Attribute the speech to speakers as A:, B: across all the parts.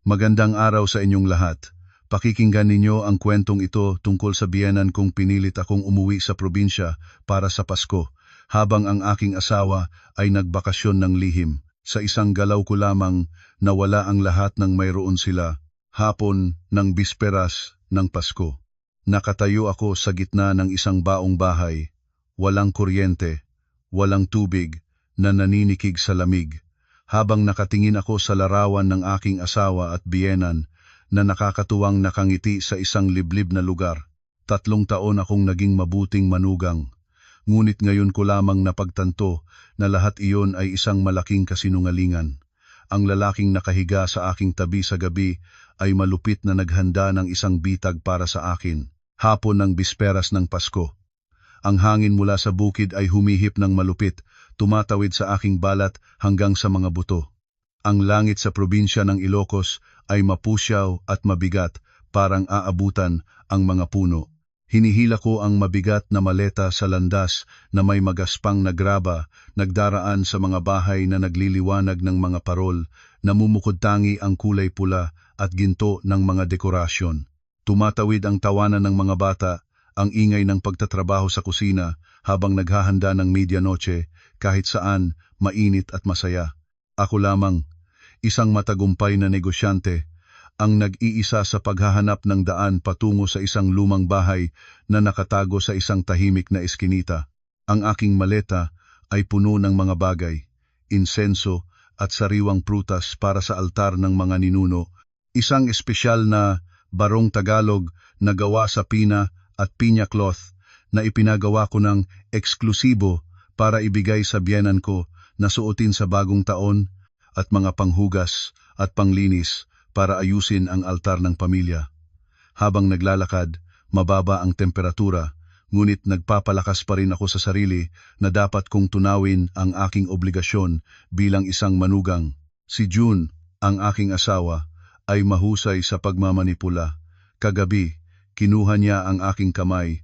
A: Magandang araw sa inyong lahat. Pakikinggan ninyo ang kwentong ito tungkol sa biyenan kong pinilit akong umuwi sa probinsya para sa Pasko, habang ang aking asawa ay nagbakasyon ng lihim. Sa isang galaw ko lamang nawala ang lahat ng mayroon sila, hapon ng bisperas ng Pasko. Nakatayo ako sa gitna ng isang baong bahay, walang kuryente, walang tubig, na naninikig sa lamig. Habang nakatingin ako sa larawan ng aking asawa at biyenan na nakakatuwang nakangiti sa isang liblib na lugar. 3 taon akong naging mabuting manugang. Ngunit ngayon ko lamang napagtanto na lahat iyon ay isang malaking kasinungalingan. Ang lalaking nakahiga sa aking tabi sa gabi ay malupit na naghanda ng isang bitag para sa akin. Hapon ng bisperas ng Pasko. Ang hangin mula sa bukid ay humihip ng malupit, tumatawid sa aking balat hanggang sa mga buto. Ang langit sa probinsya ng Ilocos ay mapusyaw at mabigat, parang aabutan ang mga puno. Hinihila ko ang mabigat na maleta sa landas na may magaspang na graba, nagdaraan sa mga bahay na nagliliwanag ng mga parol, namumukod-tangi ang kulay pula at ginto ng mga dekorasyon. Tumatawid ang tawanan ng mga bata, ang ingay ng pagtatrabaho sa kusina habang naghahanda ng medianoche, kahit saan, mainit at masaya. Ako lamang, isang matagumpay na negosyante, ang nag-iisa sa paghahanap ng daan patungo sa isang lumang bahay na nakatago sa isang tahimik na eskinita. Ang aking maleta ay puno ng mga bagay, insenso at sariwang prutas para sa altar ng mga ninuno, isang espesyal na barong Tagalog na gawa sa pina at pinya cloth na ipinagawa ko ng eksklusibo para ibigay sa biyenan ko na suotin sa bagong taon, at mga panghugas at panglinis para ayusin ang altar ng pamilya. Habang naglalakad, mababa ang temperatura, ngunit nagpapalakas pa rin ako sa sarili na dapat kong tunawin ang aking obligasyon bilang isang manugang. Si June, ang aking asawa, ay mahusay sa pagmamanipula. Kagabi, kinuha niya ang aking kamay,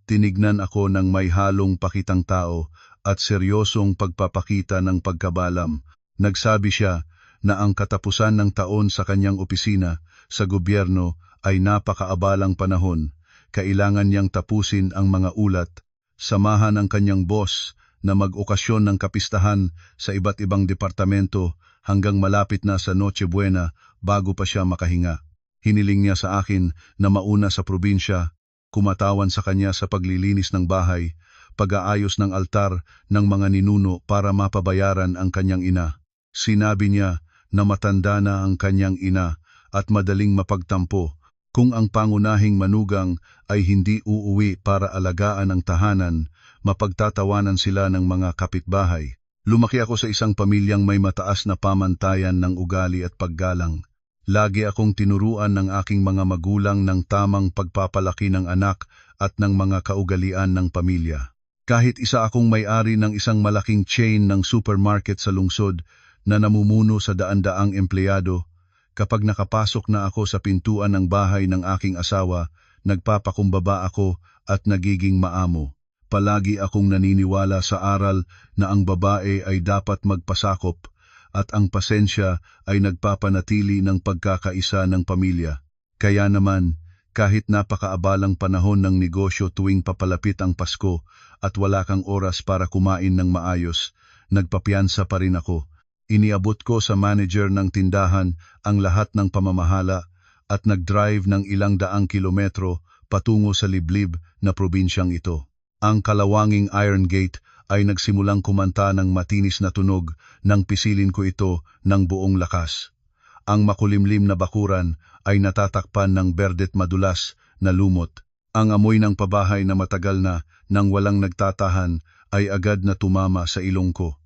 A: tinignan ako ng may halong pakitang tao at seryosong pagpapakita ng pagkabalam. Nagsabi siya na ang katapusan ng taon sa kanyang opisina sa gobyerno ay napakaabalang panahon. Kailangan niyang tapusin ang mga ulat, samahan ang kanyang boss na mag-okasyon ng kapistahan sa iba't ibang departamento hanggang malapit na sa Noche Buena bago pa siya makahinga. Hiniling niya sa akin na mauna sa probinsya, kumatawan sa kanya sa paglilinis ng bahay, pag-aayos ng altar ng mga ninuno para mapabayaran ang kanyang ina. Sinabi niya na matanda na ang kanyang ina at madaling mapagtampo kung ang pangunahing manugang ay hindi uuwi para alagaan ang tahanan, mapagtatawanan sila ng mga kapitbahay. Lumaki ako sa isang pamilyang may mataas na pamantayan ng ugali at paggalang. Lagi akong tinuruan ng aking mga magulang ng tamang pagpapalaki ng anak at ng mga kaugalian ng pamilya. Kahit isa akong may-ari ng isang malaking chain ng supermarket sa lungsod na namumuno sa daan-daang empleyado, kapag nakapasok na ako sa pintuan ng bahay ng aking asawa, nagpapakumbaba ako at nagiging maamo. Palagi akong naniniwala sa aral na ang babae ay dapat magpasakop at ang pasensya ay nagpapanatili ng pagkakaisa ng pamilya. Kaya naman, kahit napakaabalang panahon ng negosyo tuwing papalapit ang Pasko at wala kang oras para kumain ng maayos, nagpapiyansa pa rin ako. Iniabot ko sa manager ng tindahan ang lahat ng pamamahala at nag-drive ng ilang daang kilometro patungo sa liblib na probinsyang ito. Ang kalawanging Iron Gate ay nagsimulang kumanta ng matinis na tunog nang pisilin ko ito ng buong lakas. Ang makulimlim na bakuran ay natatakpan ng berdet madulas na lumot. Ang amoy ng pabahay na matagal na nang walang nagtatahan ay agad na tumama sa ilong ko.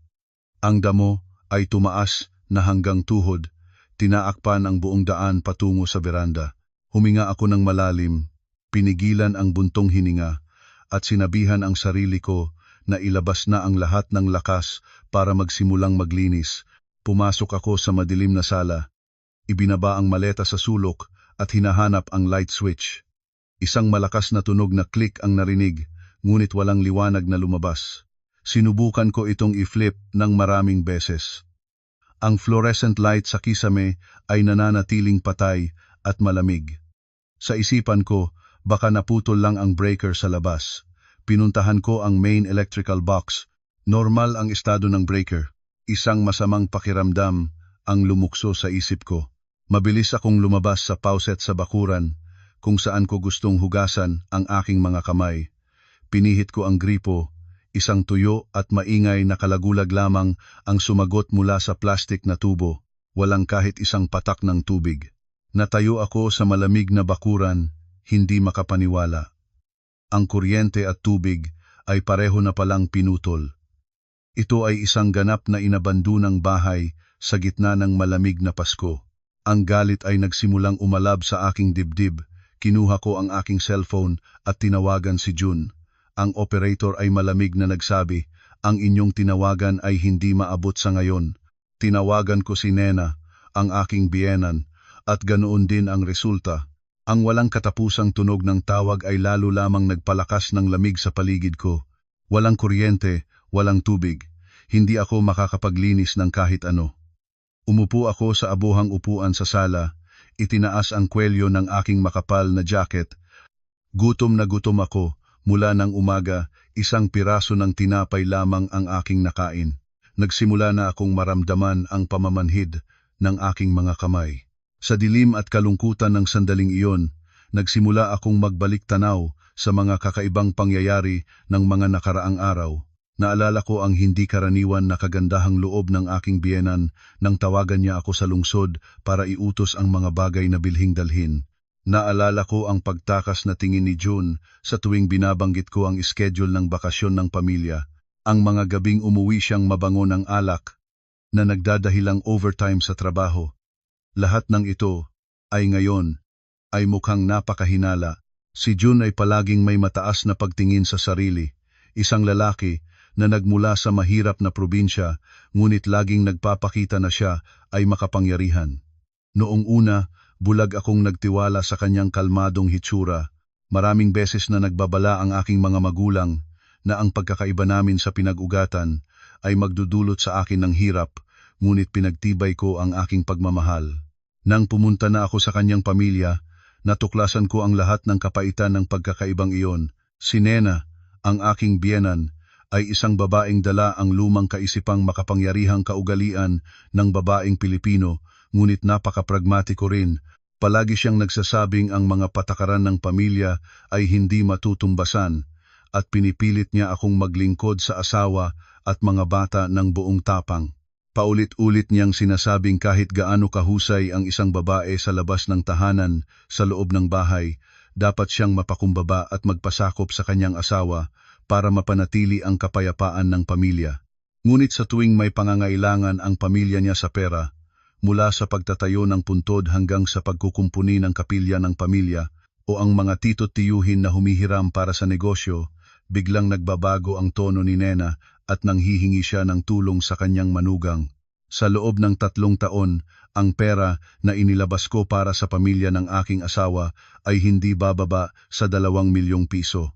A: Ang damo ay tumaas na hanggang tuhod, tinaakpan ang buong daan patungo sa beranda. Huminga ako ng malalim, pinigilan ang buntong hininga, at sinabihan ang sarili ko na ilabas na ang lahat ng lakas para magsimulang maglinis. Pumasok ako sa madilim na sala, ibinaba ang maleta sa sulok at hinahanap ang light switch. Isang malakas na tunog na click ang narinig, ngunit walang liwanag na lumabas. Sinubukan ko itong i-flip ng maraming beses. Ang fluorescent light sa kisame ay nananatiling patay at malamig. Sa isipan ko, baka naputol lang ang breaker sa labas. Pinuntahan ko ang main electrical box. Normal ang estado ng breaker. Isang masamang pakiramdam ang lumukso sa isip ko. Mabilis akong lumabas sa faucet sa bakuran, kung saan ko gustong hugasan ang aking mga kamay. Pinihit ko ang gripo, isang tuyo at maingay na kalagulag lamang ang sumagot mula sa plastik na tubo. Walang kahit isang patak ng tubig. Natayo ako sa malamig na bakuran, hindi makapaniwala. Ang kuryente at tubig ay pareho na palang pinutol. Ito ay isang ganap na inabandunang bahay sa gitna ng malamig na Pasko. Ang galit ay nagsimulang umalab sa aking dibdib. Kinuha ko ang aking cellphone at tinawagan si June. Ang operator ay malamig na nagsabi, ang inyong tinawagan ay hindi maabot sa ngayon. Tinawagan ko si Nena, ang aking biyenan, at ganoon din ang resulta. Ang walang katapusang tunog ng tawag ay lalo lamang nagpalakas ng lamig sa paligid ko. Walang kuryente, walang tubig. Hindi ako makakapaglinis ng kahit ano. Umupo ako sa abuhang upuan sa sala, itinaas ang kwelyo ng aking makapal na jacket. Gutom na gutom ako, mula ng umaga, isang piraso ng tinapay lamang ang aking nakain. Nagsimula na akong maramdaman ang pamamanhid ng aking mga kamay. Sa dilim at kalungkutan ng sandaling iyon, nagsimula akong magbalik tanaw sa mga kakaibang pangyayari ng mga nakaraang araw. Naalala ko ang hindi karaniwan na kagandahang loob ng aking biyenan nang tawagan niya ako sa lungsod para iutos ang mga bagay na bilhing dalhin. Naalala ko ang pagtakas na tingin ni June sa tuwing binabanggit ko ang schedule ng bakasyon ng pamilya. Ang mga gabing umuwi siyang mabango ng alak na nagdadahilang overtime sa trabaho. Lahat ng ito ay ngayon ay mukhang napakahinala. Si June ay palaging may mataas na pagtingin sa sarili. Isang lalaki na nagmula sa mahirap na probinsya, ngunit laging nagpapakita na siya ay makapangyarihan. Noong una, bulag akong nagtiwala sa kanyang kalmadong hitsura. Maraming beses na nagbabala ang aking mga magulang na ang pagkakaiba namin sa pinag-ugatan ay magdudulot sa akin ng hirap, ngunit pinagtibay ko ang aking pagmamahal. Nang pumunta na ako sa kanyang pamilya, natuklasan ko ang lahat ng kapaitan ng pagkakaibang iyon. Si Nena, ang aking biyenan, ay isang babaeng dala ang lumang kaisipang makapangyarihang kaugalian ng babaeng Pilipino, ngunit napaka-pragmatiko rin. Palagi siyang nagsasabing ang mga patakaran ng pamilya ay hindi matutumbasan, at pinipilit niya akong maglingkod sa asawa at mga bata ng buong tapang. Paulit-ulit niyang sinasabing kahit gaano kahusay ang isang babae sa labas ng tahanan, sa loob ng bahay, dapat siyang mapakumbaba at magpasakop sa kanyang asawa para mapanatili ang kapayapaan ng pamilya. Ngunit sa tuwing may pangangailangan ang pamilya niya sa pera, mula sa pagtatayo ng puntod hanggang sa pagkukumpuni ng kapilya ng pamilya o ang mga tito-tiyuhin na humihiram para sa negosyo, biglang nagbabago ang tono ni Nena at nanghihingi siya ng tulong sa kanyang manugang. Sa loob ng 3 taon, ang pera na inilabas ko para sa pamilya ng aking asawa ay hindi bababa sa 2 milyong piso.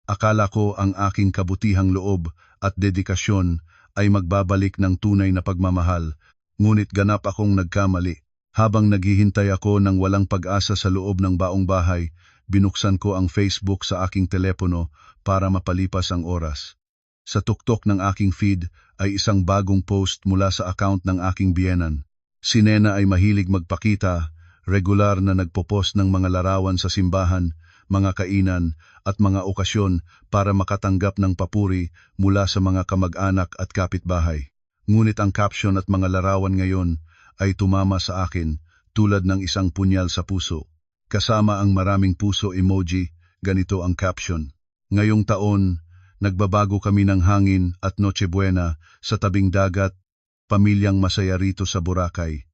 A: Akala ko ang aking kabutihang loob at dedikasyon ay magbabalik ng tunay na pagmamahal, ngunit ganap akong nagkamali. Habang naghihintay ako ng walang pag-asa sa loob ng baong bahay, binuksan ko ang Facebook sa aking telepono para mapalipas ang oras. Sa tuktok ng aking feed ay isang bagong post mula sa account ng aking biyenan. Si Nena ay mahilig magpakita, regular na nagpo-post ng mga larawan sa simbahan, mga kainan at mga okasyon para makatanggap ng papuri mula sa mga kamag-anak at kapitbahay. Ngunit ang caption at mga larawan ngayon ay tumama sa akin tulad ng isang punyal sa puso. Kasama ang maraming puso emoji, ganito ang caption. Ngayong taon, nagbabago kami ng hangin at Noche Buena sa tabing dagat, pamilyang masaya rito sa Boracay.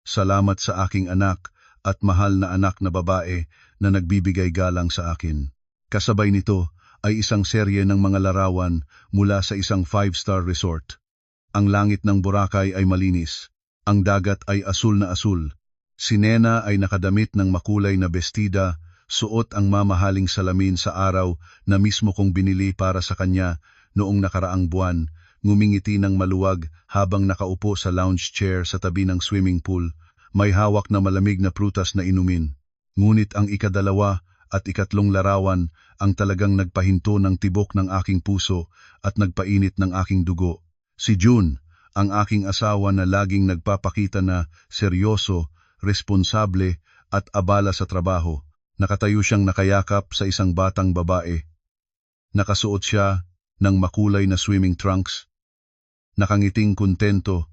A: Salamat sa aking anak at mahal na anak na babae na nagbibigay galang sa akin. Kasabay nito ay isang serye ng mga larawan mula sa isang 5-star resort. Ang langit ng Boracay ay malinis. Ang dagat ay asul na asul. Si Nena ay nakadamit ng makulay na bestida, suot ang mamahaling salamin sa araw na mismo kong binili para sa kanya noong nakaraang buwan, ngumingiti ng maluwag habang nakaupo sa lounge chair sa tabi ng swimming pool. May hawak na malamig na prutas na inumin. Ngunit ang ikadalawa at ikatlong larawan ang talagang nagpahinto ng tibok ng aking puso at nagpainit ng aking dugo. Si June, ang aking asawa na laging nagpapakita na seryoso, responsable at abala sa trabaho. Nakatayo siyang nakayakap sa isang batang babae. Nakasuot siya ng makulay na swimming trunks, nakangiting kontento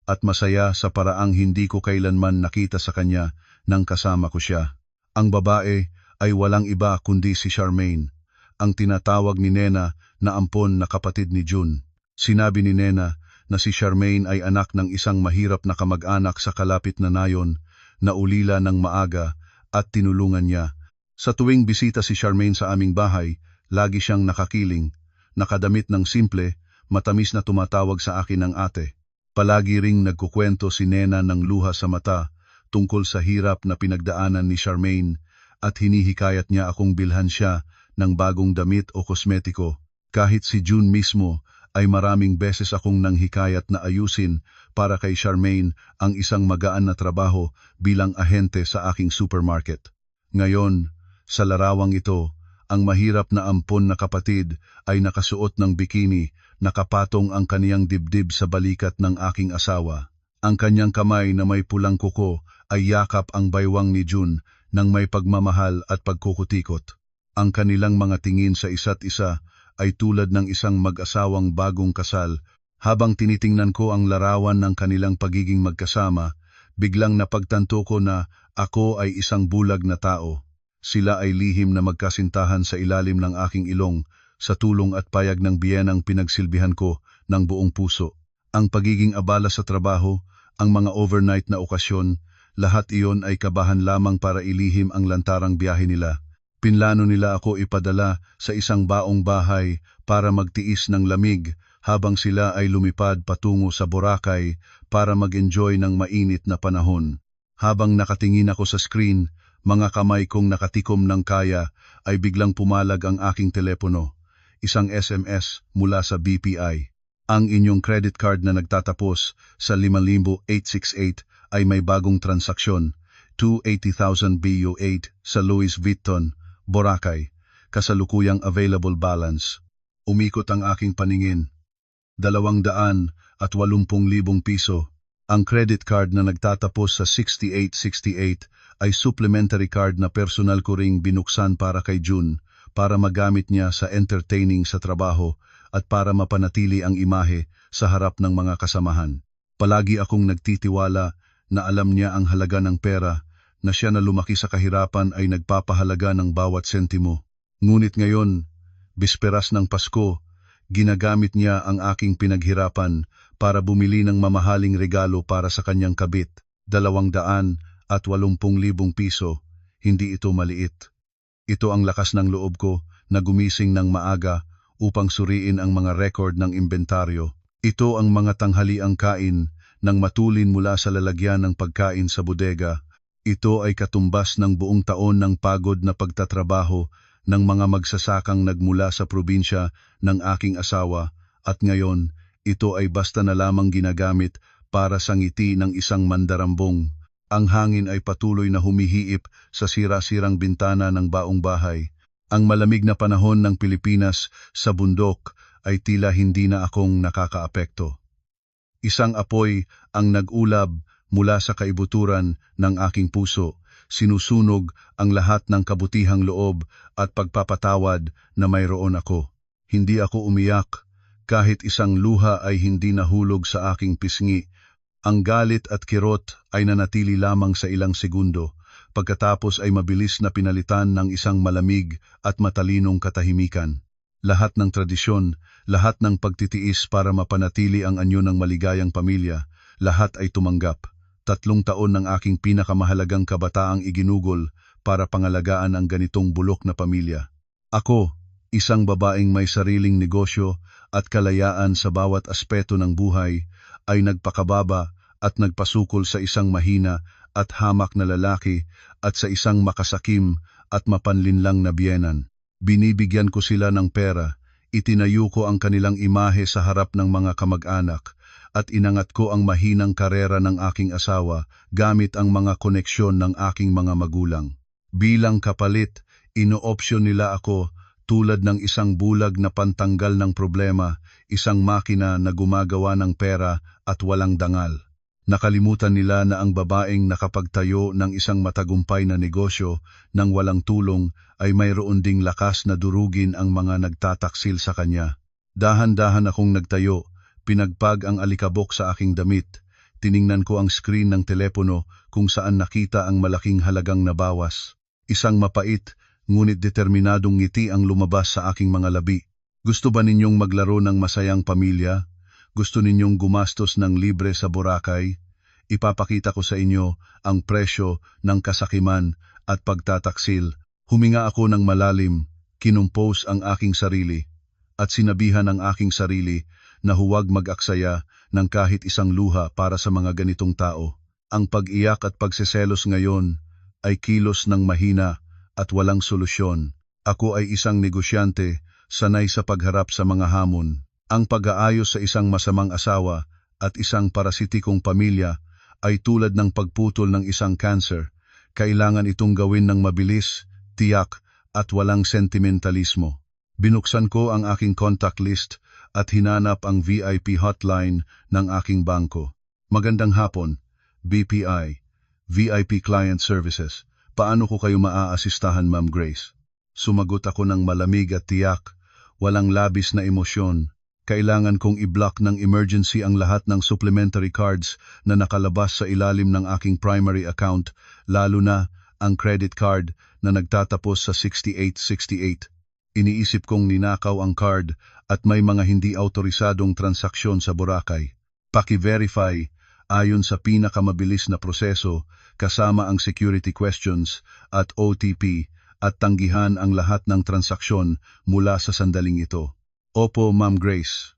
A: at masaya sa paraang hindi ko kailanman nakita sa kanya nang kasama ko siya. Ang babae ay walang iba kundi si Charmaine, ang tinatawag ni Nena na ampon na kapatid ni June. Sinabi ni Nena na si Charmaine ay anak ng isang mahirap na kamag-anak sa kalapit na nayon na ulila ng maaga at tinulungan niya. Sa tuwing bisita si Charmaine sa aming bahay, lagi siyang nakakiling, nakadamit ng simple, matamis na tumatawag sa akin ng ate. Palagi ring nagkukwento si Nena ng luha sa mata tungkol sa hirap na pinagdaanan ni Charmaine at hinihikayat niya akong bilhan siya ng bagong damit o kosmetiko. Kahit si June mismo ay maraming beses akong nanghikayat na ayusin para kay Charmaine ang isang magaan na trabaho bilang ahente sa aking supermarket. Ngayon, sa larawang ito, ang mahirap na ampon na kapatid ay nakasuot ng bikini, nakapatong ang kaniyang dibdib sa balikat ng aking asawa. Ang kanyang kamay na may pulang kuko ay yakap ang baywang ni June ng may pagmamahal at pagkukutikot. Ang kanilang mga tingin sa isa't isa ay tulad ng isang mag-asawang bagong kasal. Habang tinitingnan ko ang larawan ng kanilang pagiging magkasama, biglang napagtanto ko na ako ay isang bulag na tao. Sila ay lihim na magkasintahan sa ilalim ng aking ilong, sa tulong at payag ng biyenang pinagsilbihan ko ng buong puso. Ang pagiging abala sa trabaho, ang mga overnight na okasyon, lahat iyon ay kabahan lamang para ilihim ang lantarang biyahe nila. Pinlano nila ako ipadala sa isang baong bahay para magtiis ng lamig habang sila ay lumipad patungo sa Boracay para mag-enjoy ng mainit na panahon. Habang nakatingin ako sa screen, mga kamay kong nakatikom ng kaya ay biglang pumalag ang aking telepono. Isang SMS mula sa BPI. Ang inyong credit card na nagtatapos sa 5,868 ay may bagong transaksyon, 280,000 BU8 sa Louis Vuitton, Boracay, kasalukuyang available balance. Umikot ang aking paningin. 280,000 piso. Ang credit card na nagtatapos sa 6868 ay supplementary card na personal ko ring binuksan para kay June, para magamit niya sa entertaining sa trabaho at para mapanatili ang imahe sa harap ng mga kasamahan. Palagi akong nagtitiwala na alam niya ang halaga ng pera, na siya na lumaki sa kahirapan ay nagpapahalaga ng bawat sentimo. Ngunit ngayon, bisperas ng Pasko, ginagamit niya ang aking pinaghirapan para bumili ng mamahaling regalo para sa kanyang kabit, 280,000 piso. Hindi ito maliit. Ito ang lakas ng loob ko na gumising ng maaga upang suriin ang mga record ng inventaryo. Ito ang mga tanghaliang kain ng matulin mula sa lalagyan ng pagkain sa bodega. Ito ay katumbas ng buong taon ng pagod na pagtatrabaho ng mga magsasakang nagmula sa probinsya ng aking asawa, at ngayon, ito ay basta na lamang ginagamit para sa ngiti ng isang mandarambong. Ang hangin ay patuloy na humihiip sa sira-sirang bintana ng baong bahay. Ang malamig na panahon ng Pilipinas sa bundok ay tila hindi na akong nakakaapekto. Isang apoy ang nag-ulab mula sa kaibuturan ng aking puso. Sinusunog ang lahat ng kabutihang loob at pagpapatawad na mayroon ako. Hindi ako umiyak, kahit isang luha ay hindi nahulog sa aking pisngi. Ang galit at kirot ay nanatili lamang sa ilang segundo, pagkatapos ay mabilis na pinalitan ng isang malamig at matalinong katahimikan. Lahat ng tradisyon, lahat ng pagtitiis para mapanatili ang anyo ng maligayang pamilya, lahat ay tumanggap. 3 taon ng aking pinakamahalagang kabataang iginugol para pangalagaan ang ganitong bulok na pamilya. Ako, isang babaeng may sariling negosyo at kalayaan sa bawat aspeto ng buhay, ay nagpakababa at nagpasukol sa isang mahina at hamak na lalaki at sa isang makasakim at mapanlinlang na biyenan. Binibigyan ko sila ng pera, Itinayo ko ang kanilang imahe sa harap ng mga kamag-anak at inangat ko ang mahinang karera ng aking asawa gamit ang mga koneksyon ng aking mga magulang. Bilang kapalit, ino-opsyon nila ako tulad ng isang bulag na pantanggal ng problema, isang makina na gumagawa ng pera at walang dangal. Nakalimutan nila na ang babaeng nakapagtayo ng isang matagumpay na negosyo nang walang tulong ay mayroon ding lakas na durugin ang mga nagtataksil sa kanya. Dahan-dahan akong nagtayo, pinagpag ang alikabok sa aking damit, tiningnan ko ang screen ng telepono kung saan nakita ang malaking halagang nabawas. Isang mapait, ngunit determinadong ngiti ang lumabas sa aking mga labi. Gusto ba ninyong maglaro ng masayang pamilya? Gusto ninyong gumastos ng libre sa Boracay? Ipapakita ko sa inyo ang presyo ng kasakiman at pagtataksil. Huminga ako ng malalim, kinumpos ang aking sarili, at sinabihan ang aking sarili na huwag mag-aksaya ng kahit isang luha para sa mga ganitong tao. Ang pag-iyak at pagseselos ngayon ay kilos ng mahina at walang solusyon. Ako ay isang negosyante, sanay sa pagharap sa mga hamon. Ang pag-aayos sa isang masamang asawa at isang parasitikong pamilya ay tulad ng pagputol ng isang cancer. Kailangan itong gawin ng mabilis, tiyak at walang sentimentalismo. Binuksan ko ang aking contact list at hinanap ang VIP hotline ng aking bangko. Magandang hapon, BPI, VIP Client Services. Paano ko kayo maaasistahan, Ma'am Grace? Sumagot ako ng malamig at tiyak, walang labis na emosyon. Kailangan kong i-block ng emergency ang lahat ng supplementary cards na nakalabas sa ilalim ng aking primary account, lalo na ang credit card na nagtatapos sa 6868. Iniisip kong ninakaw ang card at may mga hindi autorisadong transaksyon sa Boracay. Paki-verify ayon sa pinakamabilis na proseso kasama ang security questions at OTP at tanggihan ang lahat ng transaksyon mula sa sandaling ito. Opo, Ma'am Grace.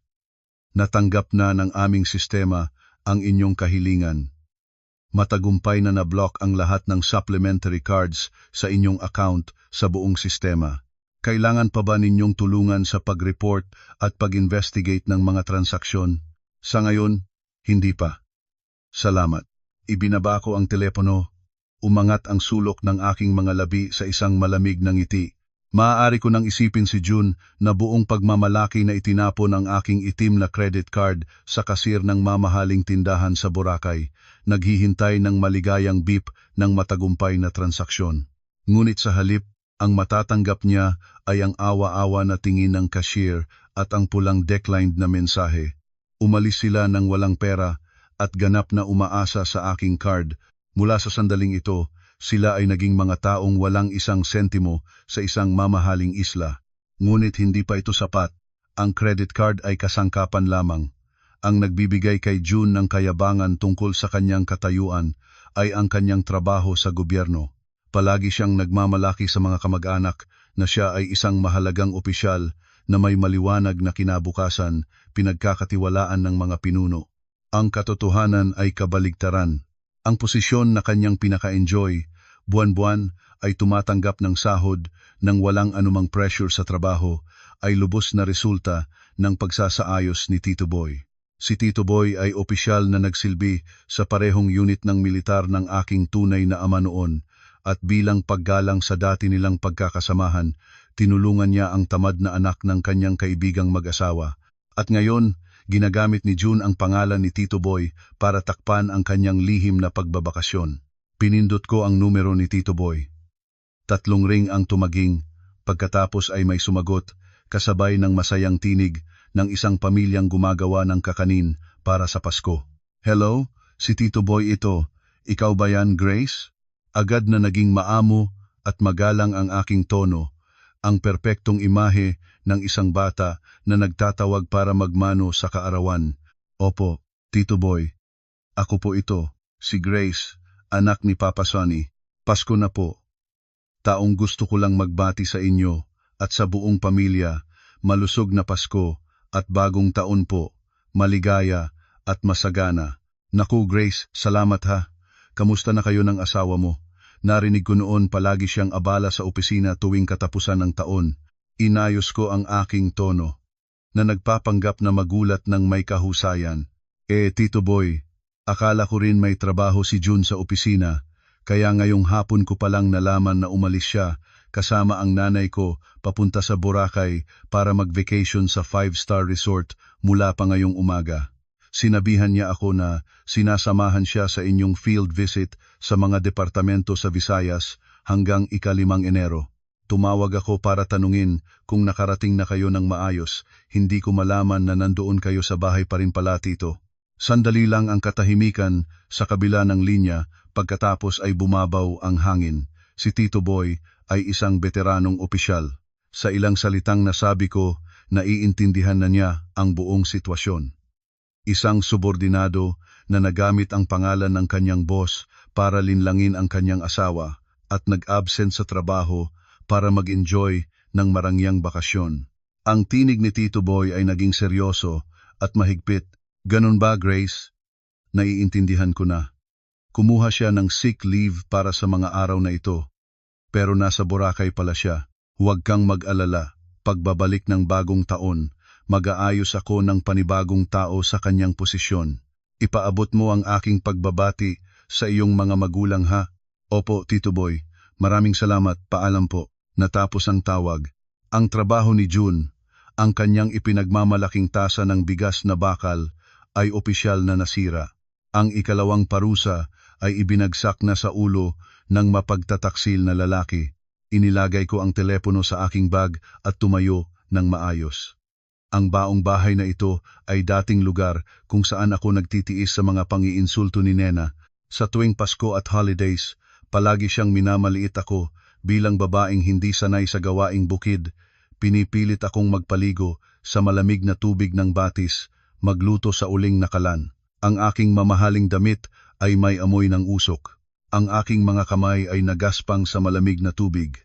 A: Natanggap na ng aming sistema ang inyong kahilingan. Matagumpay na na-block ang lahat ng supplementary cards sa inyong account sa buong sistema. Kailangan pa ba ninyong tulungan sa pag-report at pag-investigate ng mga transaksyon? Sa ngayon, hindi pa. Salamat. Ibinaba ko ang telepono. Umangat ang sulok ng aking mga labi sa isang malamig na ngiti. Maaari ko nang isipin si June na buong pagmamalaki na itinapon ang aking itim na credit card sa kasir ng mamahaling tindahan sa Boracay, naghihintay ng maligayang beep ng matagumpay na transaksyon. Ngunit sa halip, ang matatanggap niya ay ang awa-awa na tingin ng cashier at ang pulang declined na mensahe. Umalis sila ng walang pera at ganap na umaasa sa aking card. Mula sa sandaling ito, sila ay naging mga taong walang isang sentimo sa isang mamahaling isla. Ngunit hindi pa ito sapat. Ang credit card ay kasangkapan lamang. Ang nagbibigay kay June ng kayabangan tungkol sa kanyang katayuan ay ang kanyang trabaho sa gobyerno. Palagi siyang nagmamalaki sa mga kamag-anak na siya ay isang mahalagang opisyal na may maliwanag na kinabukasan, pinagkakatiwalaan ng mga pinuno. Ang katotohanan ay kabaligtaran. Ang posisyon na kanyang pinaka-enjoy, buwan-buwan ay tumatanggap ng sahod nang walang anumang pressure sa trabaho, ay lubos na resulta ng pagsasaayos ni Tito Boy. Si Tito Boy ay opisyal na nagsilbi sa parehong unit ng militar ng aking tunay na ama noon, at bilang paggalang sa dati nilang pagkakasamahan, tinulungan niya ang tamad na anak ng kanyang kaibigang mag-asawa. At ngayon, ginagamit ni June ang pangalan ni Tito Boy para takpan ang kanyang lihim na pagbabakasyon. Pinindot ko ang numero ni Tito Boy. 3 ring ang tumaging, pagkatapos ay may sumagot, kasabay ng masayang tinig ng isang pamilyang gumagawa ng kakanin para sa Pasko. Hello, si Tito Boy ito. Ikaw ba yan, Grace? Agad na naging maamo at magalang ang aking tono, ang perpektong imahe ng isang bata na nagtatawag para magmano sa kaarawan. Opo, Tito Boy. Ako po ito, si Grace, anak ni Papa Sonny. Pasko na po. Taong gusto ko lang magbati sa inyo at sa buong pamilya, malusog na Pasko at bagong taon po, maligaya at masagana. Naku Grace, salamat ha. Kamusta na kayo ng asawa mo? Narinig ko noon palagi siyang abala sa opisina tuwing katapusan ng taon. Inayos ko ang aking tono. na nagpapanggap na magulat ng may kahusayan. Tito Boy, akala ko rin may trabaho si June sa opisina, kaya ngayong hapon ko palang nalaman na umalis siya kasama ang nanay ko papunta sa Boracay para mag-vacation sa 5-star resort mula pa ngayong umaga. Sinabihan niya ako na sinasamahan siya sa inyong field visit sa mga departamento sa Visayas hanggang ika-5 Enero. Tumawag ako para tanungin kung nakarating na kayo ng maayos. Hindi ko malaman na nandoon kayo sa bahay pa rin pala, Tito. Sandali lang ang katahimikan sa kabila ng linya pagkatapos ay bumabaw ang hangin. Si Tito Boy ay isang veteranong opisyal. Sa ilang salitang nasabi ko, naiintindihan na niya ang buong sitwasyon. Isang subordinado na nagamit ang pangalan ng kanyang boss para linlangin ang kanyang asawa at nag-absent sa trabaho para mag-enjoy ng marangyang bakasyon. Ang tinig ni Tito Boy ay naging seryoso at mahigpit. Ganun ba, Grace? Naiintindihan ko na. Kumuha siya ng sick leave para sa mga araw na ito. Pero nasa Boracay pala siya. Huwag kang mag-alala. Pagbabalik ng bagong taon, mag-aayos ako ng panibagong tao sa kanyang posisyon. Ipaabot mo ang aking pagbabati sa iyong mga magulang, ha? Opo, Tito Boy. Maraming salamat, paalam po. Natapos ang tawag. Ang trabaho ni June, ang kanyang ipinagmamalaking tasa ng bigas na bakal, ay opisyal na nasira. Ang ikalawang parusa ay ibinagsak na sa ulo ng mapagtataksil na lalaki. Inilagay ko ang telepono sa aking bag at tumayo ng maayos. Ang baong bahay na ito ay dating lugar kung saan ako nagtitiis sa mga pangiinsulto ni Nena. Sa tuwing Pasko at holidays, palagi siyang minamaliit ako. Bilang babaeng hindi sanay sa gawaing bukid, pinipilit akong magpaligo sa malamig na tubig ng batis, magluto sa uling na kalan. Ang aking mamahaling damit ay may amoy ng usok. Ang aking mga kamay ay nagaspang sa malamig na tubig.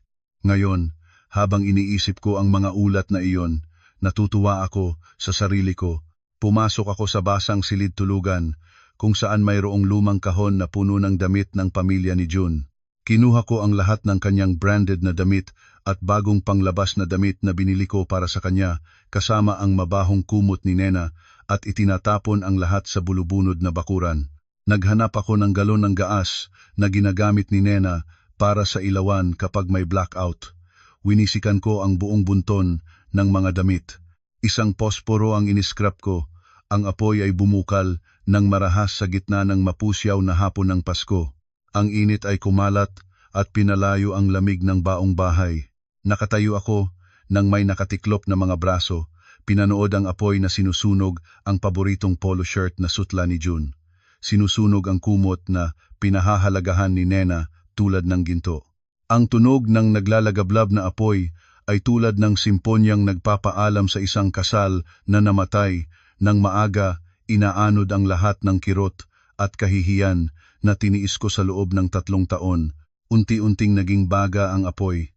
A: Ngayon, habang iniisip ko ang mga ulat na iyon, natutuwa ako sa sarili ko. Pumasok ako sa basang silid tulugan, kung saan mayroong lumang kahon na puno ng damit ng pamilya ni June. Kinuha ko ang lahat ng kanyang branded na damit at bagong panglabas na damit na binili ko para sa kanya, kasama ang mabahong kumot ni Nena, at itinatapon ang lahat sa bulubunod na bakuran. Naghanap ako ng galon ng gaas na ginagamit ni Nena para sa ilawan kapag may blackout. Winisikan ko ang buong bunton ng mga damit. Isang posporo ang iniskrap ko. Ang apoy ay bumukal ng marahas sa gitna ng mapusyaw na hapon ng Pasko. Ang init ay kumalat at pinalayo ang lamig ng baong bahay. Nakatayo ako nang may nakatiklop na mga braso. Pinanood ang apoy na sinusunog ang paboritong polo shirt na sutla ni June. Sinusunog ang kumot na pinahahalagahan ni Nena tulad ng ginto. Ang tunog ng naglalagablab na apoy ay tulad ng simponyang nagpapaalam sa isang kasal na namatay. Nang maaga, inaanod ang lahat ng kirot at kahihiyan na tiniis ko sa loob ng 3 taon. Unti-unting naging baga ang apoy.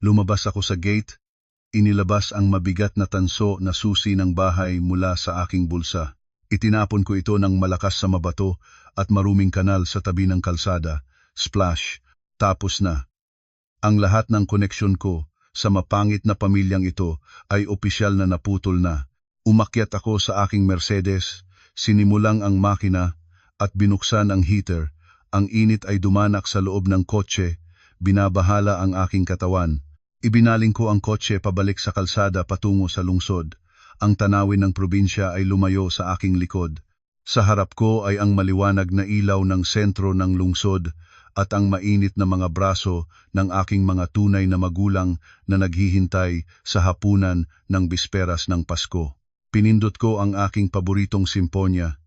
A: Lumabas ako sa gate, inilabas ang mabigat na tanso na susi ng bahay mula sa aking bulsa. Itinapon ko ito ng malakas sa mabato at maruming kanal sa tabi ng kalsada. Splash! Tapos na. Ang lahat ng koneksyon ko sa mapangit na pamilyang ito ay opisyal na naputol na. Umakyat ako sa aking Mercedes, sinimulang ang makina at binuksan ang heater. Ang init ay dumanak sa loob ng kotse, binabahala ang aking katawan. Ibinaling ko ang kotse pabalik sa kalsada patungo sa lungsod. Ang tanawin ng probinsya ay lumayo sa aking likod. Sa harap ko ay ang maliwanag na ilaw ng sentro ng lungsod at ang mainit na mga braso ng aking mga tunay na magulang na naghihintay sa hapunan ng bisperas ng Pasko. Pinindot ko ang aking paboritong simponya.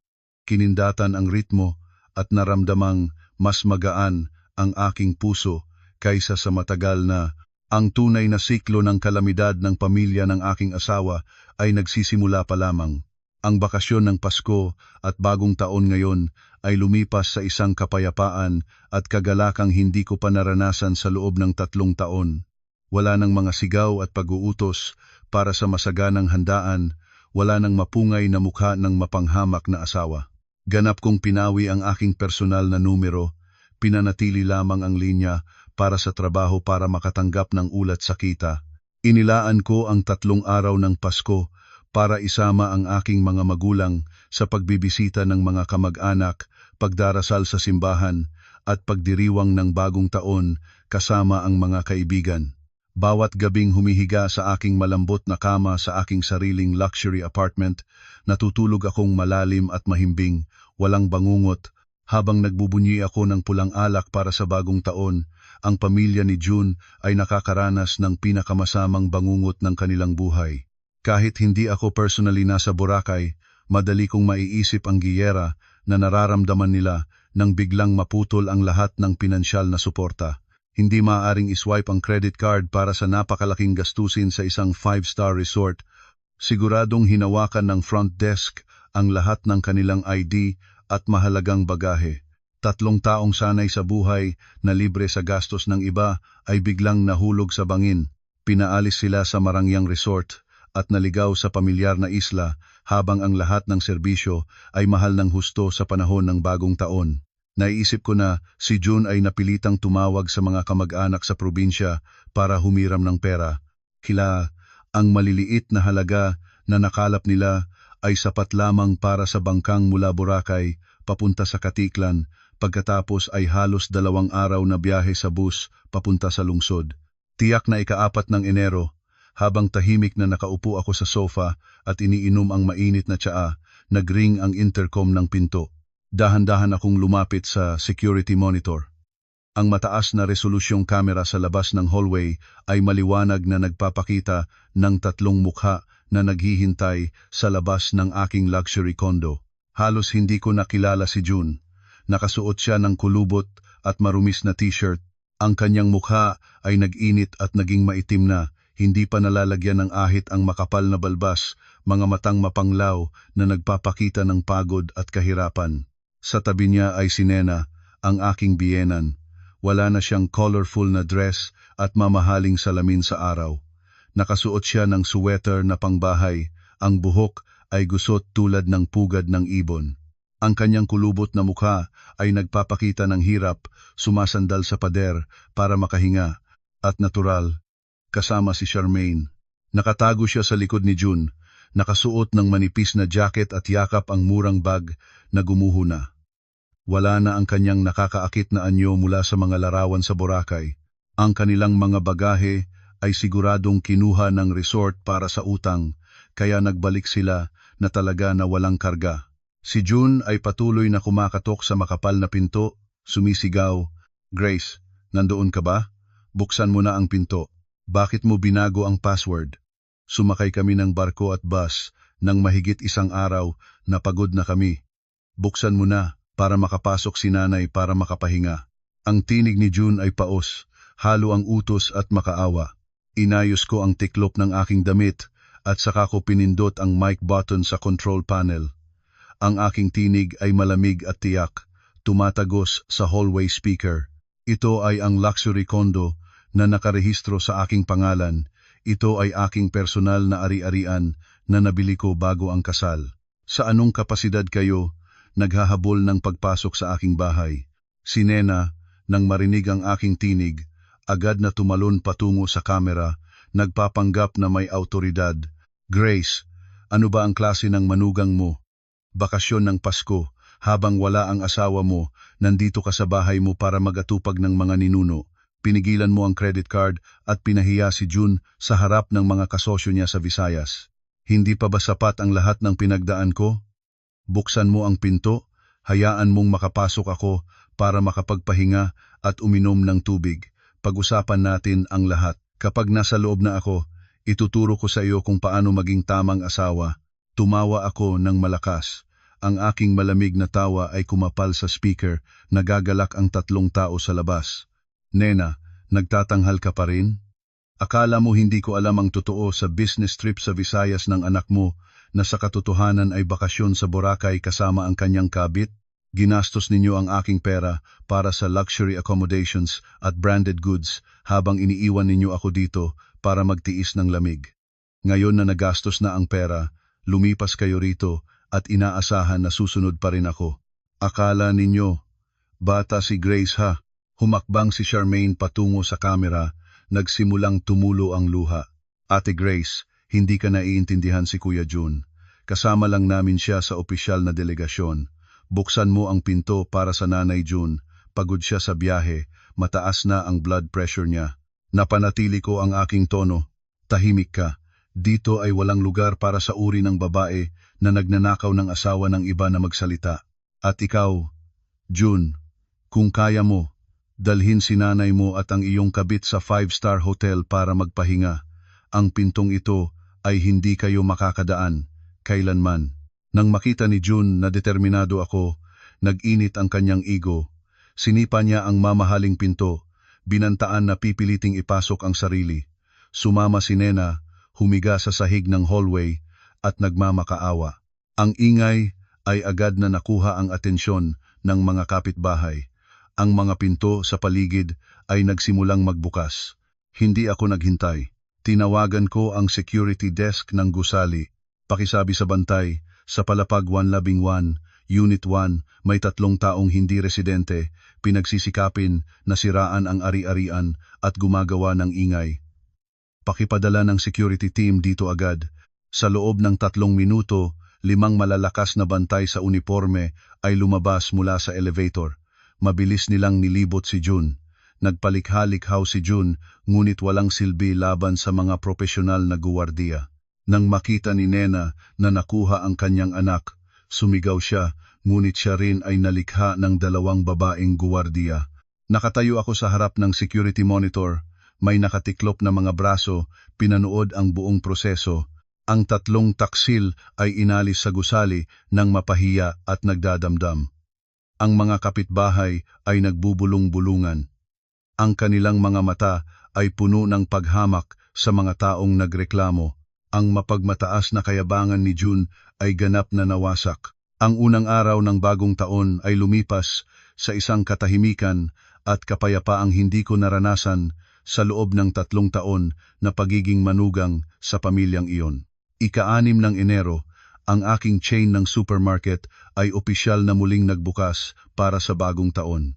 A: Kinindatan ang ritmo at naramdamang mas magaan ang aking puso kaysa sa matagal na. Ang tunay na siklo ng kalamidad ng pamilya ng aking asawa ay nagsisimula pa lamang. Ang bakasyon ng Pasko at bagong taon ngayon ay lumipas sa isang kapayapaan at kagalakang hindi ko pa naranasan sa loob ng 3 taon. Wala nang mga sigaw at pag-uutos para sa masaganang handaan, wala nang mapungay na mukha ng mapanghamak na asawa. Ganap kong pinawi ang aking personal na numero, pinanatili lamang ang linya para sa trabaho para makatanggap ng ulat sa kita. Inilaan ko ang 3 araw ng Pasko para isama ang aking mga magulang sa pagbibisita ng mga kamag-anak, pagdarasal sa simbahan, at pagdiriwang ng bagong taon kasama ang mga kaibigan. Bawat gabing humihiga sa aking malambot na kama sa aking sariling luxury apartment, natutulog akong malalim at mahimbing, walang bangungot, habang nagbubunyi ako ng pulang alak para sa bagong taon. Ang pamilya ni June ay nakakaranas ng pinakamasamang bangungot ng kanilang buhay. Kahit hindi ako personally nasa Boracay, madali kong maiisip ang giyera na nararamdaman nila nang biglang maputol ang lahat ng pinansyal na suporta. Hindi maaaring iswipe ang credit card para sa napakalaking gastusin sa isang 5-star resort. Siguradong hinawakan ng front desk ang lahat ng kanilang ID at mahalagang bagahe. 3 taong sanay sa buhay na libre sa gastos ng iba ay biglang nahulog sa bangin. Pinaalis sila sa marangyang resort at naligaw sa pamilyar na isla habang ang lahat ng serbisyo ay mahal ng husto sa panahon ng bagong taon. Naiisip ko na si June ay napilitang tumawag sa mga kamag-anak sa probinsya para humiram ng pera. Ang maliliit na halaga na nakalap nila ay sapat lamang para sa bangkang mula Boracay papunta sa Katiklan, pagkatapos ay halos 2 araw na biyahe sa bus papunta sa lungsod. Tiyak na ika-4 ng Enero, habang tahimik na nakaupo ako sa sofa at iniinom ang mainit na tsaa, nagring ang intercom ng pinto. Dahan-dahan akong lumapit sa security monitor. Ang mataas na resolusyong kamera sa labas ng hallway ay maliwanag na nagpapakita ng 3 mukha na naghihintay sa labas ng aking luxury condo. Halos hindi ko nakilala si June. Nakasuot siya ng kulubot at marumis na t-shirt. Ang kanyang mukha ay nag-init at naging maitim na, hindi pa nalalagyan ng ahit ang makapal na balbas, mga matang mapanglaw na nagpapakita ng pagod at kahirapan. Sa tabi niya ay si Nena, ang aking biyenan. Wala na siyang colorful na dress at mamahaling salamin sa araw. Nakasuot siya ng sweater na pangbahay, ang buhok ay gusot tulad ng pugad ng ibon. Ang kanyang kulubot na mukha ay nagpapakita ng hirap, sumasandal sa pader para makahinga, at natural, kasama si Charmaine. Nakatago siya sa likod ni June, nakasuot ng manipis na jacket at yakap ang murang bag na gumuho na. Wala na ang kanyang nakakaakit na anyo mula sa mga larawan sa Boracay. Ang kanilang mga bagahe ay siguradong kinuha ng resort para sa utang, kaya nagbalik sila na talaga na walang karga. Si June ay patuloy na kumakatok sa makapal na pinto, sumisigaw, "Grace, nandoon ka ba? Buksan mo na ang pinto. Bakit mo binago ang password?" Sumakay kami ng barko at bus nang mahigit 1 araw na pagod na kami. "Buksan mo na para makapasok si nanay para makapahinga." Ang tinig ni June ay paos, halo ang utos at makaawa. Inayos ko ang tiklop ng aking damit at saka ko pinindot ang mic button sa control panel. Ang aking tinig ay malamig at tiyak, tumatagos sa hallway speaker. Ito ay ang luxury condo na nakarehistro sa aking pangalan. Ito ay aking personal na ari-arian na nabili ko bago ang kasal. Sa anong kapasidad kayo naghahabol ng pagpasok sa aking bahay? Si Nena, nang marinig ang aking tinig, agad na tumalon patungo sa kamera, nagpapanggap na may autoridad. "Grace, ano ba ang klase ng manugang mo? Bakasyon ng Pasko, habang wala ang asawa mo, nandito ka sa bahay mo para magatupag ng mga ninuno. Pinigilan mo ang credit card at pinahiya si June sa harap ng mga kasosyo niya sa Visayas. Hindi pa ba sapat ang lahat ng pinagdaan ko? Buksan mo ang pinto, hayaan mong makapasok ako para makapagpahinga at uminom ng tubig. Pag-usapan natin ang lahat. Kapag nasa loob na ako, ituturo ko sa iyo kung paano maging tamang asawa." Tumawa ako ng malakas. Ang aking malamig na tawa ay kumapal sa speaker, nagagalak ang 3 tao sa labas. "Nena, nagtatanghal ka pa rin? Akala mo hindi ko alam ang totoo sa business trip sa Visayas ng anak mo na sa katotohanan ay bakasyon sa Boracay kasama ang kanyang kabit? Ginastos ninyo ang aking pera para sa luxury accommodations at branded goods habang iniiwan ninyo ako dito para magtiis ng lamig. Ngayon na nagastos na ang pera, lumipas kayo rito at inaasahan na susunod pa rin ako. Akala ninyo, bata si Grace ha?" Humakbang si Charmaine patungo sa kamera, nagsimulang tumulo ang luha. "Ate Grace, Hindi ka naiintindihan si Kuya Jun. Kasama lang namin siya sa opisyal na delegasyon. Buksan mo ang pinto para sa Nanay Jun. Pagod siya sa biyahe, mataas na ang blood pressure niya. Napanatili ko ang aking tono. Tahimik ka. Dito ay walang lugar para sa uri ng babae na nagnanakaw ng asawa ng iba na magsalita. At ikaw, Jun, kung kaya mo, dalhin si nanay mo at ang iyong kabit sa 5-star hotel para magpahinga. Ang pintong ito ay hindi kayo makakadaan, kailanman. Nang makita ni Jun na determinado ako, nag-init ang kanyang ego. Sinipa niya ang mamahaling pinto, binantaan na pipiliting ipasok ang sarili. Sumama si Nena, humiga sa sahig ng hallway at nagmamakaawa. Ang ingay ay agad na nakuha ang atensyon ng mga kapitbahay. Ang mga pinto sa paligid ay nagsimulang magbukas. Hindi ako naghintay. Tinawagan ko ang security desk ng gusali. Pakisabi sa bantay, sa Palapag 111, Unit 1, may 3 taong hindi residente, pinagsisikapin na siraan ang ari-arian at gumagawa ng ingay. Pakipadala ng security team dito agad. Sa loob ng 3 minuto, 5 malalakas na bantay sa uniforme ay lumabas mula sa elevator. Mabilis nilang nilibot si Jun. Nagpalikha-likhaw si Jun, ngunit walang silbi laban sa mga profesional na guwardiya. Nang makita ni Nena na nakuha ang kanyang anak, sumigaw siya, ngunit siya rin ay nalikha ng 2 babaeng guwardiya. Nakatayo ako sa harap ng security monitor, may nakatiklop na mga braso, pinanood ang buong proseso. Ang 3 taksil ay inalis sa gusali ng mapahiya at nagdadamdam. Ang mga kapitbahay ay nagbubulong-bulungan. Ang kanilang mga mata ay puno ng paghamak sa mga taong nagreklamo. Ang mapagmataas na kayabangan ni Jun ay ganap na nawasak. Ang unang araw ng bagong taon ay lumipas sa isang katahimikan at kapayapaang hindi ko naranasan sa loob ng 3 taon na pagiging manugang sa pamilyang iyon. Ika-6 ng Enero, ang aking chain ng supermarket ay opisyal na muling nagbukas para sa bagong taon.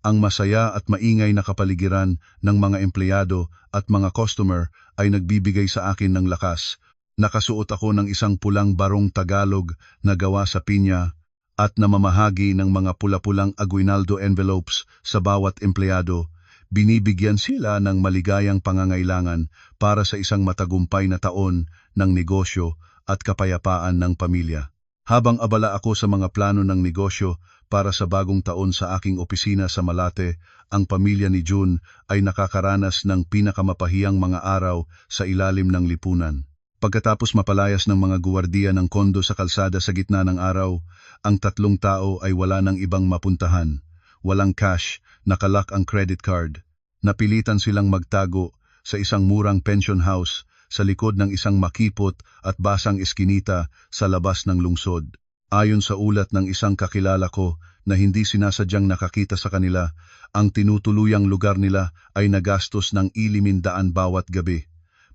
A: Ang masaya at maingay na kapaligiran ng mga empleyado at mga customer ay nagbibigay sa akin ng lakas. Nakasuot ako ng isang pulang barong Tagalog na gawa sa pinya at namamahagi ng mga pula-pulang aguinaldo envelopes sa bawat empleyado. Binibigyan sila ng maligayang pangangailangan para sa isang matagumpay na taon ng negosyo at kapayapaan ng pamilya. Habang abala ako sa mga plano ng negosyo para sa bagong taon sa aking opisina sa Malate, ang pamilya ni Jun ay nakakaranas ng pinakamapahiyang mga araw sa ilalim ng lipunan. Pagkatapos mapalayas ng mga guwardiya ng kondo sa kalsada sa gitna ng araw, ang 3 tao ay wala ng ibang mapuntahan. Walang cash, nakalak ang credit card. Napilitan silang magtago sa isang murang pension house sa likod ng isang makipot at basang eskinita sa labas ng lungsod. Ayon sa ulat ng isang kakilala ko na hindi sinasadyang nakakita sa kanila, ang tinutuluyang lugar nila ay nagastos ng 600 bawat gabi.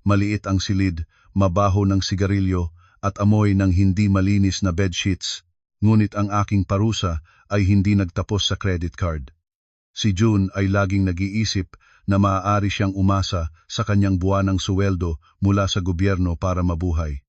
A: Maliit ang silid, mabaho ng sigarilyo at amoy ng hindi malinis na bedsheets. Ngunit ang aking parusa ay hindi nagtapos sa credit card. Si Jun ay laging nag-iisip na maaari siyang umasa sa kanyang buwanang suweldo mula sa gobyerno para mabuhay.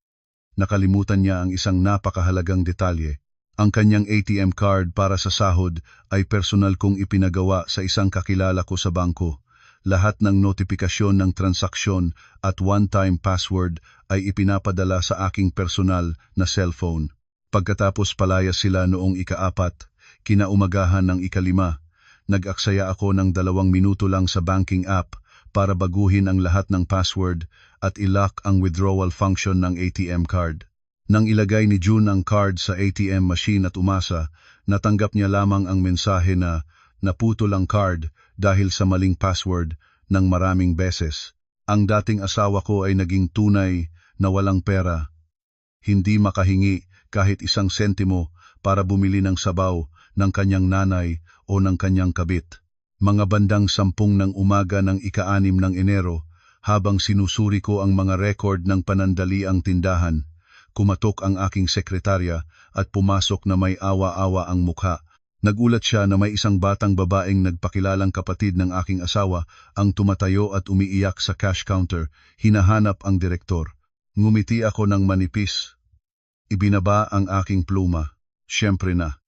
A: Nakalimutan niya ang isang napakahalagang detalye. Ang kanyang ATM card para sa sahod ay personal kong ipinagawa sa isang kakilala ko sa bangko. Lahat ng notifikasyon ng transaksyon at one-time password ay ipinapadala sa aking personal na cellphone. Pagkatapos palayas sila noong ika-4, kinaumagahan ng ika-5, nag-aksaya ako ng 2 minuto lang sa banking app para baguhin ang lahat ng password at i-lock ang withdrawal function ng ATM card. Nang ilagay ni Jun ang card sa ATM machine at umasa, natanggap niya lamang ang mensahe na naputol ang card dahil sa maling password ng maraming beses. Ang dating asawa ko ay naging tunay na walang pera. Hindi makahingi kahit 1 sentimo para bumili ng sabaw ng kanyang nanay o ng kanyang kabit. Mga bandang 10 ng umaga ng ika-6 ng Enero, habang sinusuri ko ang mga record ng panandaliang tindahan, kumatok ang aking sekretarya at pumasok na may awa-awa ang mukha. Nagulat siya na may isang batang babaeng nagpakilalang kapatid ng aking asawa ang tumatayo at umiiyak sa cash counter. Hinahanap ang direktor. Ngumiti ako ng manipis. Ibinaba ang aking pluma. Siyempre na.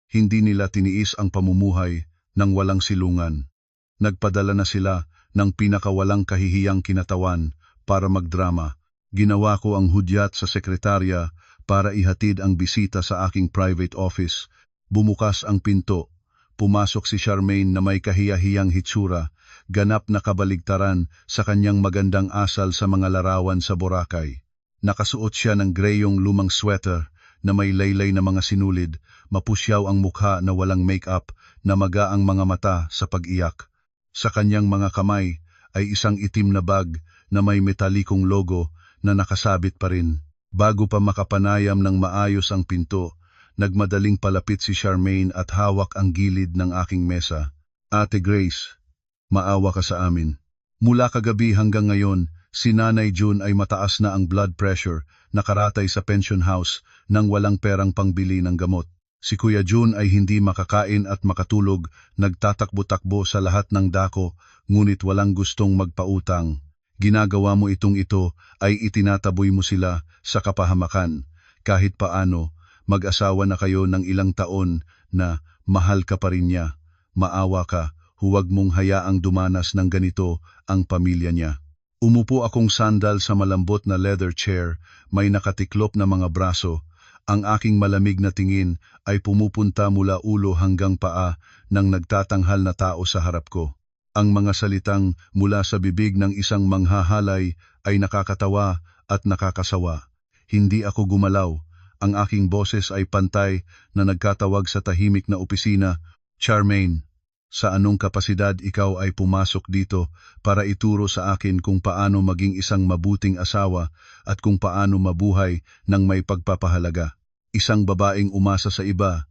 A: Hindi nila tiniis ang pamumuhay ng walang silungan. Nagpadala na sila ng pinakawalang kahihiyang kinatawan para magdrama. Ginawa ko ang hudyat sa sekretarya para ihatid ang bisita sa aking private office. Bumukas ang pinto. Pumasok si Charmaine na may kahiyahiyang hitsura, ganap na kabaligtaran sa kanyang magandang asal sa mga larawan sa Boracay. Nakasuot siya ng greyong lumang sweater na may laylay na mga sinulid, mapusyaw ang mukha na walang make-up, na maga ang mga mata sa pag-iyak. Sa kanyang mga kamay ay isang itim na bag na may metalikong logo na nakasabit pa rin. Bago pa makapanayam ng maayos ang pinto, nagmadaling palapit si Charmaine at hawak ang gilid ng aking mesa. Ate Grace, maawa ka sa amin. Mula kagabi hanggang ngayon, si Nanay June ay mataas na ang blood pressure, nakaratay sa pension house nang walang perang pangbili ng gamot. Si Kuya June ay hindi makakain at makatulog, nagtatakbo-takbo sa lahat ng dako, ngunit walang gustong magpautang. Ginagawa mo ito ay itinataboy mo sila sa kapahamakan. Kahit paano, mag-asawa na kayo ng ilang taon na mahal ka pa rin niya. Maawa ka, huwag mong hayaang dumanas ng ganito ang pamilya niya. Umupo akong sandal sa malambot na leather chair, may nakatiklop na mga braso. Ang aking malamig na tingin ay pumupunta mula ulo hanggang paa ng nagtatanghal na tao sa harap ko. Ang mga salitang mula sa bibig ng isang manghahalay ay nakakatawa at nakakasawa. Hindi ako gumalaw. Ang aking boses ay pantay na nagkatawag sa tahimik na opisina. Charmaine, sa anong kapasidad ikaw ay pumasok dito para ituro sa akin kung paano maging isang mabuting asawa at kung paano mabuhay ng may pagpapahalaga? Isang babaeng umasa sa iba,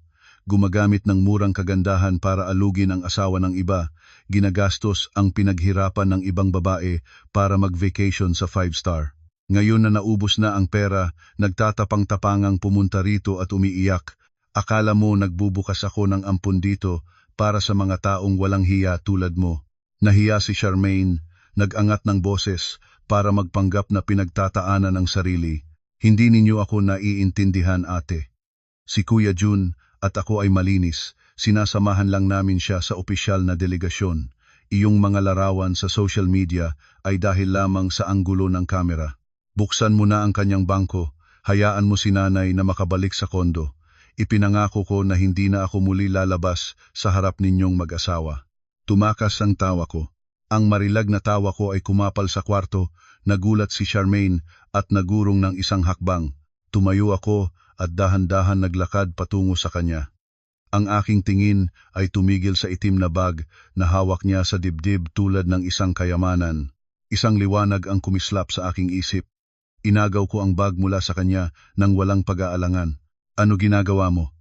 A: gumagamit ng murang kagandahan para alugin ang asawa ng iba, ginagastos ang pinaghirapan ng ibang babae para mag-vacation sa 5-star. Ngayon na naubos na ang pera, nagtatapang-tapangang pumunta rito at umiiyak. Akala mo nagbubukas ako ng ampon dito para sa mga taong walang hiya tulad mo. Nahiya si Charmaine, nag-angat ng boses para magpanggap na pinagtataanan ng sarili. Hindi ninyo ako naiintindihan, ate. Si Kuya June at ako ay malinis. Sinasamahan lang namin siya sa opisyal na delegasyon. Iyong mga larawan sa social media ay dahil lamang sa anggulo ng kamera. Buksan mo na ang kanyang bangko. Hayaan mo si nanay na makabalik sa kondo. Ipinangako ko na hindi na ako muli lalabas sa harap ninyong mag-asawa. Tumakas ang tawa ko. Ang marilag na tawa ko ay kumapal sa kwarto. Nagulat si Charmaine at nagurong ng isang hakbang. Tumayo ako at dahan-dahan naglakad patungo sa kanya. Ang aking tingin ay tumigil sa itim na bag na hawak niya sa dibdib tulad ng isang kayamanan. Isang liwanag ang kumislap sa aking isip. Inagaw ko ang bag mula sa kanya nang walang pag-aalangan. Ano ginagawa mo?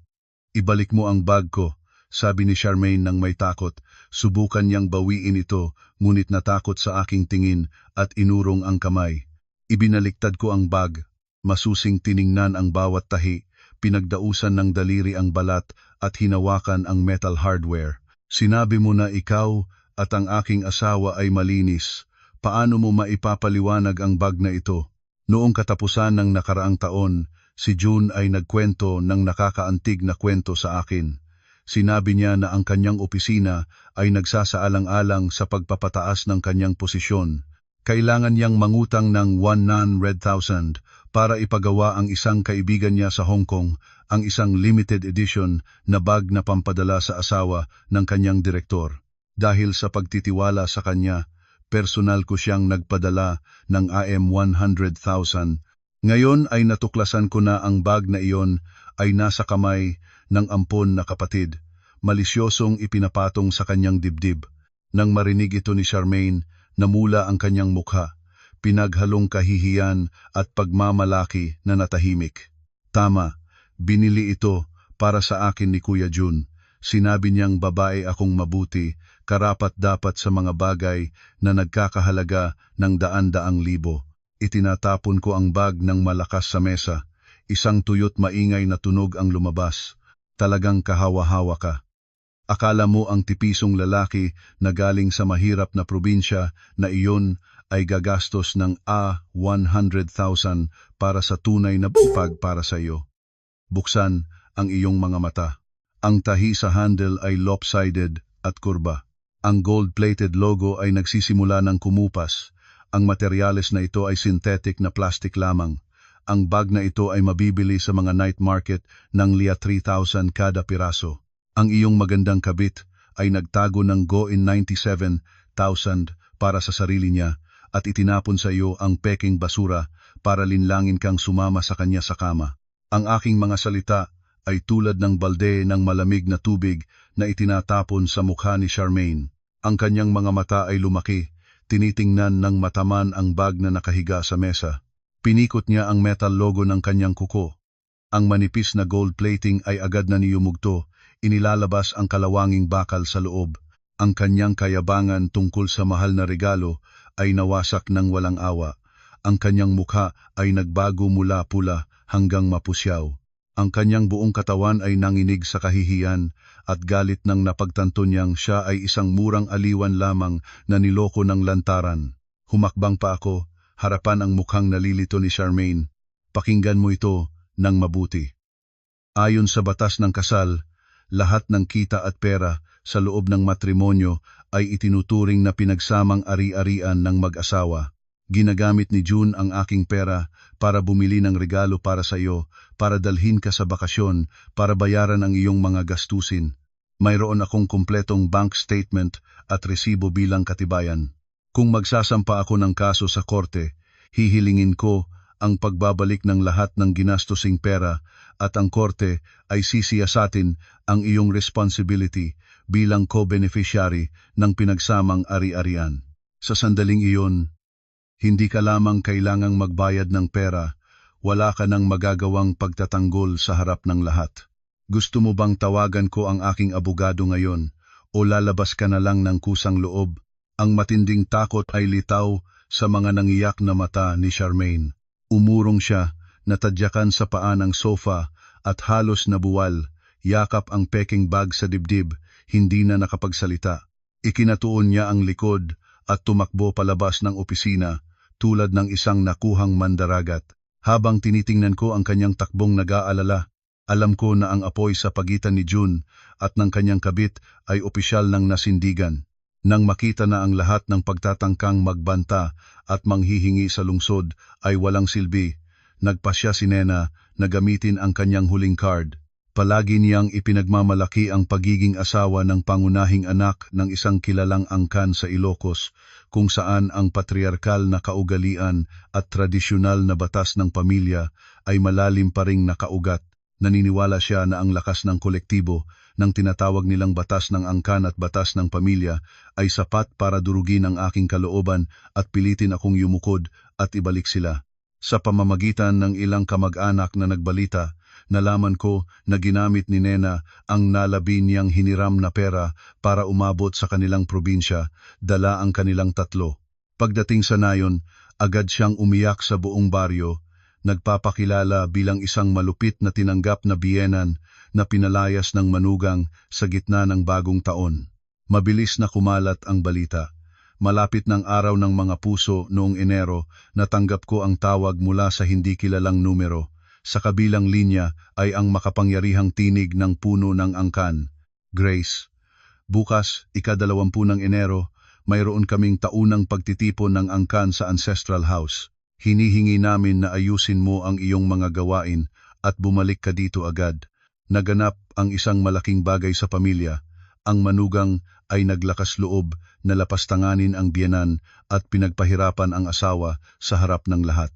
A: Ibalik mo ang bag ko, sabi ni Charmaine nang may takot. Subukan niyang bawiin ito, ngunit natakot sa aking tingin at inurong ang kamay. Ibinaliktad ko ang bag. Masusing tiningnan ang bawat tahi, pinagdausan ng daliri ang balat at hinawakan ang metal hardware. Sinabi mo na ikaw at ang aking asawa ay malinis. Paano mo maipapaliwanag ang bag na ito? Noong katapusan ng nakaraang taon, si June ay nagkwento ng nakakaantig na kwento sa akin. Sinabi niya na ang kanyang opisina ay nagsasaalang-alang sa pagpapataas ng kanyang posisyon. Kailangan niyang mangutang ng 100,000 para ipagawa ang isang kaibigan niya sa Hong Kong, ang isang limited edition na bag na pampadala sa asawa ng kanyang direktor. Dahil sa pagtitiwala sa kanya, personal ko siyang nagpadala ng AM100,000. Ngayon ay natuklasan ko na ang bag na iyon ay nasa kamay ng ampon na kapatid, malisyosong ipinapatong sa kanyang dibdib. Nang marinig ito ni Charmaine, namula ang kanyang mukha, pinaghalong kahihiyan at pagmamalaki na natahimik. Tama, binili ito para sa akin ni Kuya June. Sinabi niyang babae akong mabuti, karapat-dapat sa mga bagay na nagkakahalaga ng daan-daang libo. Itinatapon ko ang bag ng malakas sa mesa. Isang tuyot maingay na tunog ang lumabas. Talagang kahawa-hawa ka. Akala mo ang tipisong lalaki na galing sa mahirap na probinsya na iyon ay gagastos ng 100,000 para sa tunay na bupag para sa iyo. Buksan ang iyong mga mata. Ang tahi sa handle ay lopsided at kurba. Ang gold-plated logo ay nagsisimula ng kumupas. Ang materyales na ito ay synthetic na plastic lamang. Ang bag na ito ay mabibili sa mga night market ng liya 3,000 kada piraso. Ang iyong magandang kabit ay nagtago ng go-in 97,000 para sa sarili niya at itinapon sa iyo ang peking basura para linlangin kang sumama sa kanya sa kama. Ang aking mga salita ay tulad ng balde ng malamig na tubig na itinatapon sa mukha ni Charmaine. Ang kanyang mga mata ay lumaki, tinitingnan ng mataman ang bag na nakahiga sa mesa. Pinikot niya ang metal logo ng kanyang kuko. Ang manipis na gold plating ay agad na niyumugto, inilalabas ang kalawanging bakal sa loob. Ang kanyang kayabangan tungkol sa mahal na regalo ay nawasak ng walang awa. Ang kanyang mukha ay nagbago mula pula hanggang mapusyaw. Ang kanyang buong katawan ay nanginig sa kahihiyan at galit nang napagtanto niyang siya ay isang murang aliwan lamang na niloko ng lantaran. Humakbang pa ako, harapan ang mukhang nalilito ni Charmaine. Pakinggan mo ito ng mabuti. Ayon sa batas ng kasal, lahat ng kita at pera sa loob ng matrimonyo ay itinuturing na pinagsamang ari-arian ng mag-asawa. Ginagamit ni June ang aking pera para bumili ng regalo para sa iyo, para dalhin ka sa bakasyon, para bayaran ang iyong mga gastusin. Mayroon akong kumpletong bank statement at resibo bilang katibayan. Kung magsasampa ako ng kaso sa korte, hihilingin ko ang pagbabalik ng lahat ng ginastosing pera at ang korte ay sisiyasatin ang iyong responsibility bilang co-beneficiary ng pinagsamang ari-arian. Sa sandaling iyon, hindi ka lamang kailangang magbayad ng pera, wala ka nang magagawang pagtatanggol sa harap ng lahat. Gusto mo bang tawagan ko ang aking abogado ngayon o lalabas ka na lang ng kusang loob? Ang matinding takot ay litaw sa mga nangiyak na mata ni Charmaine. Umurong siya, natadyakan sa paa ng sofa at halos nabuwal, yakap ang peking bag sa dibdib, hindi na nakapagsalita. Ikinatuon niya ang likod at tumakbo palabas ng opisina tulad ng isang nakuhang mandaragat. Habang tinitingnan ko ang kanyang takbong nag-aalala, alam ko na ang apoy sa pagitan ni June at ng kanyang kabit ay opisyal ng nasindigan. Nang makita na ang lahat ng pagtatangkang magbanta at manghihingi sa lungsod ay walang silbi, nagpasya si Nena na gamitin ang kanyang huling card. Palagi niyang ipinagmamalaki ang pagiging asawa ng pangunahing anak ng isang kilalang angkan sa Ilocos, kung saan ang patriarkal na kaugalian at tradisyonal na batas ng pamilya ay malalim pa ring nakaugat. Naniniwala siya na ang lakas ng kolektibo ng tinatawag nilang batas ng angkan at batas ng pamilya ay sapat para durugin ang aking kalooban at pilitin akong yumukod at ibalik sila. Sa pamamagitan ng ilang kamag-anak na nagbalita, nalaman ko na ginamit ni Nena ang nalabi niyang hiniram na pera para umabot sa kanilang probinsya, dala ang kanilang tatlo. Pagdating sa nayon, agad siyang umiyak sa buong baryo, nagpapakilala bilang isang malupit na tinanggap na biyenan na pinalayas ng manugang sa gitna ng bagong taon. Mabilis na kumalat ang balita. Malapit ng araw ng mga puso noong Enero, natanggap ko ang tawag mula sa hindi kilalang numero. Sa kabilang linya ay ang makapangyarihang tinig ng puno ng angkan. Grace, bukas, ika-20 ng Enero, mayroon kaming taunang pagtitipon ng angkan sa Ancestral House. Hinihingi namin na ayusin mo ang iyong mga gawain at bumalik ka dito agad. Naganap ang isang malaking bagay sa pamilya. Ang manugang ay naglakas loob na lapastanganin ang biyenan at pinagpahirapan ang asawa sa harap ng lahat.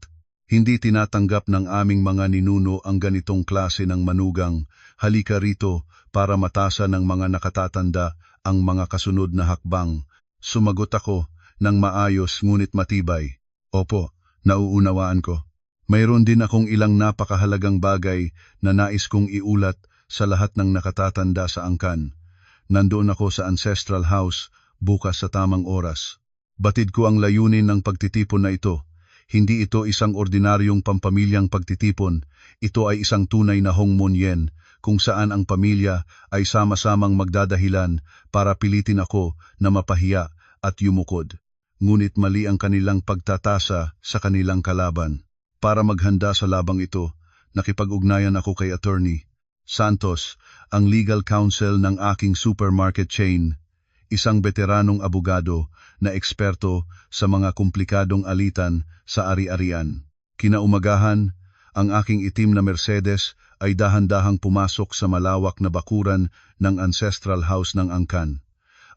A: Hindi tinatanggap ng aming mga ninuno ang ganitong klase ng manugang. Halika rito para matasa ng mga nakatatanda ang mga kasunod na hakbang. Sumagot ako ng maayos ngunit matibay. Opo, nauunawaan ko. Mayroon din akong ilang napakahalagang bagay na nais kong iulat sa lahat ng nakatatanda sa angkan. Nandoon ako sa Ancestral House bukas sa tamang oras. Batid ko ang layunin ng pagtitipon na ito. Hindi ito isang ordinaryong pampamilyang pagtitipon, ito ay isang tunay na hongmonyen, kung saan ang pamilya ay sama-samang magdadahilan para pilitin ako na mapahiya at yumukod. ngunit mali ang kanilang pagtatasa sa kanilang kalaban. Para maghanda sa labang ito, nakipag-ugnayan ako kay Attorney Santos, ang legal counsel ng aking supermarket chain, isang veteranong abogado na eksperto sa mga komplikadong alitan sa ari-arian. Kinaumagahan, ang aking itim na Mercedes ay dahan-dahang pumasok sa malawak na bakuran ng ancestral house ng angkan.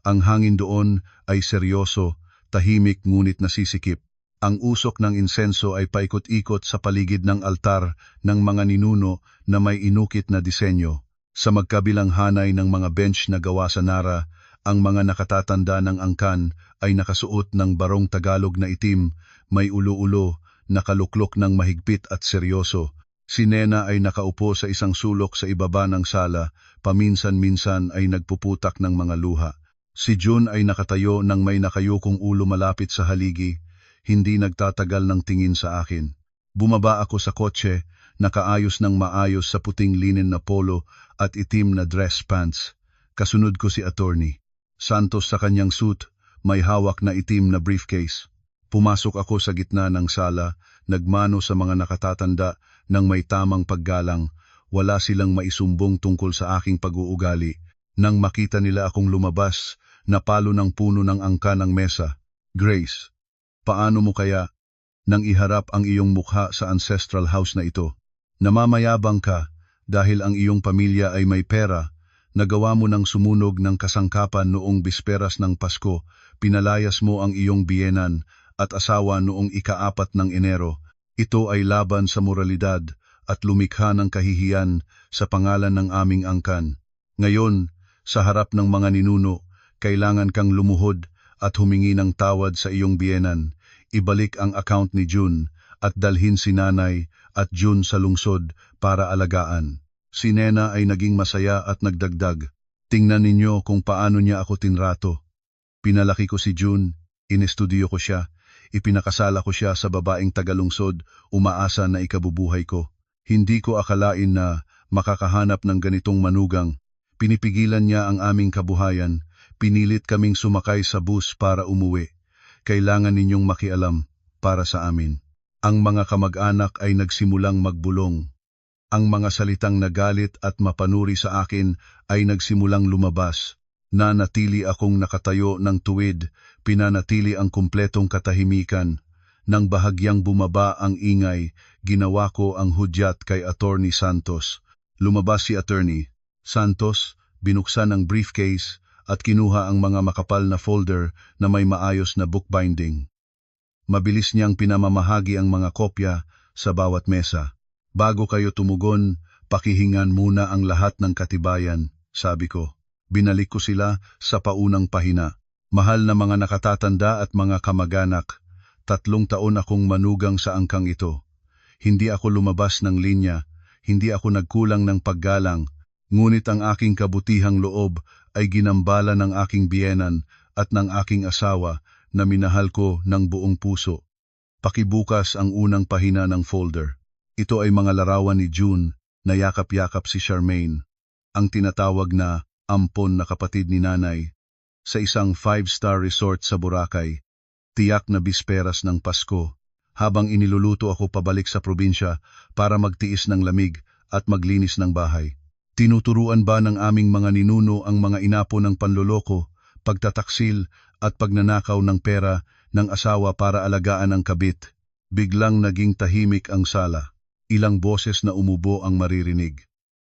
A: Ang hangin doon ay seryoso, tahimik ngunit nasisikip. Ang usok ng insenso ay paikot-ikot sa paligid ng altar ng mga ninuno na may inukit na disenyo. Sa magkabilang hanay ng mga bench na gawa sa Nara, ang mga nakatatanda ng angkan ay nakasuot ng barong Tagalog na itim, may ulo-ulo, nakaluklok ng mahigpit at seryoso. Si Nena ay nakaupo sa isang sulok sa ibaba ng sala, paminsan-minsan ay nagpuputak ng mga luha. Si June ay nakatayo ng may nakayukong ulo malapit sa haligi, hindi nagtatagal ng tingin sa akin. Bumaba ako sa kotse, nakaayos ng maayos sa puting linen na polo at itim na dress pants. Kasunod ko si Attorney Santos sa kanyang suit, may hawak na itim na briefcase. Pumasok ako sa gitna ng sala, nagmano sa mga nakatatanda ng may tamang paggalang. Wala silang maisumbong tungkol sa aking pag-uugali. Nang makita nila akong lumabas, napalo ng puno ng angkan ang mesa. Grace, paano mo kaya nang iharap ang iyong mukha sa ancestral house na ito? Namamayabang ka dahil ang iyong pamilya ay may pera. Nagawa mo ng sumunog ng kasangkapan noong bisperas ng Pasko, pinalayas mo ang iyong biyenan at asawa noong ika-4 ng Enero. Ito ay laban sa moralidad at lumikha ng kahihiyan sa pangalan ng aming angkan. Ngayon, sa harap ng mga ninuno, kailangan kang lumuhod at humingi ng tawad sa iyong biyenan. Ibalik ang account ni June at dalhin si Nanay at June sa lungsod para alagaan. Si Nena ay naging masaya at nagdagdag. Tingnan ninyo kung paano niya ako tinrato. Pinalaki ko si June, inestudiyo ko siya, ipinakasala ko siya sa babaeng tagalungsod, umaasa na ikabubuhay ko. Hindi ko akalain na makakahanap ng ganitong manugang. Pinipigilan niya ang aming kabuhayan, pinilit kaming sumakay sa bus para umuwi. Kailangan ninyong makialam para sa amin. Ang mga kamag-anak ay nagsimulang magbulong. Ang mga salitang nagalit at mapanuri sa akin ay nagsimulang lumabas. Nanatili akong nakatayo ng tuwid, pinanatili ang kumpletong katahimikan. Nang bahagyang bumaba ang ingay, ginawa ko ang hudyat kay Attorney Santos. Lumabas si Attorney Santos, binuksan ang briefcase at kinuha ang mga makapal na folder na may maayos na bookbinding. Mabilis niyang pinamamahagi ang mga kopya sa bawat mesa. Bago kayo tumugon, pakihingan muna ang lahat ng katibayan, sabi ko. Binalik ko sila sa paunang pahina. Mahal na mga nakatatanda at mga kamag-anak, 3 taon akong manugang sa angkang ito. Hindi ako lumabas ng linya, hindi ako nagkulang ng paggalang, ngunit ang aking kabutihang loob ay ginambala ng aking biyenan at ng aking asawa na minahal ko ng buong puso. Pakibukas ang unang pahina ng folder. Ito ay mga larawan ni June na yakap-yakap si Charmaine, ang tinatawag na ampon na kapatid ni Nanay, sa isang 5-star resort sa Boracay, tiyak na bisperas ng Pasko, habang iniluluto ako pabalik sa probinsya para magtiis ng lamig at maglinis ng bahay. Tinuturuan ba ng aming mga ninuno ang mga inapo ng panloloko, pagtataksil at pagnanakaw ng pera ng asawa para alagaan ang kabit? Biglang naging tahimik ang sala. Ilang boses na umubo ang maririnig.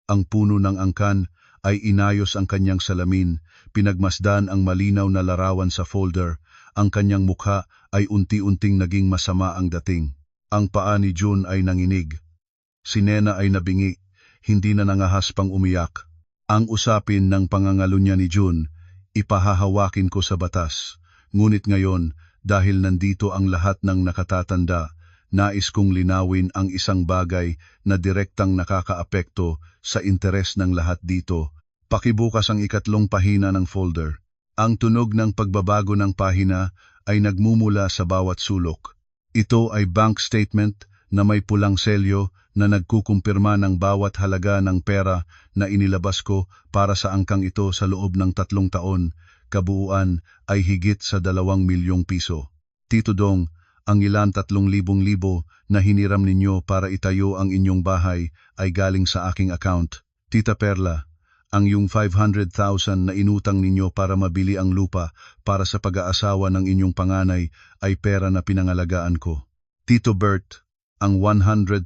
A: Ang puno ng angkan ay inayos ang kanyang salamin, pinagmasdan ang malinaw na larawan sa folder, ang kanyang mukha ay unti-unting naging masama ang dating. Ang paa ni June ay nanginig. Si Nena ay nabingi, hindi na nangahas pang umiyak. Ang usapin ng pangangalunya ni June, ipahahawakin ko sa batas. Ngunit ngayon, dahil nandito ang lahat ng nakatatanda, nais kong linawin ang isang bagay na direktang nakakaapekto sa interes ng lahat dito. Pakibukas ang 3 pahina ng folder. Ang tunog ng pagbabago ng pahina ay nagmumula sa bawat sulok. Ito ay bank statement na may pulang selyo na nagkukumpirma ng bawat halaga ng pera na inilabas ko para sa angkang ito sa loob ng 3 taon. Kabuuan ay higit sa 2 milyong piso. Tito Dong, ang ilan 3,000 na hiniram ninyo para itayo ang inyong bahay ay galing sa aking account. Tita Perla, ang yung 500,000 na inutang ninyo para mabili ang lupa para sa pag-aasawa ng inyong panganay ay pera na pinangalagaan ko. Tito Bert, ang 100,000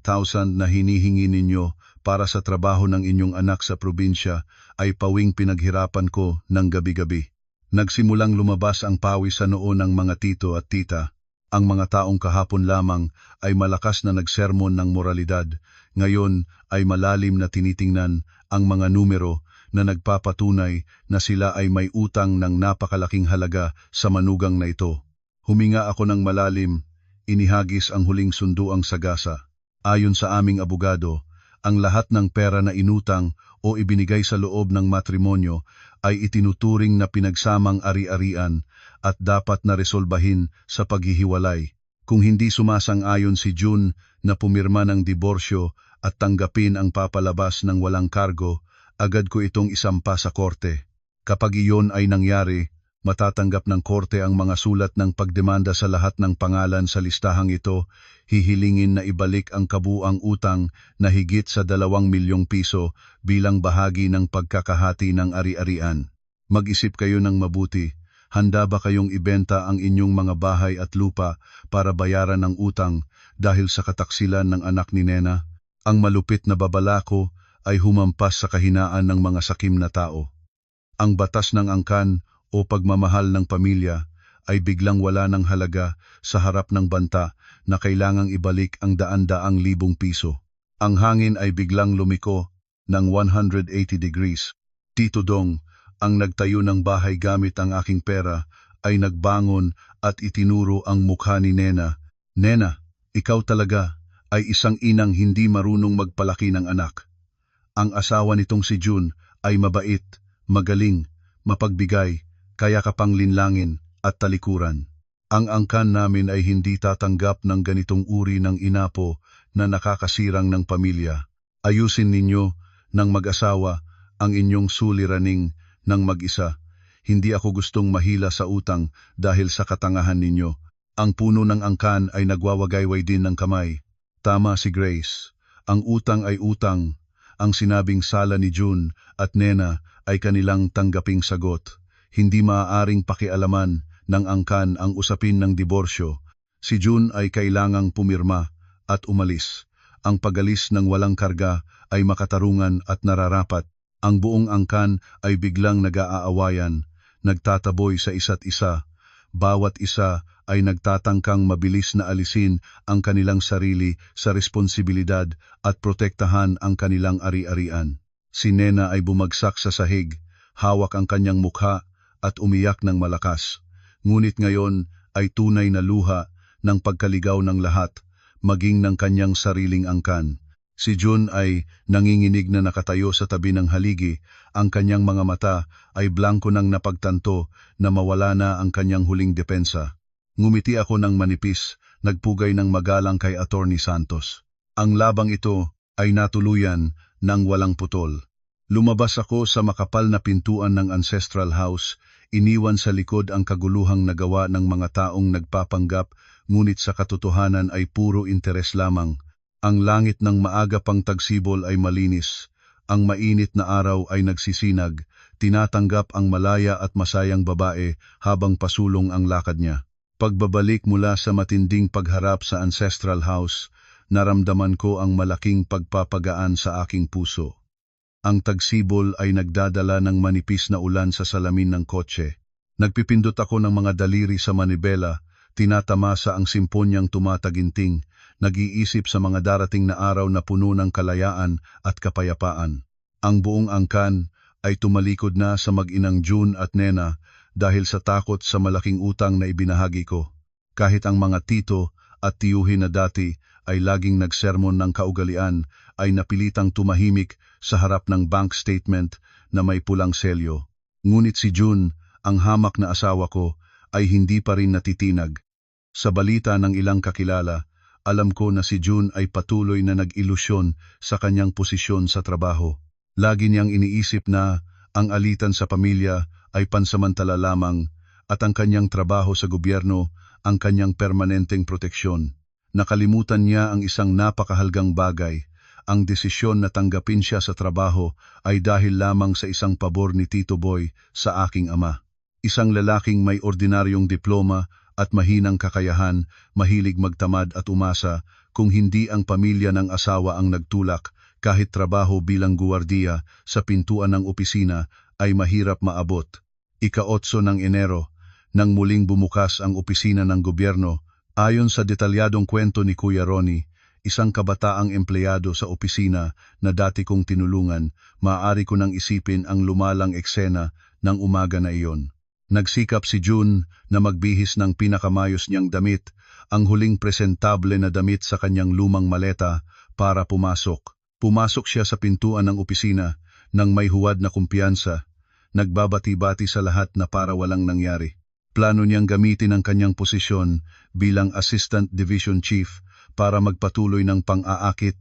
A: na hinihingi ninyo para sa trabaho ng inyong anak sa probinsya ay pawing pinaghirapan ko ng gabi-gabi. Nagsimulang lumabas ang pawis sa noo ng mga tito at tita. Ang mga taong kahapon lamang ay malakas na nagsermon ng moralidad, ngayon ay malalim na tinitingnan ang mga numero na nagpapatunay na sila ay may utang ng napakalaking halaga sa manugang na ito. Huminga ako ng malalim, inihagis ang huling sunduang sagasa. Ayon sa aming abogado, ang lahat ng pera na inutang o ibinigay sa loob ng matrimonyo ay itinuturing na pinagsamang ari-arian at dapat na resolbahin sa paghihiwalay. Kung hindi sumasang-ayon si June na pumirma ng diborsyo at tanggapin ang papalabas ng walang kargo, agad ko itong isampa sa korte. Kapag iyon ay nangyari, matatanggap ng korte ang mga sulat ng pagdemanda sa lahat ng pangalan sa listahang ito, hihilingin na ibalik ang kabuuang utang na higit sa 2 milyong piso bilang bahagi ng pagkakahati ng ari-arian. Mag-isip kayo ng mabuti. Handa ba kayong ibenta ang inyong mga bahay at lupa para bayaran ang utang dahil sa kataksilan ng anak ni Nena? Ang malupit na babalako ay humampas sa kahinaan ng mga sakim na tao. Ang batas ng angkan o pagmamahal ng pamilya ay biglang wala ng halaga sa harap ng banta na kailangang ibalik ang daan-daang libong piso. Ang hangin ay biglang lumiko ng 180 degrees. Tito Dong, ang nagtayo ng bahay gamit ang aking pera, ay nagbangon at itinuro ang mukha ni Nena. Nena, ikaw talaga ay isang inang hindi marunong magpalaki ng anak. Ang asawa nitong si June ay mabait, magaling, mapagbigay, kaya kapang linlangin at talikuran. Ang angkan namin ay hindi tatanggap ng ganitong uri ng inapo na nakakasirang ng pamilya. Ayusin ninyo ng mag-asawa ang inyong suliraning ng mag-isa. Hindi ako gustong mahila sa utang dahil sa katangahan ninyo. Ang puno ng angkan ay nagwawagayway din ng kamay. Tama si Grace. Ang utang ay utang. Ang sinabing sala ni June at Nena ay kanilang tanggaping sagot. Hindi maaaring pakialaman ng angkan ang usapin ng diborsyo. Si June ay kailangang pumirma at umalis. Ang pagalis ng walang karga ay makatarungan at nararapat. Ang buong angkan ay biglang nag-aawayan, nagtataboy sa isa't isa. Bawat isa ay nagtatangkang mabilis na alisin ang kanilang sarili sa responsibilidad at protektahan ang kanilang ari-arian. Si Nena ay bumagsak sa sahig, hawak ang kanyang mukha at umiyak ng malakas. Ngunit ngayon ay tunay na luha ng pagkaligaw ng lahat, maging ng kanyang sariling angkan. Si June ay nanginginig na nakatayo sa tabi ng haligi, ang kanyang mga mata ay blanko ng napagtanto na mawala na ang kanyang huling depensa. Ngumiti ako ng manipis, nagpugay ng magalang kay Attorney Santos. Ang labang ito ay natuluyan ng walang putol. Lumabas ako sa makapal na pintuan ng ancestral house, iniwan sa likod ang kaguluhang nagawa ng mga taong nagpapanggap, ngunit sa katotohanan ay puro interes lamang. Ang langit ng maaga pang tagsibol ay malinis, ang mainit na araw ay nagsisinag, tinatanggap ang malaya at masayang babae habang pasulong ang lakad niya. Pagbabalik mula sa matinding pagharap sa ancestral house, naramdaman ko ang malaking pagpapagaan sa aking puso. Ang tagsibol ay nagdadala ng manipis na ulan sa salamin ng kotse. Nagpipindot ako ng mga daliri sa manibela, tinatamasa ang simponyang tumataginting, nag-iisip sa mga darating na araw na puno ng kalayaan at kapayapaan. Ang buong angkan ay tumalikod na sa mag-inang June at Nena dahil sa takot sa malaking utang na ibinahagi ko. Kahit ang mga tito at tiyuhin na dati ay laging nagsermon ng kaugalian, ay napilitang tumahimik sa harap ng bank statement na may pulang selyo. Ngunit si June, ang hamak na asawa ko, ay hindi pa rin natitinag. Sa balita ng ilang kakilala, alam ko na si June ay patuloy na nag-ilusyon sa kanyang posisyon sa trabaho. Lagi niyang iniisip na ang alitan sa pamilya ay pansamantala lamang at ang kanyang trabaho sa gobyerno ang kanyang permanenteng proteksyon. Nakalimutan niya ang isang napakahalgang bagay. Ang desisyon na tanggapin siya sa trabaho ay dahil lamang sa isang pabor ni Tito Boy sa aking ama. Isang lalaking may ordinaryong diploma at mahinang kakayahan, mahilig magtamad at umasa, kung hindi ang pamilya ng asawa ang nagtulak, kahit trabaho bilang guwardiya sa pintuan ng opisina ay mahirap maabot. Ika-8 ng Enero, nang muling bumukas ang opisina ng gobyerno, ayon sa detalyadong kwento ni Kuya Ronnie, isang kabataang empleyado sa opisina na dati kong tinulungan, maaari ko nang isipin ang lumalang eksena ng umaga na iyon. Nagsikap si June na magbihis ng pinakamayos niyang damit, ang huling presentable na damit sa kanyang lumang maleta para pumasok. Pumasok siya sa pintuan ng opisina nang may huwad na kumpiyansa, nagbabati-bati sa lahat na para walang nangyari. Plano niyang gamitin ang kanyang posisyon bilang Assistant Division Chief para magpatuloy ng pang-aakit,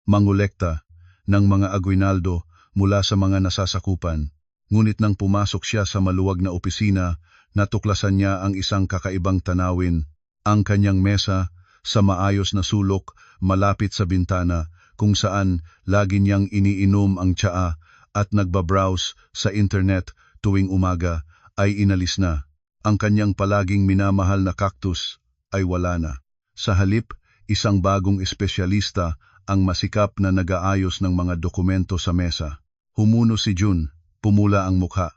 A: mangolekta ng mga aguinaldo mula sa mga nasasakupan. Ngunit nang pumasok siya sa maluwag na opisina, natuklasan niya ang isang kakaibang tanawin, ang kanyang mesa sa maayos na sulok malapit sa bintana kung saan lagi niyang iniinom ang tsaa at nagbabrowse sa internet tuwing umaga ay inalis na. Ang kanyang palaging minamahal na cactus ay wala na. Sa halip, isang bagong espesyalista ang masikap na nag-aayos ng mga dokumento sa mesa. Humuno si June, pumula ang mukha.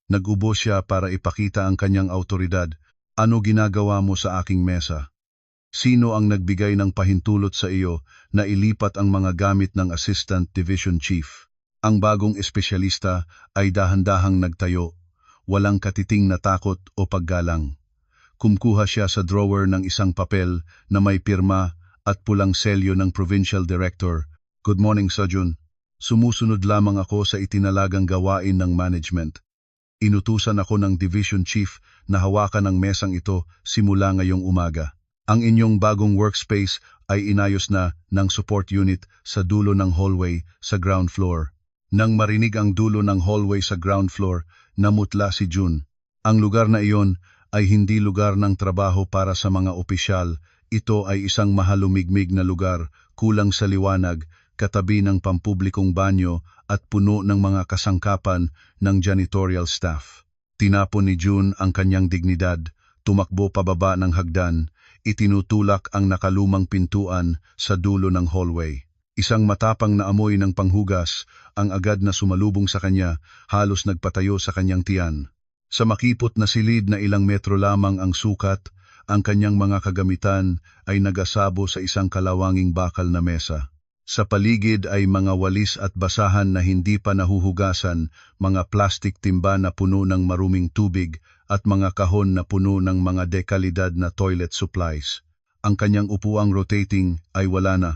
A: Nag-ubo siya para ipakita ang kanyang autoridad. Ano ginagawa mo sa aking mesa? Sino ang nagbigay ng pahintulot sa iyo na ilipat ang mga gamit ng Assistant Division Chief? Ang bagong espesyalista ay dahan-dahang nagtayo, walang katiting na takot o paggalang. Kumuha siya sa drawer ng isang papel na may pirma at pulang selyo ng Provincial Director. Good morning, Sir June. Sumusunod lamang ako sa itinalagang gawain ng management. Inutusan ako ng Division Chief na hawakan ang mesang ito simula ngayong umaga. Ang inyong bagong workspace ay inayos na ng support unit sa dulo ng hallway sa ground floor. Nang marinig ang dulo ng hallway sa ground floor, namutla si June. Ang lugar na iyon ay hindi lugar ng trabaho para sa mga opisyal. Ito ay isang mahalumigmig na lugar, kulang sa liwanag, katabi ng pampublikong banyo at puno ng mga kasangkapan ng janitorial staff. Tinapon ni June ang kanyang dignidad, tumakbo pababa ng hagdan, itinutulak ang nakalumang pintuan sa dulo ng hallway. Isang matapang na amoy ng panghugas ang agad na sumalubong sa kanya, halos nagpatayo sa kanyang tiyan. Sa makipot na silid na ilang metro lamang ang sukat, ang kanyang mga kagamitan ay nagasabo sa isang kalawanging bakal na mesa. Sa paligid ay mga walis at basahan na hindi pa nahuhugasan, mga plastic timba na puno ng maruming tubig at mga kahon na puno ng mga dekalidad na toilet supplies. Ang kanyang upuang rotating ay wala na.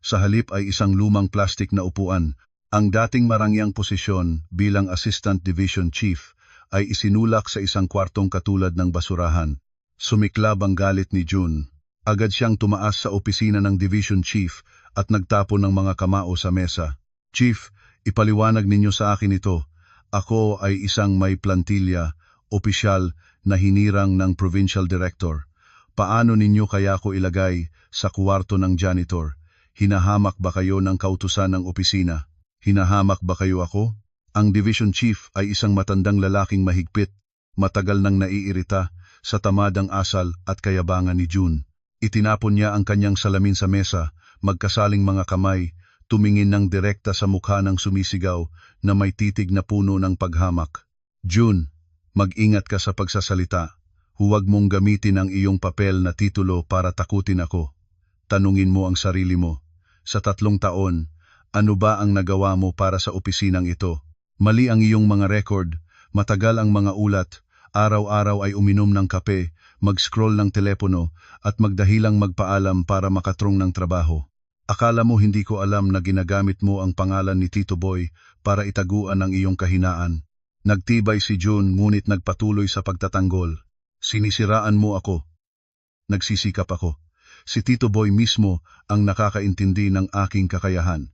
A: Sa halip ay isang lumang plastic na upuan. Ang dating marangyang posisyon bilang Assistant Division Chief ay isinulak sa isang kwartong katulad ng basurahan. Sumiklab ang galit ni June. Agad siyang tumaas sa opisina ng Division Chief at nagtapon ng mga kamao sa mesa. Chief, ipaliwanag ninyo sa akin ito. Ako ay isang may plantilya, opisyal na hinirang ng Provincial Director. Paano ninyo kaya ko ilagay sa kwarto ng janitor? Hinahamak ba kayo ng kautusan ng opisina? Hinahamak ba kayo ako? Ang Division Chief ay isang matandang lalaking mahigpit, matagal nang naiirita sa tamadang asal at kayabangan ni June. Itinapon niya ang kanyang salamin sa mesa, magkasaling mga kamay, tumingin ng direkta sa mukha ng sumisigaw na may titig na puno ng paghamak. June, mag-ingat ka sa pagsasalita. Huwag mong gamitin ang iyong papel na titulo para takutin ako. Tanungin mo ang sarili mo. Sa 3 taon, ano ba ang nagawa mo para sa opisinang ito? Mali ang iyong mga record, matagal ang mga ulat, araw-araw ay uminom ng kape, mag-scroll ng telepono at magdahilang magpaalam para makatrong ng trabaho. Akala mo hindi ko alam na ginagamit mo ang pangalan ni Tito Boy para itaguan ang iyong kahinaan. Nagtibay si June ngunit nagpatuloy sa pagtatanggol. Sinisiraan mo ako. Nagsisikap ako. Si Tito Boy mismo ang nakakaintindi ng aking kakayahan.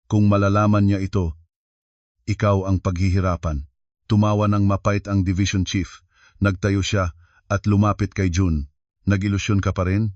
A: Kung malalaman niya ito, ikaw ang paghihirapan. Tumawa ng mapait ang Division Chief. Nagtayo siya at lumapit kay June. Nag-ilusyon ka pa rin?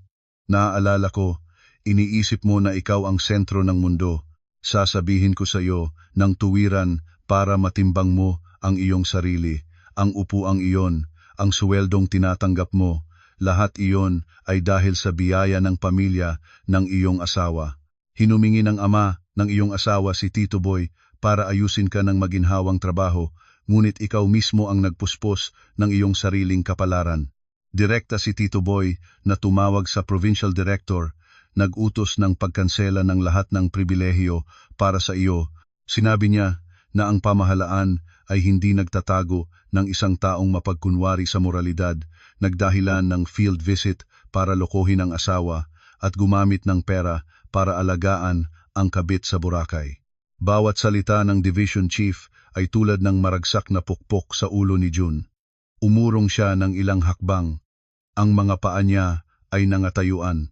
A: Naaalala ko, iniisip mo na ikaw ang sentro ng mundo. Sasabihin ko sa iyo ng tuwiran para matimbang mo ang iyong sarili, ang upuang iyon, ang suweldong tinatanggap mo, lahat iyon ay dahil sa biyaya ng pamilya ng iyong asawa. Hinumingi ng ama ng iyong asawa si Tito Boy para ayusin ka ng maginhawang trabaho, ngunit ikaw mismo ang nagpuspos ng iyong sariling kapalaran. Direkta si Tito Boy na tumawag sa provincial director, nag-utos ng pagkansela ng lahat ng pribilehiyo para sa iyo. Sinabi niya na ang pamahalaan ay hindi nagtatago ng isang taong mapagkunwari sa moralidad, nagdahilan ng field visit para lokohin ang asawa at gumamit ng pera para alagaan ang kabit sa Boracay. Bawat salita ng division chief ay tulad ng maragsak na pukpok sa ulo ni June. Umurong siya ng ilang hakbang. Ang mga paa niya ay nangatayuan.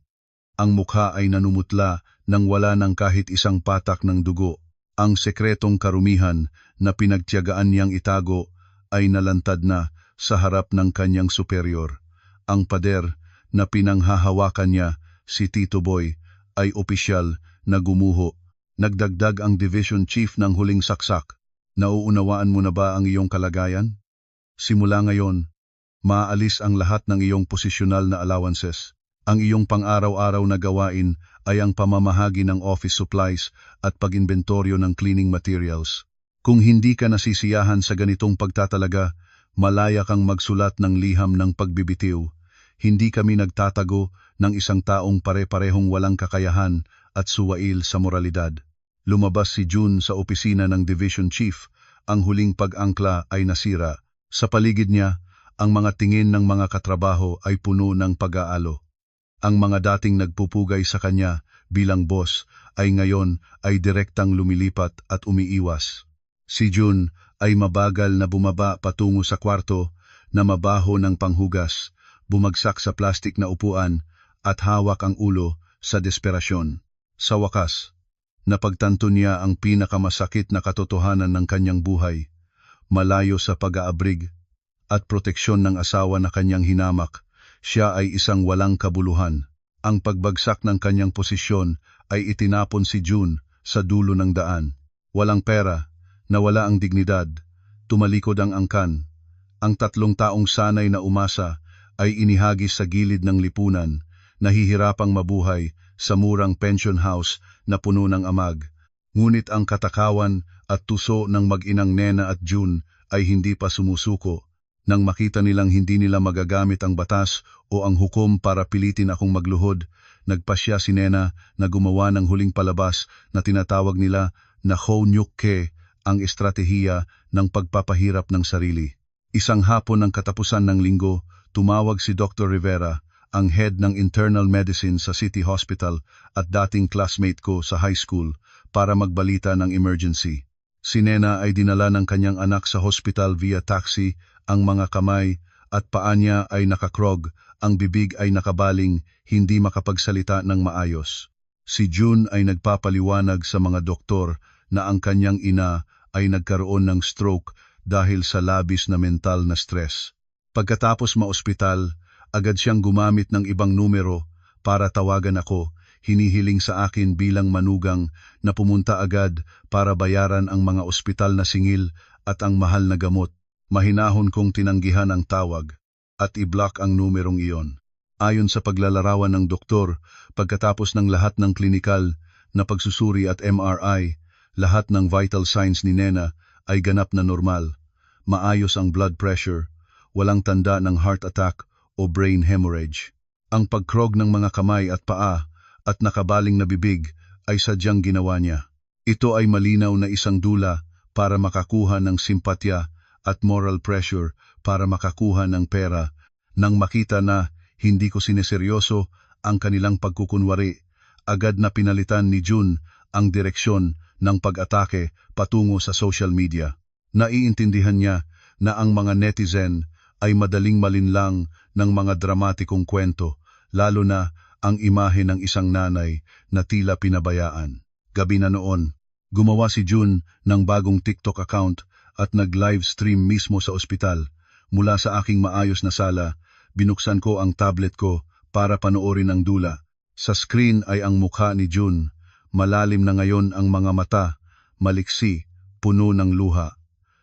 A: Ang mukha ay nanumutla nang wala ng kahit isang patak ng dugo. Ang sekretong karumihan na pinagtiyagaan niyang itago ay nalantad na sa harap ng kanyang superior. Ang pader na pinanghahawakan niya, si Tito Boy, ay opisyal na gumuho. Nagdagdag ang division chief ng huling saksak. Nauunawaan mo na ba ang iyong kalagayan? Simula ngayon, maaalis ang lahat ng iyong posisyonal na allowances. Ang iyong pang-araw-araw na gawain ay ang pamamahagi ng office supplies at pag-inventoryo ng cleaning materials. Kung hindi ka nasisiyahan sa ganitong pagtatalaga, malaya kang magsulat ng liham ng pagbibitiw. Hindi kami nagtatago ng isang taong pare-parehong walang kakayahan at suwail sa moralidad. Lumabas si June sa opisina ng division chief, ang huling pag-angkla ay nasira. Sa paligid niya, ang mga tingin ng mga katrabaho ay puno ng pag-aalo. Ang mga dating nagpupugay sa kanya bilang boss ay ngayon ay direktang lumilipat at umiiwas. Si June ay mabagal na bumaba patungo sa kwarto na mabaho ng panghugas, bumagsak sa plastik na upuan at hawak ang ulo sa desperasyon. Sa wakas, napagtanto niya ang pinakamasakit na katotohanan ng kanyang buhay. Malayo sa pag-aabrig at proteksyon ng asawa na kanyang hinamak, siya ay isang walang kabuluhan. Ang pagbagsak ng kanyang posisyon ay itinapon si June sa dulo ng daan. Walang pera, nawala ang dignidad, tumalikod ang angkan. Ang 3 taong sanay na umasa ay inihagis sa gilid ng lipunan, nahihirapang mabuhay sa murang pension house na puno ng amag. Ngunit ang katakawan at tuso ng mag-inang Nena at June ay hindi pa sumusuko. Nang makita nilang hindi nila magagamit ang batas o ang hukom para pilitin akong magluhod, nagpasya si Nena na gumawa ng huling palabas na tinatawag nila na Ho-Nyuk-ke, ang estratehiya ng pagpapahirap ng sarili. Isang hapon ng katapusan ng linggo, tumawag si Dr. Rivera, ang head ng internal medicine sa City Hospital at dating classmate ko sa high school, para magbalita ng emergency. Si Nena ay dinala ng kanyang anak sa hospital via taxi, ang mga kamay at paa niya ay nakakrog, ang bibig ay nakabaling, hindi makapagsalita ng maayos. Si June ay nagpapaliwanag sa mga doktor na ang kanyang ina ay nagkaroon ng stroke dahil sa labis na mental na stress. Pagkatapos maospital, agad siyang gumamit ng ibang numero para tawagan ako, hinihiling sa akin bilang manugang na pumunta agad para bayaran ang mga ospital na singil at ang mahal na gamot. Mahinahon kong tinanggihan ang tawag at i-block ang numerong iyon. Ayon sa paglalarawan ng doktor, pagkatapos ng lahat ng klinikal na pagsusuri at MRI, lahat ng vital signs ni Nena ay ganap na normal. Maayos ang blood pressure, walang tanda ng heart attack o brain hemorrhage. Ang pagkrog ng mga kamay at paa at nakabaling na bibig ay sadyang ginawa niya. Ito ay malinaw na isang dula para makakuha ng simpatya at moral pressure para makakuha ng pera. Nang makita na hindi ko sineseryoso ang kanilang pagkukunwari, agad na pinalitan ni June ang direksyon ng pag-atake patungo sa social media. Naiintindihan niya na ang mga netizen ay madaling malinlang ng mga dramatikong kwento, lalo na ang imahe ng isang nanay na tila pinabayaan. Gabi na noon, gumawa si June ng bagong TikTok account at nag-live stream mismo sa ospital. Mula sa aking maayos na sala, binuksan ko ang tablet ko para panoorin ang dula. Sa screen ay ang mukha ni June. Malalim na ngayon ang mga mata, maliksi, puno ng luha.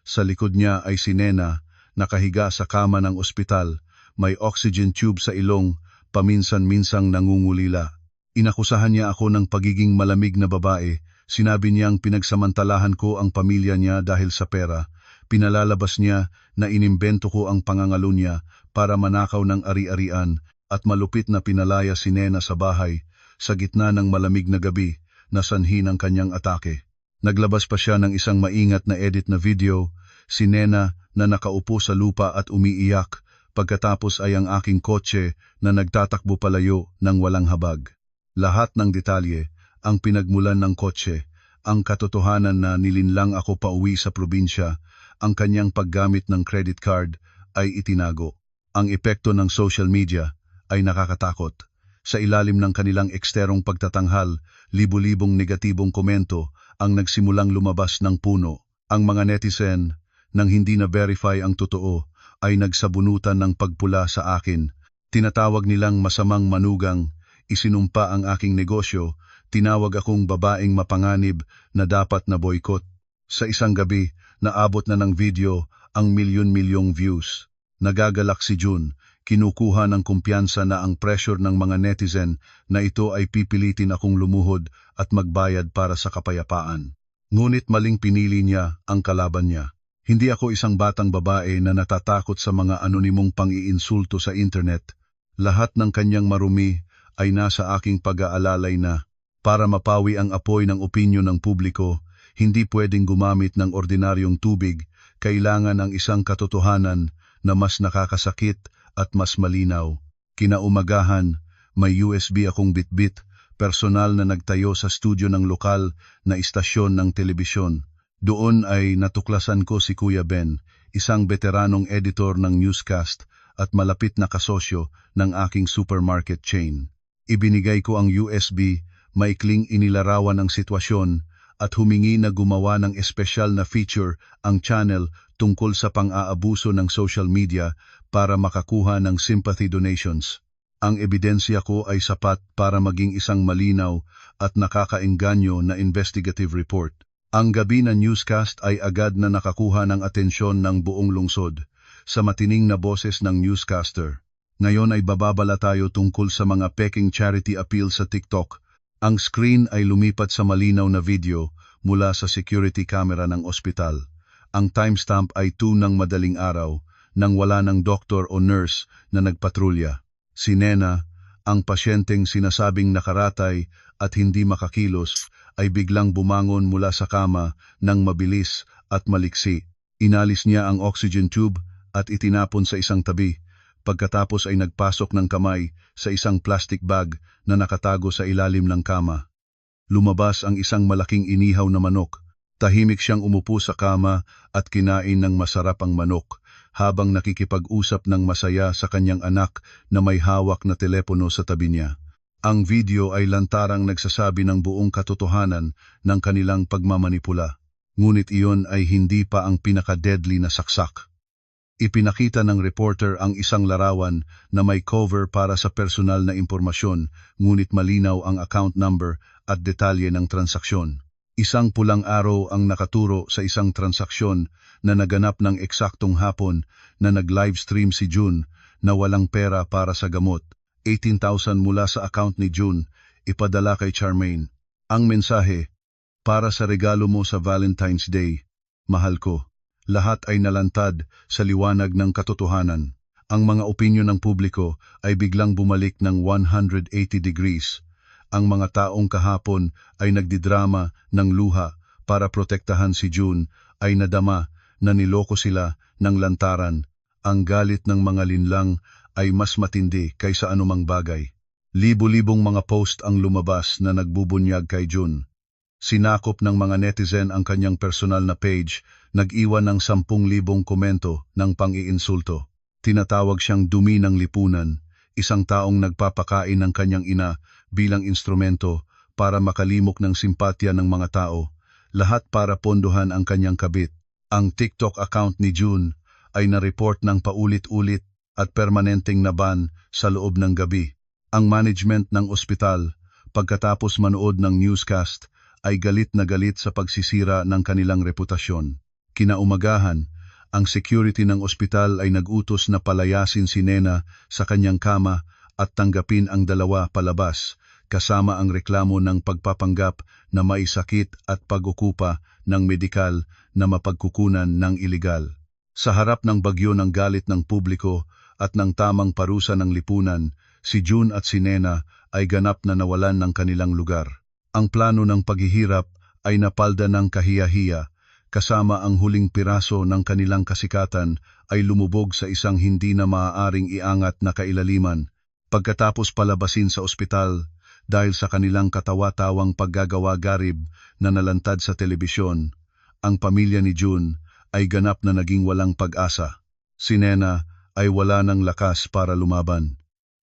A: Sa likod niya ay si Nena, nakahiga sa kama ng ospital, may oxygen tube sa ilong, paminsan-minsang nangungulila. Inakusahan niya ako ng pagiging malamig na babae, sinabi niyang pinagsamantalahan ko ang pamilya niya dahil sa pera. Pinalalabas niya na inimbento ko ang pangangalo niya para manakaw ng ari-arian at malupit na pinalaya si Nena sa bahay, sa gitna ng malamig na gabi, na sanhi ng kanyang atake. Naglabas pa siya ng isang maingat na edit na video, si Nena na nakaupo sa lupa at umiiyak, pagkatapos ay ang aking kotse na nagtatakbo palayo ng walang habag. Lahat ng detalye, ang pinagmulan ng kotse, ang katotohanan na nilinlang ako pauwi sa probinsya, ang kanyang paggamit ng credit card ay itinago. Ang epekto ng social media ay nakakatakot. Sa ilalim ng kanilang eksterong pagtatanghal, libu-libong negatibong komento ang nagsimulang lumabas ng puno. Ang mga netizen, nang hindi na-verify ang totoo, ay nagsabunutan ng pagpula sa akin. Tinatawag nilang masamang manugang, isinumpa ang aking negosyo, tinawag akong babaeng mapanganib na dapat na boykot. Sa isang gabi, naabot na ng video ang milyon-milyong views. Nagagalak si June, kinukuha ng kumpiyansa na ang pressure ng mga netizen na ito ay pipilitin akong lumuhod at magbayad para sa kapayapaan. Ngunit maling pinili niya ang kalaban niya. Hindi ako isang batang babae na natatakot sa mga anonimong pang-iinsulto sa internet. Lahat ng kanyang marumi ay nasa aking pag-aalalay na. Para mapawi ang apoy ng opinyon ng publiko, hindi pwedeng gumamit ng ordinaryong tubig, kailangan ang isang katotohanan na mas nakakasakit at mas malinaw. Kinaumagahan, may USB akong bitbit, personal na nagtayo sa studio ng lokal na istasyon ng telebisyon. Doon ay natuklasan ko si Kuya Ben, isang veteranong editor ng newscast at malapit na kasosyo ng aking supermarket chain. Ibinigay ko ang USB, maikling inilarawan ang sitwasyon at humingi na gumawa ng espesyal na feature ang channel tungkol sa pang-aabuso ng social media para makakuha ng sympathy donations. Ang ebidensya ko ay sapat para maging isang malinaw at nakakaengganyo na investigative report. Ang gabi na newscast ay agad na nakakuha ng atensyon ng buong lungsod sa matining na boses ng newscaster. Ngayon ay bababala tayo tungkol sa mga peking charity appeal sa TikTok. Ang screen ay lumipat sa malinaw na video mula sa security camera ng ospital. Ang timestamp ay 2 ng madaling araw nang wala ng doktor o nurse na nagpatrolya. Si Nena, ang pasyenteng sinasabing nakaratay at hindi makakilos, ay biglang bumangon mula sa kama ng mabilis at maliksi. Inalis niya ang oxygen tube at itinapon sa isang tabi. Pagkatapos ay nagpasok ng kamay sa isang plastic bag na nakatago sa ilalim ng kama. Lumabas ang isang malaking inihaw na manok. Tahimik siyang umupo sa kama at kinain ng masarap ang manok habang nakikipag-usap ng masaya sa kanyang anak na may hawak na telepono sa tabi niya. Ang video ay lantarang nagsasabi ng buong katotohanan ng kanilang pagmamanipula. Ngunit iyon ay hindi pa ang pinaka-deadly na saksak. Ipinakita ng reporter ang isang larawan na may cover para sa personal na impormasyon, ngunit malinaw ang account number at detalye ng transaksyon. Isang pulang araw ang nakaturo sa isang transaksyon na naganap ng eksaktong hapon na nag-livestream si June na walang pera para sa gamot. 18,000 mula sa account ni June, ipadala kay Charmaine. Ang mensahe, para sa regalo mo sa Valentine's Day, mahal ko. Lahat ay nalantad sa liwanag ng katotohanan. Ang mga opinyon ng publiko ay biglang bumalik ng 180 degrees. Ang mga taong kahapon ay nagdidrama ng luha para protektahan si June ay nadama na niloko sila ng lantaran. Ang galit ng mga linlang ay mas matindi kaysa anumang bagay. Libo-libong mga post ang lumabas na nagbubunyag kay June. Sinakop ng mga netizen ang kanyang personal na page, nag-iwan ng 10,000 komento ng pang-iinsulto. Tinatawag siyang dumi ng lipunan, isang taong nagpapakain ng kanyang ina bilang instrumento para makalimok ng simpatya ng mga tao, lahat para pondohan ang kanyang kabit. Ang TikTok account ni June ay na-report ng paulit-ulit at permanenteng naban sa loob ng gabi. Ang management ng ospital, pagkatapos manood ng newscast, ay galit na galit sa pagsisira ng kanilang reputasyon. Kinaumagahan, ang security ng ospital ay nag-utos na palayasin si Nena sa kanyang kama at tanggapin ang dalawa palabas, kasama ang reklamo ng pagpapanggap na may sakit at pag-ukupa ng medikal na mapagkukunan ng iligal. Sa harap ng bagyo ng galit ng publiko at ng tamang parusa ng lipunan, si June at si Nena ay ganap na nawalan ng kanilang lugar. Ang plano ng paghihirap ay napalda ng kahiya-hiya, kasama ang huling piraso ng kanilang kasikatan ay lumubog sa isang hindi na maaaring iangat na kailaliman. Pagkatapos palabasin sa ospital, dahil sa kanilang katawa-tawang paggagawa-garib na nalantad sa telebisyon, ang pamilya ni June ay ganap na naging walang pag-asa. Si Nena ay wala ng lakas para lumaban.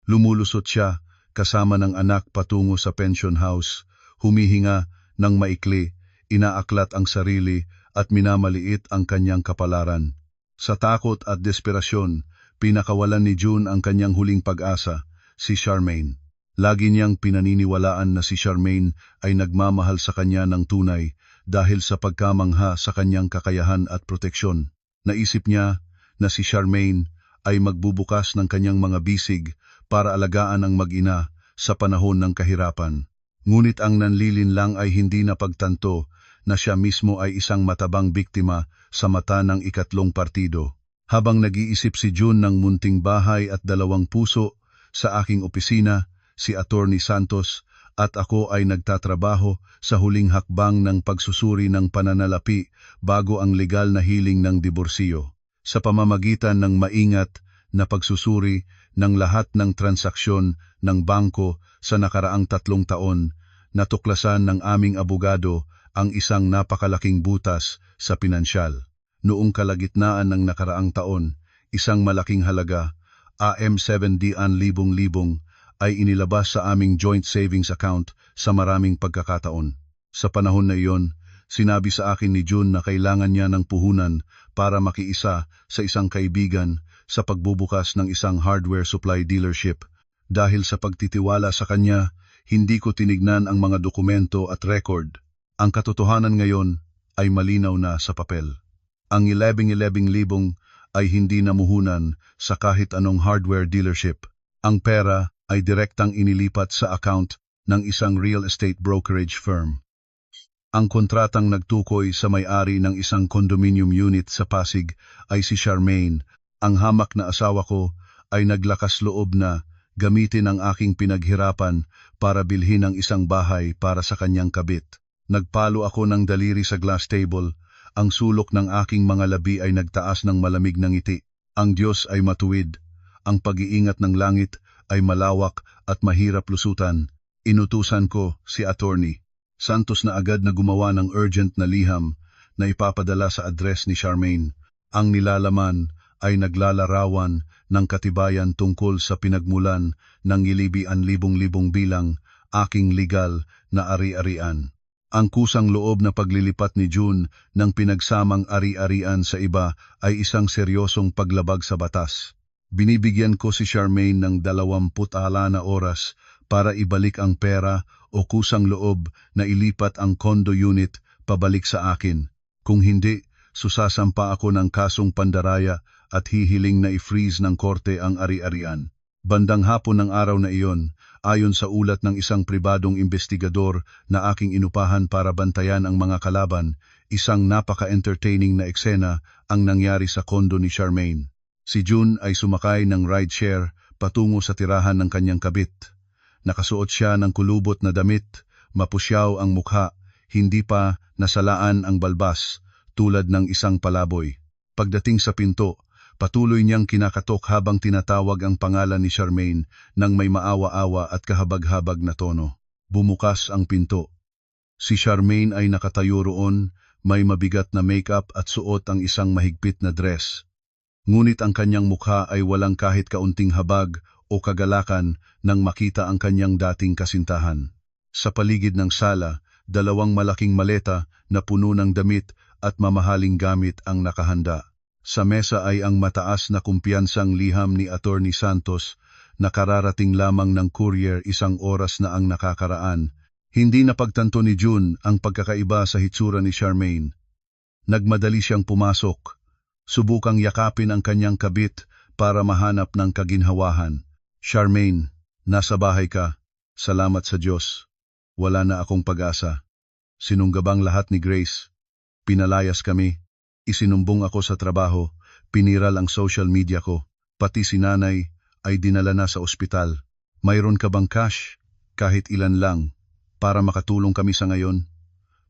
A: Lumulusot siya kasama ng anak patungo sa pension house, humihinga ng maikli, inaaklat ang sarili at minamaliit ang kanyang kapalaran. Sa takot at desperasyon, pinakawalan ni June ang kanyang huling pag-asa, si Charmaine. Lagi niyang pinaniniwalaan na si Charmaine ay nagmamahal sa kanya ng tunay dahil sa pagkamangha sa kanyang kakayahan at proteksyon. Naisip niya na si Charmaine ay magbubukas ng kanyang mga bisig para alagaan ang mag-ina sa panahon ng kahirapan. Ngunit ang nanlilinlang ay hindi napagtanto na siya mismo ay isang matabang biktima sa mata ng ikatlong partido. Habang nag-iisip si June ng munting bahay at 2 puso sa aking opisina, si Attorney Santos at ako ay nagtatrabaho sa huling hakbang ng pagsusuri ng pananalapi bago ang legal na hiling ng diborsiyo. Sa pamamagitan ng maingat na pagsusuri ng lahat ng transaksyon ng bangko sa nakaraang 3 taon, natuklasan ng aming abogado ang isang napakalaking butas sa pinansyal. Noong kalagitnaan ng nakaraang taon, isang malaking halaga, AM7 libong-libong, ay inilabas sa aming joint savings account sa maraming pagkakataon. Sa panahon na iyon, sinabi sa akin ni June na kailangan niya ng puhunan para makiisa sa isang kaibigan sa pagbubukas ng isang hardware supply dealership. Dahil sa pagtitiwala sa kanya, hindi ko tinignan ang mga dokumento at record. Ang katotohanan ngayon ay malinaw na sa papel. Ang 11 libong ay hindi namuhunan sa kahit anong hardware dealership. Ang pera ay direktang inilipat sa account ng isang real estate brokerage firm. Ang kontratang nagtukoy sa may-ari ng isang condominium unit sa Pasig ay si Charmaine. Ang hamak na asawa ko ay naglakas loob na gamitin ang aking pinaghirapan para bilhin ang isang bahay para sa kanyang kabit. Nagpalo ako ng daliri sa glass table. Ang sulok ng aking mga labi ay nagtaas ng malamig na ngiti. Ang Diyos ay matuwid. Ang pag-iingat ng langit ay malawak at mahirap lusutan. Inutusan ko si Attorney Santos na agad na gumawa ng urgent na liham na ipapadala sa address ni Charmaine. Ang nilalaman ay naglalarawan ng katibayan tungkol sa pinagmulan ng ilibian libong-libong bilang aking legal na ari-arian. Ang kusang loob na paglilipat ni June ng pinagsamang ari-arian sa iba ay isang seryosong paglabag sa batas. Binibigyan ko si Charmaine ng 24 na oras para ibalik ang pera o kusang loob na ilipat ang condo unit pabalik sa akin. Kung hindi, susasampa ako ng kasong pandaraya at hihiling na i-freeze ng korte ang ari-arian. Bandang hapon ng araw na iyon, ayon sa ulat ng isang pribadong investigador na aking inupahan para bantayan ang mga kalaban, isang napaka-entertaining na eksena ang nangyari sa kondo ni Charmaine. Si June ay sumakay ng rideshare patungo sa tirahan ng kanyang kabit. Nakasuot siya ng kulubot na damit, mapusyaw ang mukha, hindi pa nasalaan ang balbas, tulad ng isang palaboy. Pagdating sa pinto, patuloy niyang kinakatok habang tinatawag ang pangalan ni Charmaine ng may maawa-awa at kahabag-habag na tono. Bumukas ang pinto. Si Charmaine ay nakatayo roon, may mabigat na makeup at suot ang isang mahigpit na dress. Ngunit ang kanyang mukha ay walang kahit kaunting habag o kagalakan nang makita ang kanyang dating kasintahan. Sa paligid ng sala, 2 malaking maleta na puno ng damit at mamahaling gamit ang nakahanda. Sa mesa ay ang mataas na kumpiyansang liham ni Attorney Santos nakararating lamang ng courier 1 oras na ang nakakaraan. Hindi napagtanto ni June ang pagkakaiba sa hitsura ni Charmaine. Nagmadali siyang pumasok. Subukang yakapin ang kanyang kabit para mahanap ng kaginhawahan. Charmaine, nasa bahay ka. Salamat sa Diyos. Wala na akong pag-asa. Sinunggabang lahat ni Grace. Pinalayas kami. Isinumbong ako sa trabaho. Piniral ang social media ko. Pati si nanay ay dinala na sa ospital. Mayroon ka bang cash? Kahit ilan lang. Para makatulong kami sa ngayon.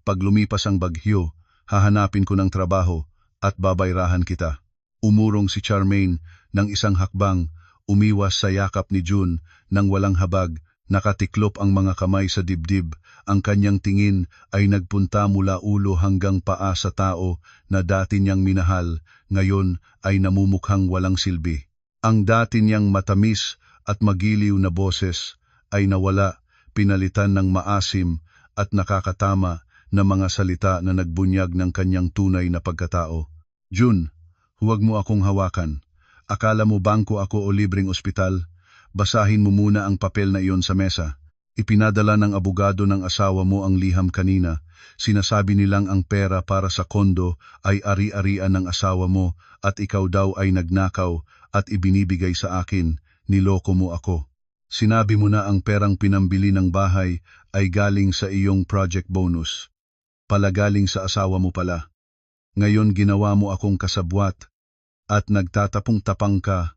A: Pag lumipas ang bagyo, hahanapin ko ng trabaho at babayrahan kita. Umurong si Charmaine ng isang hakbang, umiwas sa yakap ni June nang walang habag. Nakatiklop ang mga kamay sa dibdib, ang kanyang tingin ay nagpunta mula ulo hanggang paa sa tao na dati niyang minahal, ngayon ay namumukhang walang silbi. Ang dati niyang matamis at magiliw na boses ay nawala, pinalitan ng maasim at nakakatama na mga salita na nagbunyag ng kanyang tunay na pagkatao. June, huwag mo akong hawakan. Akala mo bangko ako o libreng ospital? Basahin mo muna ang papel na iyon sa mesa. Ipinadala ng abogado ng asawa mo ang liham kanina. Sinasabi nilang ang pera para sa kondo ay ari-arian ng asawa mo at ikaw daw ay nagnakaw at ibinibigay sa akin. Niloko mo ako. Sinabi mo na ang perang pinambili ng bahay ay galing sa iyong project bonus. Palagaling sa asawa mo pala. Ngayon ginawa mo akong kasabwat at nagtatapong-tapang ka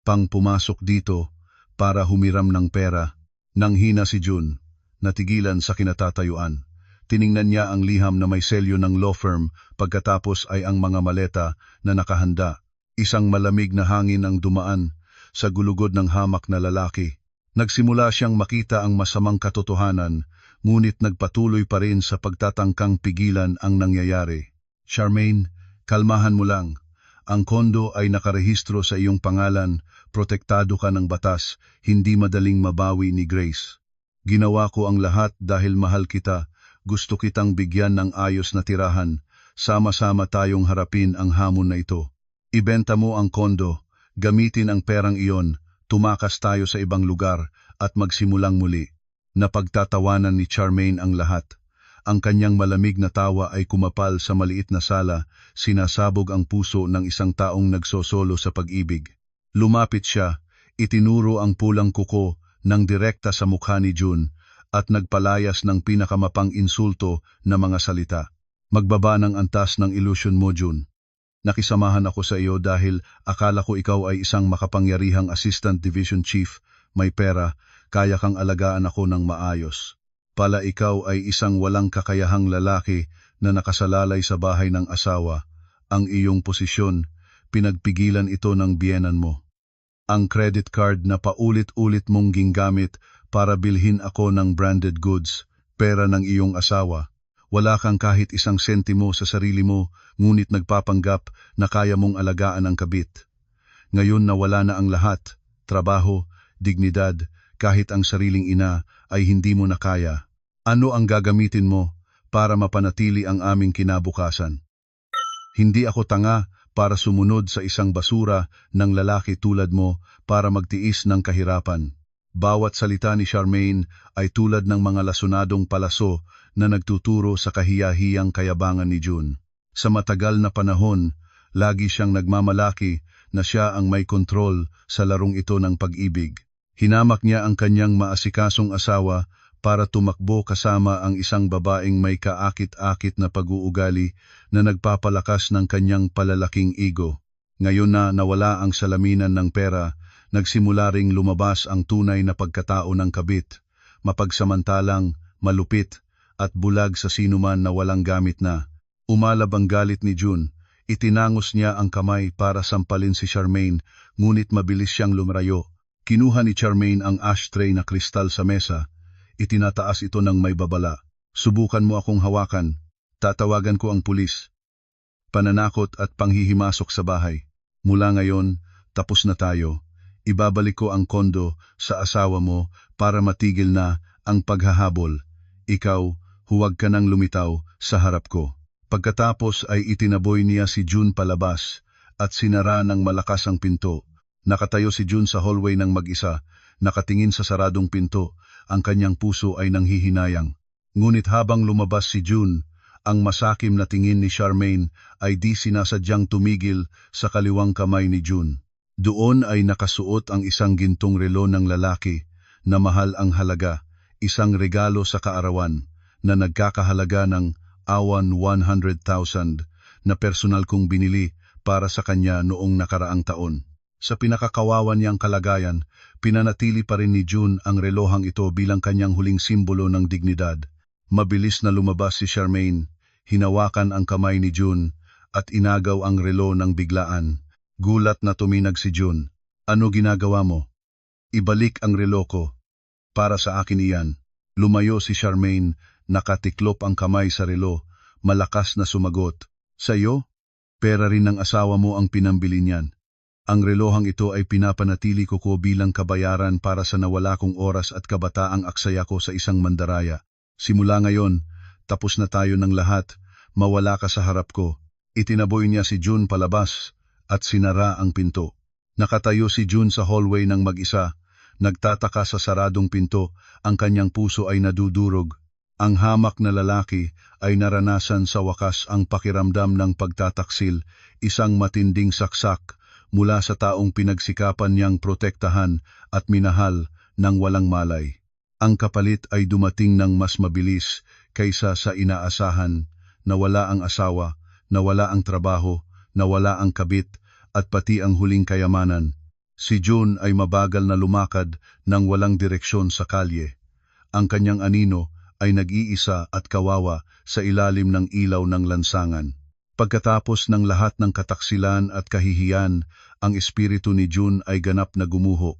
A: pang pumasok dito para humiram ng pera. Nanghina si June, natigilan sa kinatatayuan. Tiningnan niya ang liham na may selyo ng law firm, pagkatapos ay ang mga maleta na nakahanda. Isang malamig na hangin ang dumaan sa gulugod ng hamak na lalaki. Nagsimula siyang makita ang masamang katotohanan, ngunit nagpatuloy pa rin sa pagtatangkang pigilan ang nangyayari. Charmaine, kalmahan mo lang. Ang kondo ay nakarehistro sa iyong pangalan, protektado ka ng batas, hindi madaling mabawi ni Grace. Ginawa ko ang lahat dahil mahal kita, gusto kitang bigyan ng ayos na tirahan, sama-sama tayong harapin ang hamon na ito. Ibenta mo ang kondo, gamitin ang perang iyon, tumakas tayo sa ibang lugar at magsimulang muli. Napagtatawanan ni Charmaine ang lahat. Ang kanyang malamig na tawa ay kumapal sa maliit na sala, sinasabog ang puso ng isang taong nagsosolo sa pag-ibig. Lumapit siya, itinuro ang pulang kuko ng direkta sa mukha ni June at nagpalayas ng pinakamapang insulto na mga salita. Magbaba ng antas ng ilusyon mo, June. Nakisamahan ako sa iyo dahil akala ko ikaw ay isang makapangyarihang assistant division chief, may pera, kaya kang alagaan ako ng maayos. Pala ikaw ay isang walang kakayahang lalaki na nakasalalay sa bahay ng asawa. Ang iyong posisyon, pinagpigilan ito ng biyenan mo. Ang credit card na paulit-ulit mong ginagamit para bilhin ako ng branded goods, pera ng iyong asawa. Wala kang kahit isang sentimo sa sarili mo, ngunit nagpapanggap na kaya mong alagaan ang kabit. Ngayon nawala na ang lahat, trabaho, dignidad, kahit ang sariling ina ay hindi mo na kaya. Ano ang gagamitin mo para mapanatili ang aming kinabukasan? Hindi ako tanga para sumunod sa isang basura ng lalaki tulad mo para magtiis ng kahirapan. Bawat salita ni Charmaine ay tulad ng mga lasunadong palaso na nagtuturo sa kahiyahiyang kayabangan ni June. Sa matagal na panahon, lagi siyang nagmamalaki na siya ang may kontrol sa larong ito ng pag-ibig. Hinamak niya ang kanyang maasikasong asawa para tumakbo kasama ang isang babaeng may kaakit-akit na pag-uugali na nagpapalakas ng kanyang palalaking ego. Ngayon na nawala ang salaminan ng pera, nagsimula ring lumabas ang tunay na pagkatao ng kabit, mapagsamantalang, malupit, at bulag sa sinuman na walang gamit na. Umalab ang galit ni June, itinangos niya ang kamay para sampalin si Charmaine, ngunit mabilis siyang lumarayo. Kinuha ni Charmaine ang ashtray na kristal sa mesa, itinataas ito ng may babala. Subukan mo akong hawakan, tatawagan ko ang pulis. Pananakot at panghihimasok sa bahay. Mula ngayon, tapos na tayo. Ibabalik ko ang kondo sa asawa mo para matigil na ang paghahabol. Ikaw, huwag ka nang lumitaw sa harap ko. Pagkatapos ay itinaboy niya si June palabas at sinara ng malakas ang pinto. Nakatayo si June sa hallway ng mag-isa, nakatingin sa saradong pinto, ang kanyang puso ay nanghihinayang. Ngunit habang lumabas si June, ang masakim na tingin ni Charmaine ay di sinasadyang tumigil sa kaliwang kamay ni June. Doon ay nakasuot ang isang gintong relo ng lalaki na mahal ang halaga, isang regalo sa kaarawan na nagkakahalaga ng awan 100,000 na personal kong binili para sa kanya noong nakaraang taon. Sa pinakakawawan niyang kalagayan, pinanatili pa rin ni June ang relohang ito bilang kanyang huling simbolo ng dignidad. Mabilis na lumabas si Charmaine, hinawakan ang kamay ni June at inagaw ang relo ng biglaan. Gulat na tuminag si June. Ano ginagawa mo? Ibalik ang relo ko. Para sa akin iyan. Lumayo si Charmaine, nakatiklop ang kamay sa relo, malakas na sumagot. Sa'yo? Pera rin ng asawa mo ang pinambili niyan. Ang relohang ito ay pinapanatili ko bilang kabayaran para sa nawala kong oras at kabataang aksaya ko sa isang mandaraya. Simula ngayon, tapos na tayo ng lahat, mawala ka sa harap ko. Itinaboy niya si June palabas at sinara ang pinto. Nakatayo si June sa hallway ng mag-isa, nagtataka sa saradong pinto, ang kanyang puso ay nadudurog. Ang hamak na lalaki ay naranasan sa wakas ang pakiramdam ng pagtataksil, isang matinding saksak, mula sa taong pinagsikapan niyang protektahan at minahal ng walang malay. Ang kapalit ay dumating ng mas mabilis kaysa sa inaasahan, nawala ang asawa, nawala ang trabaho, nawala ang kabit, at pati ang huling kayamanan. Si June ay mabagal na lumakad nang walang direksyon sa kalye. Ang kanyang anino ay nag-iisa at kawawa sa ilalim ng ilaw ng lansangan. Pagkatapos ng lahat ng kataksilan at kahihiyan, ang espiritu ni June ay ganap na gumuho.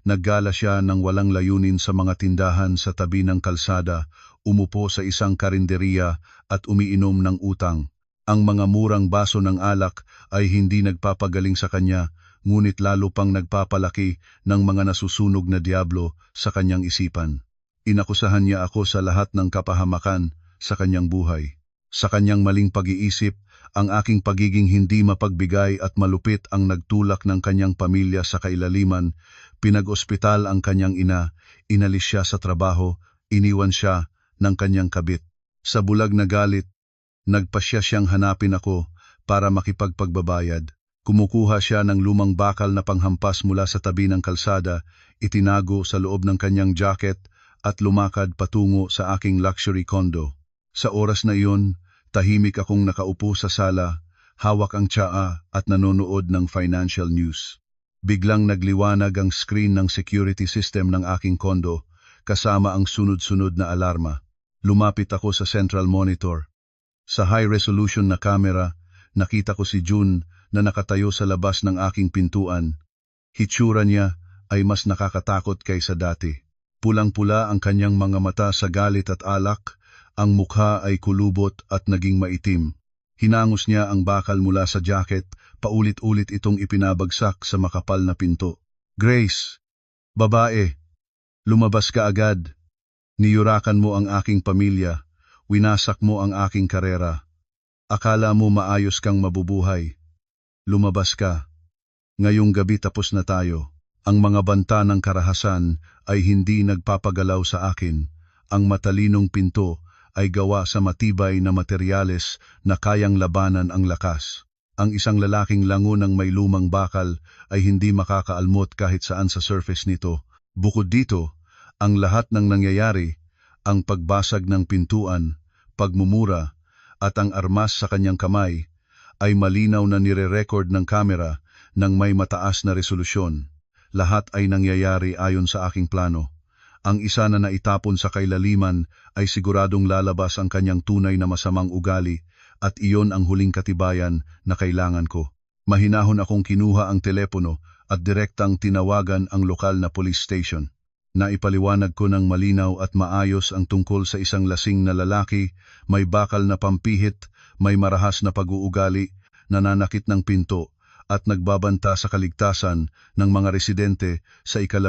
A: Naggala siya ng walang layunin sa mga tindahan sa tabi ng kalsada, umupo sa isang karinderiya at umiinom ng utang. Ang mga murang baso ng alak ay hindi nagpapagaling sa kanya, ngunit lalo pang nagpapalaki ng mga nasusunog na diablo sa kanyang isipan. Inakusahan niya ako sa lahat ng kapahamakan sa kanyang buhay. Sa kanyang maling pag-iisip, ang aking pagiging hindi mapagbigay at malupit ang nagtulak ng kanyang pamilya sa kailaliman. Pinag-ospital ang kanyang ina, inalis siya sa trabaho, iniwan siya ng kanyang kabit. Sa bulag na galit, nagpasya siyang hanapin ako para makipagpagbabayad. Kumukuha siya ng lumang bakal na panghampas mula sa tabi ng kalsada, itinago sa loob ng kanyang jacket at lumakad patungo sa aking luxury condo. Sa oras na iyon, tahimik akong nakaupo sa sala, hawak ang tsaa at nanonood ng financial news. Biglang nagliwanag ang screen ng security system ng aking kondo, kasama ang sunod-sunod na alarma. Lumapit ako sa central monitor. Sa high-resolution na camera, nakita ko si June na nakatayo sa labas ng aking pintuan. Hitsura niya ay mas nakakatakot kaysa dati. Pulang-pula ang kanyang mga mata sa galit at alak, ang mukha ay kulubot at naging maitim. Hinangos niya ang bakal mula sa jacket, paulit-ulit itong ipinabagsak sa makapal na pinto. Grace, babae, lumabas ka agad. Niyurakan mo ang aking pamilya, winasak mo ang aking karera. Akala mo maayos kang mabubuhay. Lumabas ka. Ngayong gabi tapos na tayo. Ang mga banta ng karahasan ay hindi nagpapagalaw sa akin. Ang matalinong pinto ay gawa sa matibay na materyales na kayang labanan ang lakas. Ang isang lalaking lango ng may lumang bakal ay hindi makakaalmot kahit saan sa surface nito. Bukod dito, ang lahat ng nangyayari, ang pagbasag ng pintuan, pagmumura, at ang armas sa kanyang kamay, ay malinaw na nire-record ng kamera ng may mataas na resolusyon. Lahat ay nangyayari ayon sa aking plano. Ang isa na naitapon sa kailaliman ay siguradong lalabas ang kanyang tunay na masamang ugali at iyon ang huling katibayan na kailangan ko. Mahinahon akong kinuha ang telepono at direktang tinawagan ang lokal na police station. Naipaliwanag ko ng malinaw at maayos ang tungkol sa isang lasing na lalaki, may bakal na pampihit, may marahas na pag-uugali, nananakit ng pinto at nagbabanta sa kaligtasan ng mga residente sa 18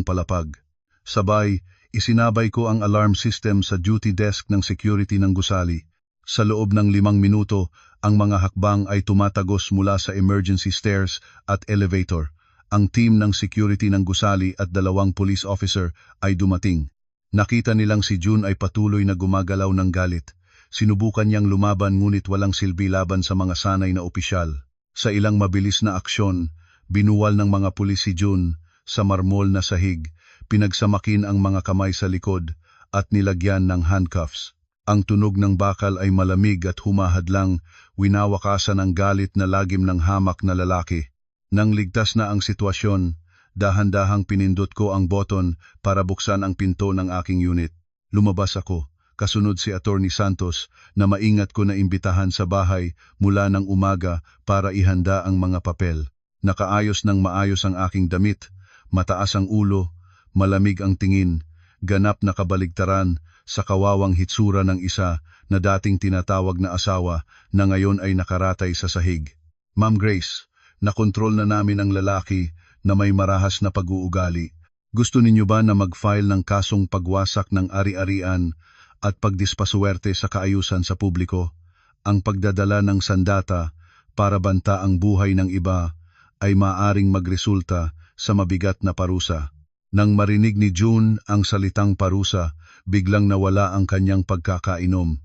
A: palapag. Sabay, isinabay ko ang alarm system sa duty desk ng security ng gusali. Sa loob ng 5 minuto, ang mga hakbang ay tumatagos mula sa emergency stairs at elevator. Ang team ng security ng gusali at 2 police officer ay dumating. Nakita nilang si June ay patuloy na gumagalaw ng galit. Sinubukan niyang lumaban ngunit walang silbi laban sa mga sanay na opisyal. Sa ilang mabilis na aksyon, binuwal ng mga pulis si June sa marmol na sahig, pinagsamakin ang mga kamay sa likod at nilagyan ng handcuffs. Ang tunog ng bakal ay malamig at humahadlang, winawakasan ang galit na lagim ng hamak na lalaki. Nang ligtas na ang sitwasyon, dahan-dahang pinindot ko ang button para buksan ang pinto ng aking unit. Lumabas ako, kasunod si Attorney Santos na maingat ko na imbitahan sa bahay mula ng umaga para ihanda ang mga papel. Nakaayos ng maayos ang aking damit, mataas ang ulo, malamig ang tingin, ganap na kabaligtaran sa kawawang hitsura ng isa na dating tinatawag na asawa na ngayon ay nakaratay sa sahig. Ma'am Grace, nakontrol na namin ang lalaki na may marahas na pag-uugali. Gusto ninyo ba na mag-file ng kasong pagwasak ng ari-arian at pagdispasuwerte sa kaayusan sa publiko? Ang pagdadala ng sandata para banta ang buhay ng iba ay maaring magresulta sa mabigat na parusa. Nang marinig ni June ang salitang parusa, biglang nawala ang kanyang pagkakainom.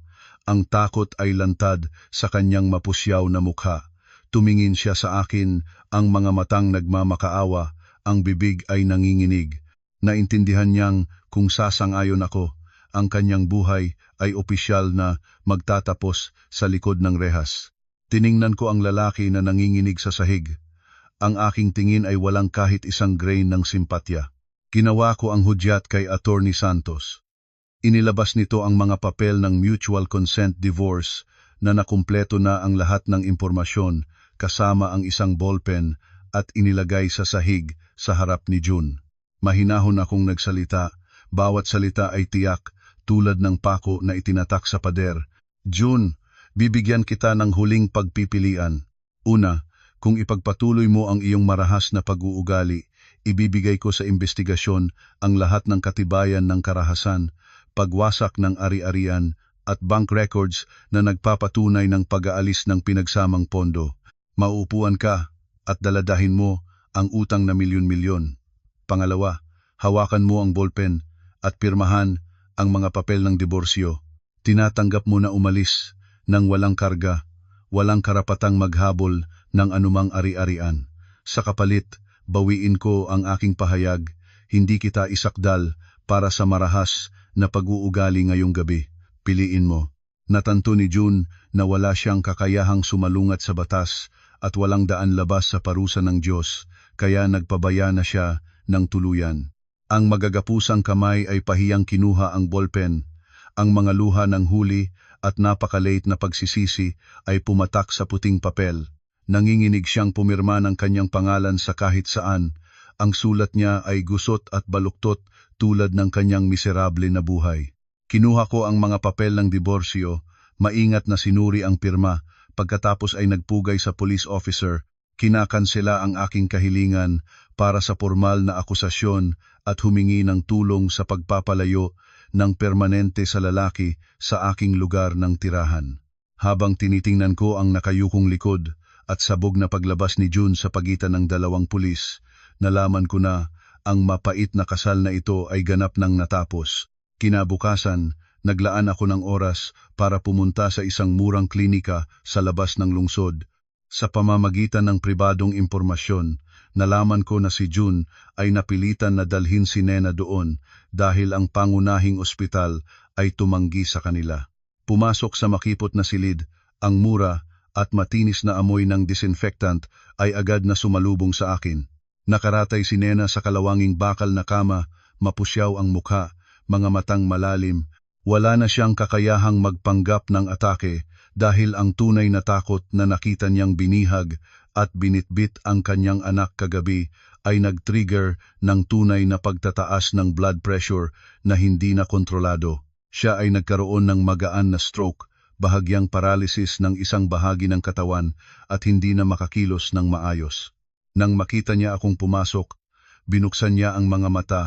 A: Ang takot ay lantad sa kanyang mapusyaw na mukha. Tumingin siya sa akin, ang mga matang nagmamakaawa, ang bibig ay nanginginig. Naintindihan niyang kung sasang-ayon ako, ang kanyang buhay ay opisyal na magtatapos sa likod ng rehas. Tiningnan ko ang lalaki na nanginginig sa sahig. Ang aking tingin ay walang kahit isang grain ng simpatya. Ginawa ko ang hudyat kay Attorney Santos. Inilabas nito ang mga papel ng mutual consent divorce na nakumpleto na ang lahat ng impormasyon kasama ang isang ballpen at inilagay sa sahig sa harap ni June. Mahinahon akong nagsalita, bawat salita ay tiyak tulad ng pako na itinatak sa pader. June, bibigyan kita ng huling pagpipilian. Una, kung ipagpatuloy mo ang iyong marahas na pag-uugali, ibibigay ko sa investigasyon ang lahat ng katibayan ng karahasan, pagwasak ng ari-arian at bank records na nagpapatunay ng pag-aalis ng pinagsamang pondo. Mauupuan ka at daladahin mo ang utang na milyon-milyon. Pangalawa, hawakan mo ang ballpen at pirmahan ang mga papel ng diborsyo. Tinatanggap mo na umalis ng walang karga, walang karapatang maghabol ng anumang ari-arian. Sa kapalit, bawiin ko ang aking pahayag, hindi kita isakdal para sa marahas na pag-uugali ngayong gabi. Piliin mo. Natanto ni June na wala siyang kakayahang sumalungat sa batas at walang daan labas sa parusa ng Diyos, kaya nagpabaya na siya ng tuluyan. Ang magagapusang kamay ay pahiyang kinuha ang ballpen. Ang mga luha ng huli at napakalate na pagsisisi ay pumatak sa puting papel. Nanginginig siyang pumirma ng kanyang pangalan sa kahit saan. Ang sulat niya ay gusot at baluktot tulad ng kanyang miserable na buhay. Kinuha ko ang mga papel ng diborsyo, maingat na sinuri ang pirma, pagkatapos ay nagpugay sa police officer, kinakansela ang aking kahilingan para sa formal na akusasyon at humingi ng tulong sa pagpapalayo ng permanente sa lalaki sa aking lugar ng tirahan. Habang tinitingnan ko ang nakayukong likod at sabog na paglabas ni June sa pagitan ng 2 pulis, nalaman ko na ang mapait na kasal na ito ay ganap nang natapos. Kinabukasan, naglaan ako ng oras para pumunta sa isang murang klinika sa labas ng lungsod. Sa pamamagitan ng pribadong impormasyon, nalaman ko na si June ay napilitan na dalhin si Nena doon dahil ang pangunahing ospital ay tumanggi sa kanila. Pumasok sa makipot na silid, ang mura at matinis na amoy ng disinfectant ay agad na sumalubong sa akin. Nakaratay si Nena sa kalawanging bakal na kama, mapusyaw ang mukha, mga matang malalim. Wala na siyang kakayahang magpanggap ng atake dahil ang tunay na takot na nakita niyang binihag at binitbit ang kanyang anak kagabi ay nag-trigger ng tunay na pagtataas ng blood pressure na hindi na kontrolado. Siya ay nagkaroon ng magaan na stroke, bahagyang paralysis ng isang bahagi ng katawan at hindi na makakilos ng maayos. Nang makita niya akong pumasok, binuksan niya ang mga mata.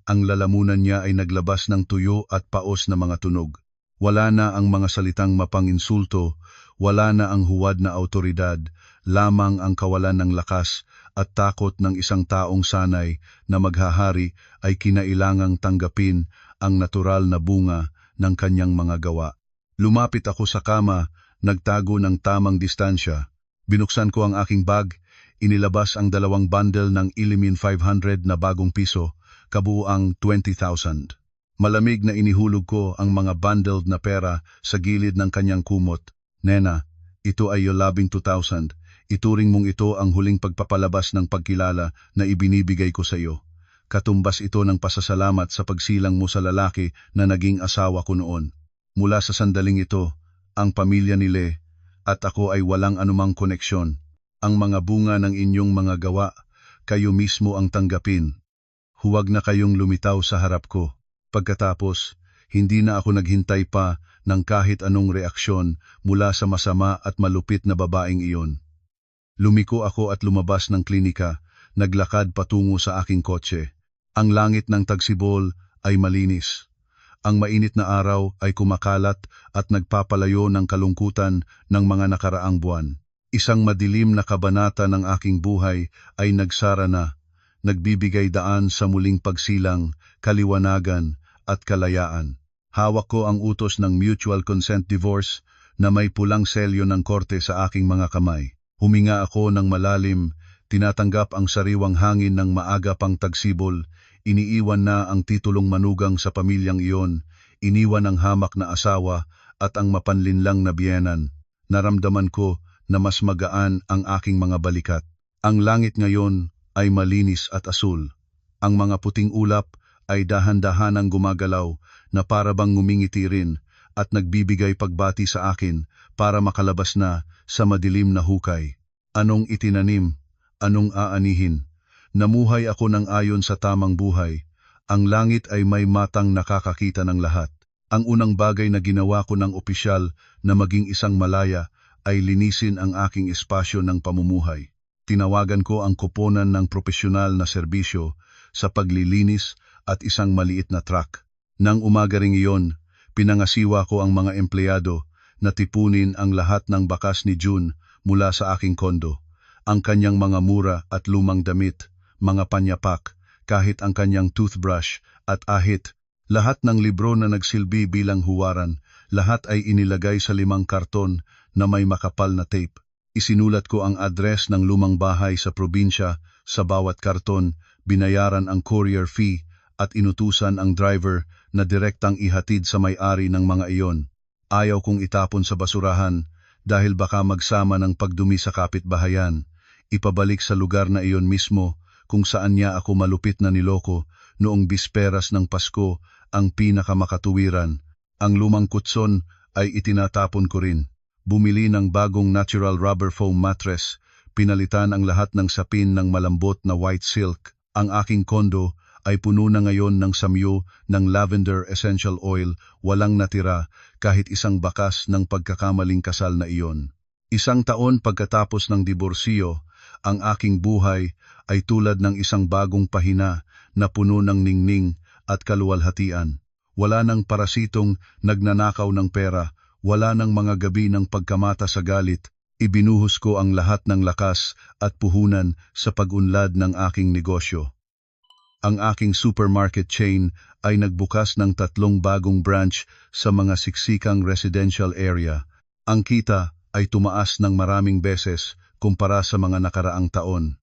A: Ang lalamunan niya ay naglabas ng tuyo at paos na mga tunog. Wala na ang mga salitang mapanginsulto, wala na ang huwad na autoridad, lamang ang kawalan ng lakas at takot ng isang taong sanay na maghahari ay kinailangang tanggapin ang natural na bunga ng kanyang mga gawa. Lumapit ako sa kama, nagtago ng tamang distansya. Binuksan ko ang aking bag, inilabas ang 2 bundle ng Ilimin 500 na bagong piso, kabuuang 20,000. Malamig na inihulog ko ang mga bundled na pera sa gilid ng kanyang kumot. Nena, ito ay yung 12,000. Ituring mong ito ang huling pagpapalabas ng pagkilala na ibinibigay ko sa iyo. Katumbas ito ng pasasalamat sa pagsilang mo sa lalaki na naging asawa ko noon. Mula sa sandaling ito, ang pamilya ni Le at ako ay walang anumang koneksyon. Ang mga bunga ng inyong mga gawa, kayo mismo ang tanggapin. Huwag na kayong lumitaw sa harap ko. Pagkatapos, hindi na ako naghintay pa ng kahit anong reaksyon mula sa masama at malupit na babaeng iyon. Lumiko ako at lumabas ng klinika, naglakad patungo sa aking kotse. Ang langit ng Tagsibol ay malinis. Ang mainit na araw ay kumakalat at nagpapalayo ng kalungkutan ng mga nakaraang buwan. Isang madilim na kabanata ng aking buhay ay nagsara na, nagbibigay daan sa muling pagsilang, kaliwanagan at kalayaan. Hawak ko ang utos ng mutual consent divorce na may pulang selyo ng korte sa aking mga kamay. Huminga ako ng malalim, tinatanggap ang sariwang hangin ng maaga pang Tagsibol. Iniiwan na ang titulong manugang sa pamilyang iyon, iniwan ang hamak na asawa at ang mapanlinlang na biyenan. Naramdaman ko na mas magaan ang aking mga balikat. Ang langit ngayon ay malinis at asul. Ang mga puting ulap ay dahan-dahanang gumagalaw na para bang ngumingiti rin at nagbibigay pagbati sa akin para makalabas na sa madilim na hukay. Anong itinanim? Anong aanihin? Namuhay ako ng ayon sa tamang buhay. Ang langit ay may matang nakakakita ng lahat. Ang unang bagay na ginawa ko ng opisyal na maging isang malaya ay linisin ang aking espasyo ng pamumuhay. Tinawagan ko ang koponan ng propesyonal na serbisyo sa paglilinis at isang maliit na truck. Nang umaga ring iyon, pinangasiwa ko ang mga empleyado na tipunin ang lahat ng bakas ni June mula sa aking kondo. Ang kanyang mga mura at lumang damit, mga panyapak, kahit ang kanyang toothbrush at ahit, lahat ng libro na nagsilbi bilang huwaran, lahat ay inilagay sa 5 karton na may makapal na tape. Isinulat ko ang address ng lumang bahay sa probinsya, sa bawat karton, binayaran ang courier fee at inutusan ang driver na direktang ihatid sa may-ari ng mga iyon. Ayaw kong itapon sa basurahan dahil baka magsama ng pagdumi sa kapitbahayan. Ipabalik sa lugar na iyon mismo kung saan niya ako malupit na niloko noong bisperas ng Pasko, ang pinakamakatuwiran. Ang lumang kutson ay itinatapon ko rin. Bumili ng bagong natural rubber foam mattress, pinalitan ang lahat ng sapin ng malambot na white silk. Ang aking kondo ay puno na ngayon ng samyo ng lavender essential oil, walang natira kahit isang bakas ng pagkakamaling kasal na iyon. 1 taon pagkatapos ng diborsyo, ang aking buhay ay tulad ng isang bagong pahina na puno ng ningning at kaluwalhatian. Wala nang parasitong nagnanakaw ng pera, wala nang mga gabi ng pagkamata sa galit. Ibinuhos ko ang lahat ng lakas at puhunan sa pag-unlad ng aking negosyo. Ang aking supermarket chain ay nagbukas ng 3 bagong branch sa mga siksikang residential area. Ang kita ay tumaas ng maraming beses kumpara sa mga nakaraang taon.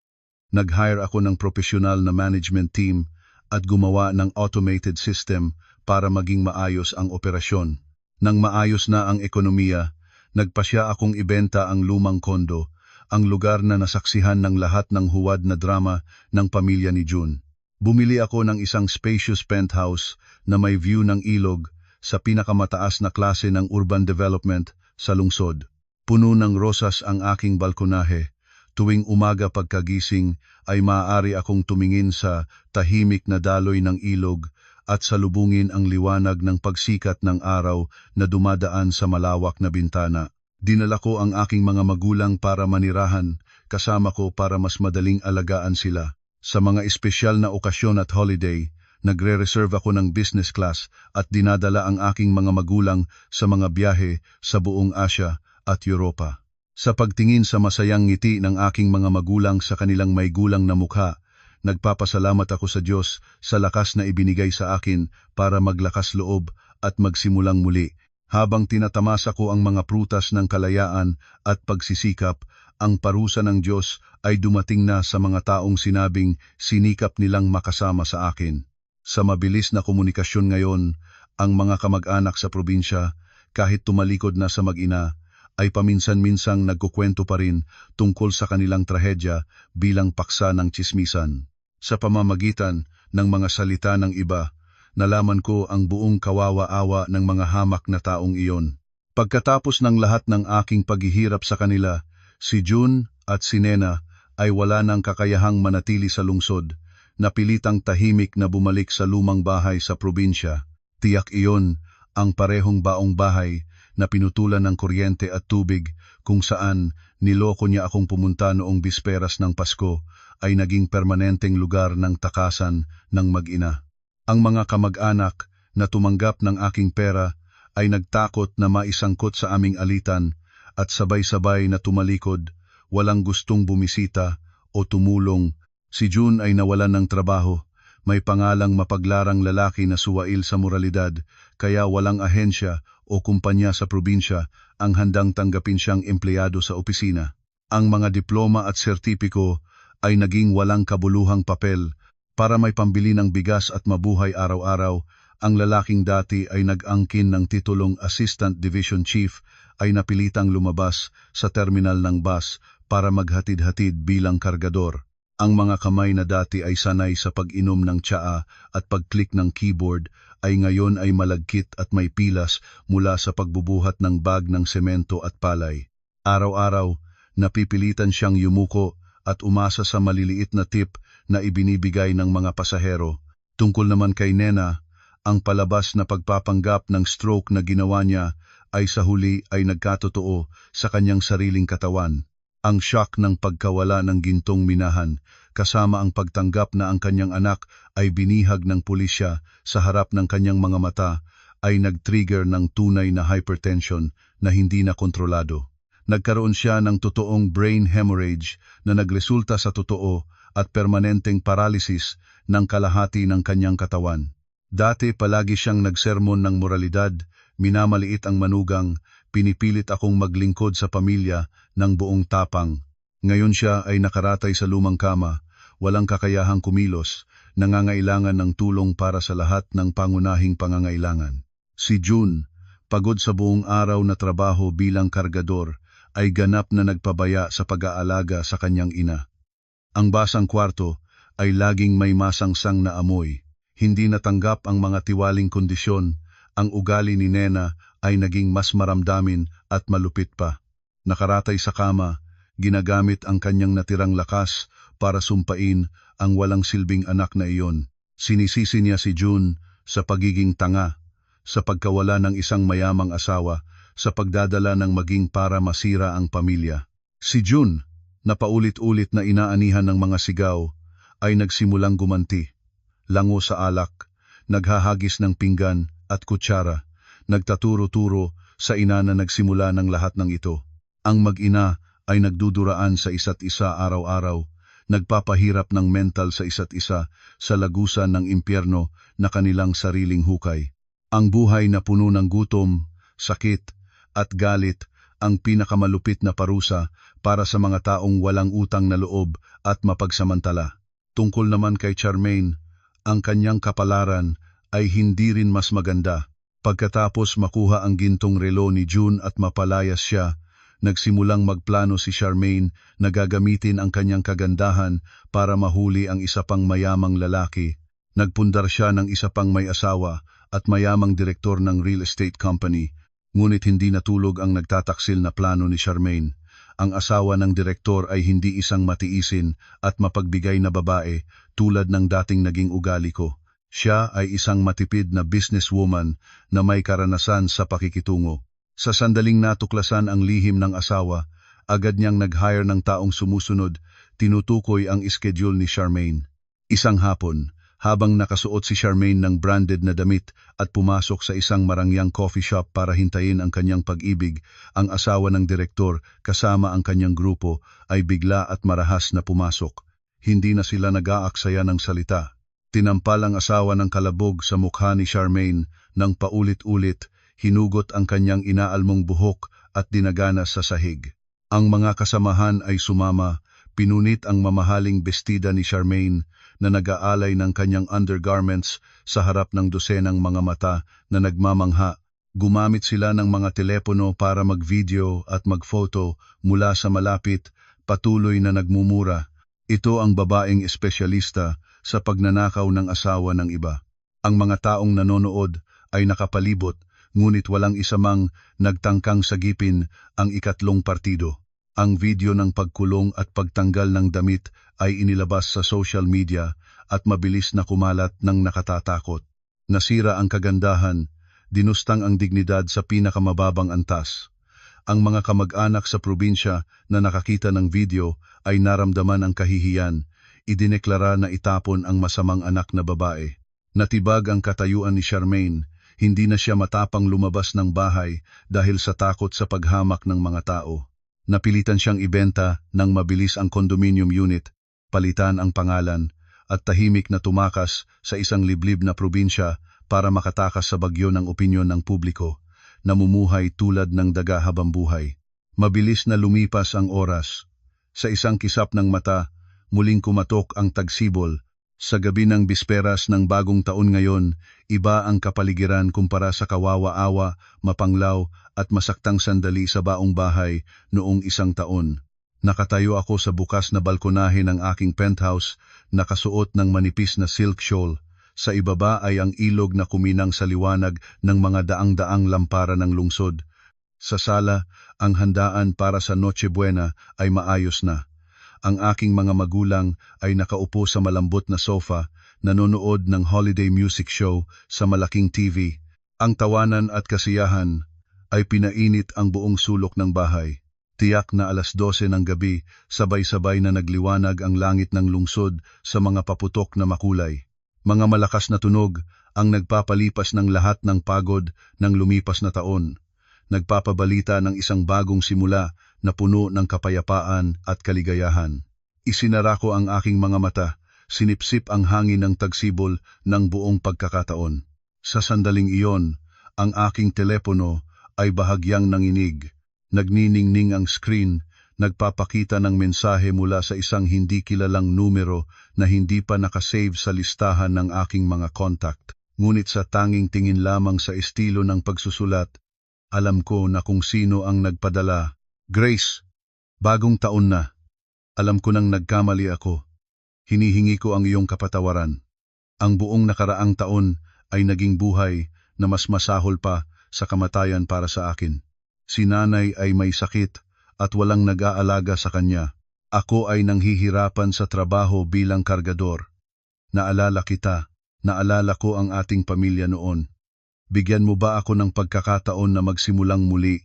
A: Nag-hire ako ng profesional na management team at gumawa ng automated system para maging maayos ang operasyon. Nang maayos na ang ekonomiya, nagpasya akong ibenta ang lumang kondo, ang lugar na nasaksihan ng lahat ng huwad na drama ng pamilya ni June. Bumili ako ng isang spacious penthouse na may view ng ilog sa pinakamataas na klase ng urban development sa lungsod. Puno ng rosas ang aking balkonahe. Tuwing umaga pagkagising ay maaari akong tumingin sa tahimik na daloy ng ilog at salubungin ang liwanag ng pagsikat ng araw na dumadaan sa malawak na bintana. Dinala ko ang aking mga magulang para manirahan, kasama ko para mas madaling alagaan sila. Sa mga espesyal na okasyon at holiday, nagre-reserve ako ng business class at dinadala ang aking mga magulang sa mga biyahe sa buong Asia at Europa. Sa pagtingin sa masayang ngiti ng aking mga magulang sa kanilang may gulang na mukha, nagpapasalamat ako sa Diyos sa lakas na ibinigay sa akin para maglakas loob at magsimulang muli. Habang tinatamasa ko ang mga prutas ng kalayaan at pagsisikap, ang parusa ng Diyos ay dumating na sa mga taong sinabing sinikap nilang makasama sa akin. Sa mabilis na komunikasyon ngayon, ang mga kamag-anak sa probinsya, kahit tumalikod na sa mag-ina, ay paminsan-minsang nagkukwento pa rin tungkol sa kanilang trahedya bilang paksa ng tsismisan. Sa pamamagitan ng mga salita ng iba, nalaman ko ang buong kawawa-awa ng mga hamak na taong iyon. Pagkatapos ng lahat ng aking paghihirap sa kanila, si June at si Nena ay wala nang kakayahang manatili sa lungsod, napilitang tahimik na bumalik sa lumang bahay sa probinsya. Tiyak iyon ang parehong baong bahay na pinutulan ng kuryente at tubig kung saan niloko niya akong pumunta noong bisperas ng Pasko ay naging permanenteng lugar ng takasan ng mag-ina. Ang mga kamag-anak na tumanggap ng aking pera ay nagtakot na maisangkot sa aming alitan at sabay-sabay na tumalikod, walang gustong bumisita o tumulong. Si June ay nawalan ng trabaho. May pangalang mapaglarang lalaki na suwail sa moralidad, kaya walang ahensya o kumpanya sa probinsya ang handang tanggapin siyang empleyado sa opisina. Ang mga diploma at sertipiko ay naging walang kabuluhang papel. Para may pambili ng bigas at mabuhay araw-araw, ang lalaking dati ay nag-angkin ng titulong Assistant Division Chief ay napilitang lumabas sa terminal ng bus para maghatid-hatid bilang kargador. Ang mga kamay na dati ay sanay sa pag-inom ng tsaa at pag-click ng keyboard ay ngayon ay malagkit at may pilas mula sa pagbubuhat ng bag ng semento at palay. Araw-araw, napipilitan siyang yumuko at umasa sa maliliit na tip na ibinibigay ng mga pasahero. Tungkol naman kay Nena, ang palabas na pagpapanggap ng stroke na ginawa niya ay sa huli ay nagkatotoo sa kanyang sariling katawan. Ang shock ng pagkawala ng gintong minahan, kasama ang pagtanggap na ang kanyang anak ay binihag ng pulisya sa harap ng kanyang mga mata, ay nag-trigger ng tunay na hypertension na hindi na kontrolado. Nagkaroon siya ng totoong brain hemorrhage na nagresulta sa totoo at permanenteng paralysis ng kalahati ng kanyang katawan. Dati palagi siyang nagsermon ng moralidad, minamaliit ang manugang, pinipilit akong maglingkod sa pamilya ng buong tapang. Ngayon siya ay nakaratay sa lumang kama, walang kakayahang kumilos, nangangailangan ng tulong para sa lahat ng pangunahing pangangailangan. Si June, pagod sa buong araw na trabaho bilang kargador, ay ganap na nagpabaya sa pag-aalaga sa kanyang ina. Ang basang kwarto ay laging may masangsang na amoy. Hindi natanggap ang mga tiwaling kondisyon. Ang ugali ni Nena ay naging mas maramdamin at malupit pa. Nakaratay sa kama, ginagamit ang kanyang natirang lakas para sumpain ang walang silbing anak na iyon. Sinisisi niya si June sa pagiging tanga, sa pagkawala ng isang mayamang asawa, sa pagdadala ng maging para masira ang pamilya. Si June, na paulit-ulit na inaanihan ng mga sigaw, ay nagsimulang gumanti. Lango sa alak, naghahagis ng pinggan at kutsara, nagtaturo-turo sa ina na nagsimula ng lahat ng ito. Ang mag-ina ay nagduduraan sa isa't isa araw-araw, nagpapahirap ng mental sa isa't isa sa lagusan ng impyerno na kanilang sariling hukay. Ang buhay na puno ng gutom, sakit, at galit ang pinakamalupit na parusa para sa mga taong walang utang na loob at mapagsamantala. Tungkol naman kay Charmaine, ang kanyang kapalaran ay hindi rin mas maganda. Pagkatapos makuha ang gintong relo ni June at mapalayas siya, nagsimulang magplano si Charmaine na gagamitin ang kanyang kagandahan para mahuli ang isa pang mayamang lalaki. Nagpundar siya ng isa pang may asawa at mayamang direktor ng real estate company. Ngunit hindi natulog ang nagtataksil na plano ni Charmaine. Ang asawa ng direktor ay hindi isang matiisin at mapagbigay na babae tulad ng dating naging ugali ko. Siya ay isang matipid na businesswoman na may karanasan sa pakikitungo. Sa sandaling natuklasan ang lihim ng asawa, agad niyang nag-hire ng taong sumusunod, tinutukoy ang schedule ni Charmaine. Isang hapon, habang nakasuot si Charmaine ng branded na damit at pumasok sa isang marangyang coffee shop para hintayin ang kanyang pag-ibig, ang asawa ng direktor kasama ang kanyang grupo ay bigla at marahas na pumasok. Hindi na sila nag-aaksaya ng salita. Tinampal ang asawa ng kalabog sa mukha ni Charmaine nang paulit-ulit, hinugot ang kanyang inaalmong buhok at dinaganas sa sahig. Ang mga kasamahan ay sumama, pinunit ang mamahaling bestida ni Charmaine na nag-aalay ng kanyang undergarments sa harap ng dosenang mga mata na nagmamangha. Gumamit sila ng mga telepono para mag-video at mag-photo mula sa malapit, patuloy na nagmumura. Ito ang babaeng espesyalista sa pagnanakaw ng asawa ng iba. Ang mga taong nanonood ay nakapalibot, ngunit walang isa mang nagtangkang sagipin ang ikatlong partido. Ang video ng pagkulong at pagtanggal ng damit ay inilabas sa social media at mabilis na kumalat ng nakatatakot. Nasira ang kagandahan, dinustang ang dignidad sa pinakamababang antas. Ang mga kamag-anak sa probinsya na nakakita ng video ay naramdaman ang kahihiyan, idineklara na itapon ang masamang anak na babae. Natibag ang katayuan ni Charmaine, hindi na siya matapang lumabas ng bahay dahil sa takot sa paghamak ng mga tao. Napilitan siyang ibenta ng mabilis ang condominium unit, palitan ang pangalan, at tahimik na tumakas sa isang liblib na probinsya para makatakas sa bagyo ng opinyon ng publiko, namumuhay tulad ng daga habang buhay. Mabilis na lumipas ang oras. Sa isang kisap ng mata, muling kumatok ang tagsibol. Sa gabi ng bisperas ng bagong taon ngayon, iba ang kapaligiran kumpara sa kawawa-awa, mapanglaw at masaktang sandali sa baong bahay noong isang taon. Nakatayo ako sa bukas na balkonahe ng aking penthouse, nakasuot ng manipis na silk shawl. Sa ibaba ay ang ilog na kuminang sa liwanag ng mga daang-daang lampara ng lungsod. Sa sala, ang handaan para sa Noche Buena ay maayos na. Ang aking mga magulang ay nakaupo sa malambot na sofa, nanonood ng holiday music show sa malaking TV. Ang tawanan at kasiyahan ay pinainit ang buong sulok ng bahay. Tiyak na 12:00 ng gabi, sabay-sabay na nagliwanag ang langit ng lungsod sa mga paputok na makulay. Mga malakas na tunog ang nagpapalipas ng lahat ng pagod ng lumipas na taon. Nagpapabalita ng isang bagong simula na puno ng kapayapaan at kaligayahan. Isinara ko ang aking mga mata, sinipsip ang hangin ng tagsibol ng buong pagkakataon. Sa sandaling iyon, ang aking telepono ay bahagyang nanginig. Nagniningning ang screen, nagpapakita ng mensahe mula sa isang hindi kilalang numero na hindi pa nakasave sa listahan ng aking mga contact. Ngunit sa tanging tingin lamang sa estilo ng pagsusulat, alam ko na kung sino ang nagpadala. Grace, bagong taon na. Alam ko nang nagkamali ako. Hinihingi ko ang iyong kapatawaran. Ang buong nakaraang taon ay naging buhay na mas masahol pa sa kamatayan para sa akin. Si nanay ay may sakit at walang nag-aalaga sa kanya. Ako ay nanghihirapan sa trabaho bilang kargador. Naalala kita, naalala ko ang ating pamilya noon. Bigyan mo ba ako ng pagkakataon na magsimulang muli?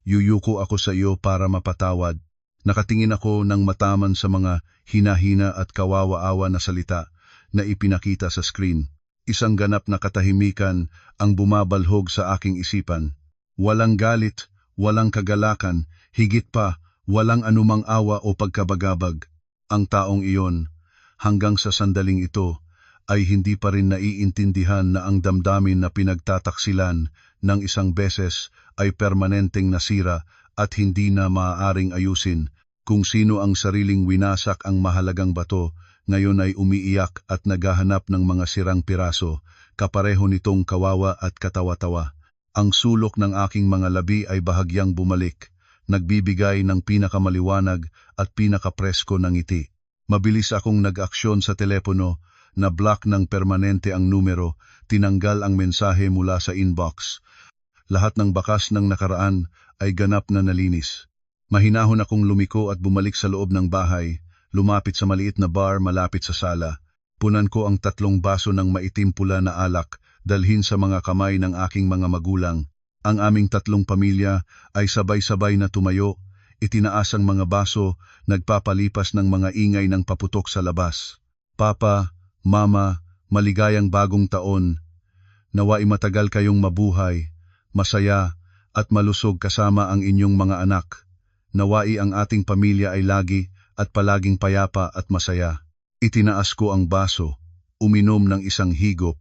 A: Yuyuko ako sa iyo para mapatawad. Nakatingin ako ng mataman sa mga hinahina at kawawa-awa na salita na ipinakita sa screen. Isang ganap na katahimikan ang bumabalhog sa aking isipan. Walang galit, walang kagalakan, higit pa, walang anumang awa o pagkabagabag. Ang taong iyon, hanggang sa sandaling ito, ay hindi pa rin naiintindihan na ang damdamin na pinagtataksilan ng isang beses ay permanenteng nasira at hindi na maaaring ayusin. Kung sino ang sariling winasak ang mahalagang bato, ngayon ay umiiyak at naghahanap ng mga sirang piraso, kapareho nitong kawawa at katawa-tawa. Ang sulok ng aking mga labi ay bahagyang bumalik, nagbibigay ng pinakamaliwanag at pinakapresko ng ngiti. Mabilis akong nag-aksyon sa telepono, na-block ng permanente ang numero, tinanggal ang mensahe mula sa inbox. Lahat ng bakas ng nakaraan ay ganap na nalinis. Mahinahon akong lumiko at bumalik sa loob ng bahay, lumapit sa maliit na bar malapit sa sala. Punan ko ang 3 baso ng maitim pula na alak, dalhin sa mga kamay ng aking mga magulang. Ang aming 3 pamilya ay sabay-sabay na tumayo, itinaas ang mga baso, nagpapalipas ng mga ingay ng paputok sa labas. Papa, Mama, maligayang bagong taon. Nawa'y matagal kayong mabuhay, masaya, at malusog kasama ang inyong mga anak. Nawa'y ang ating pamilya ay lagi at palaging payapa at masaya. Itinaas ko ang baso, uminom ng isang higop.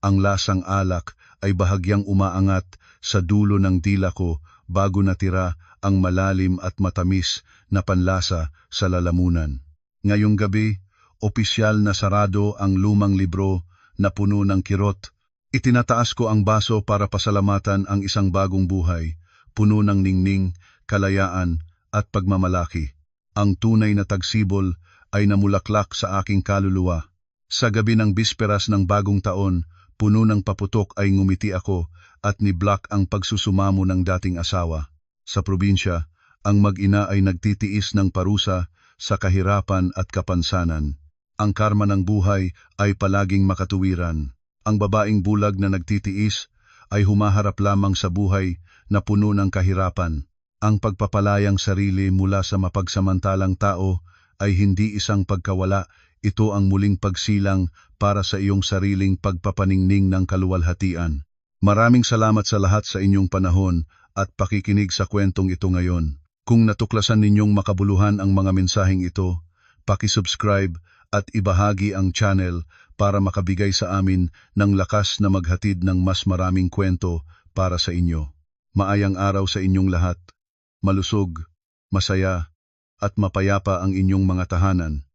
A: Ang lasang alak ay bahagyang umaangat sa dulo ng dila ko bago natira ang malalim at matamis na panlasa sa lalamunan. Ngayong gabi, opisyal na sarado ang lumang libro na puno ng kirot. Itinataas ko ang baso para pasalamatan ang isang bagong buhay, puno ng ningning, kalayaan, at pagmamalaki. Ang tunay na tagsibol ay namulaklak sa aking kaluluwa. Sa gabi ng bisperas ng bagong taon, puno ng paputok ay ngumiti ako at ni-block ang pagsusumamo ng dating asawa. Sa probinsya, ang mag-ina ay nagtitiis ng parusa sa kahirapan at kapansanan. Ang karma ng buhay ay palaging makatuwiran. Ang babaeng bulag na nagtitiis ay humaharap lamang sa buhay na puno ng kahirapan. Ang pagpapalayang sarili mula sa mapagsamantalang tao ay hindi isang pagkawala, ito ang muling pagsilang para sa iyong sariling pagpapaningning ng kaluwalhatian. Maraming salamat sa lahat sa inyong panahon at pakikinig sa kwentong ito ngayon. Kung natuklasan ninyong makabuluhan ang mga mensaheng ito, paki-subscribe at ibahagi ang channel para makabigay sa amin ng lakas na maghatid ng mas maraming kwento para sa inyo. Maayang araw sa inyong lahat. Malusog, masaya, at mapayapa ang inyong mga tahanan.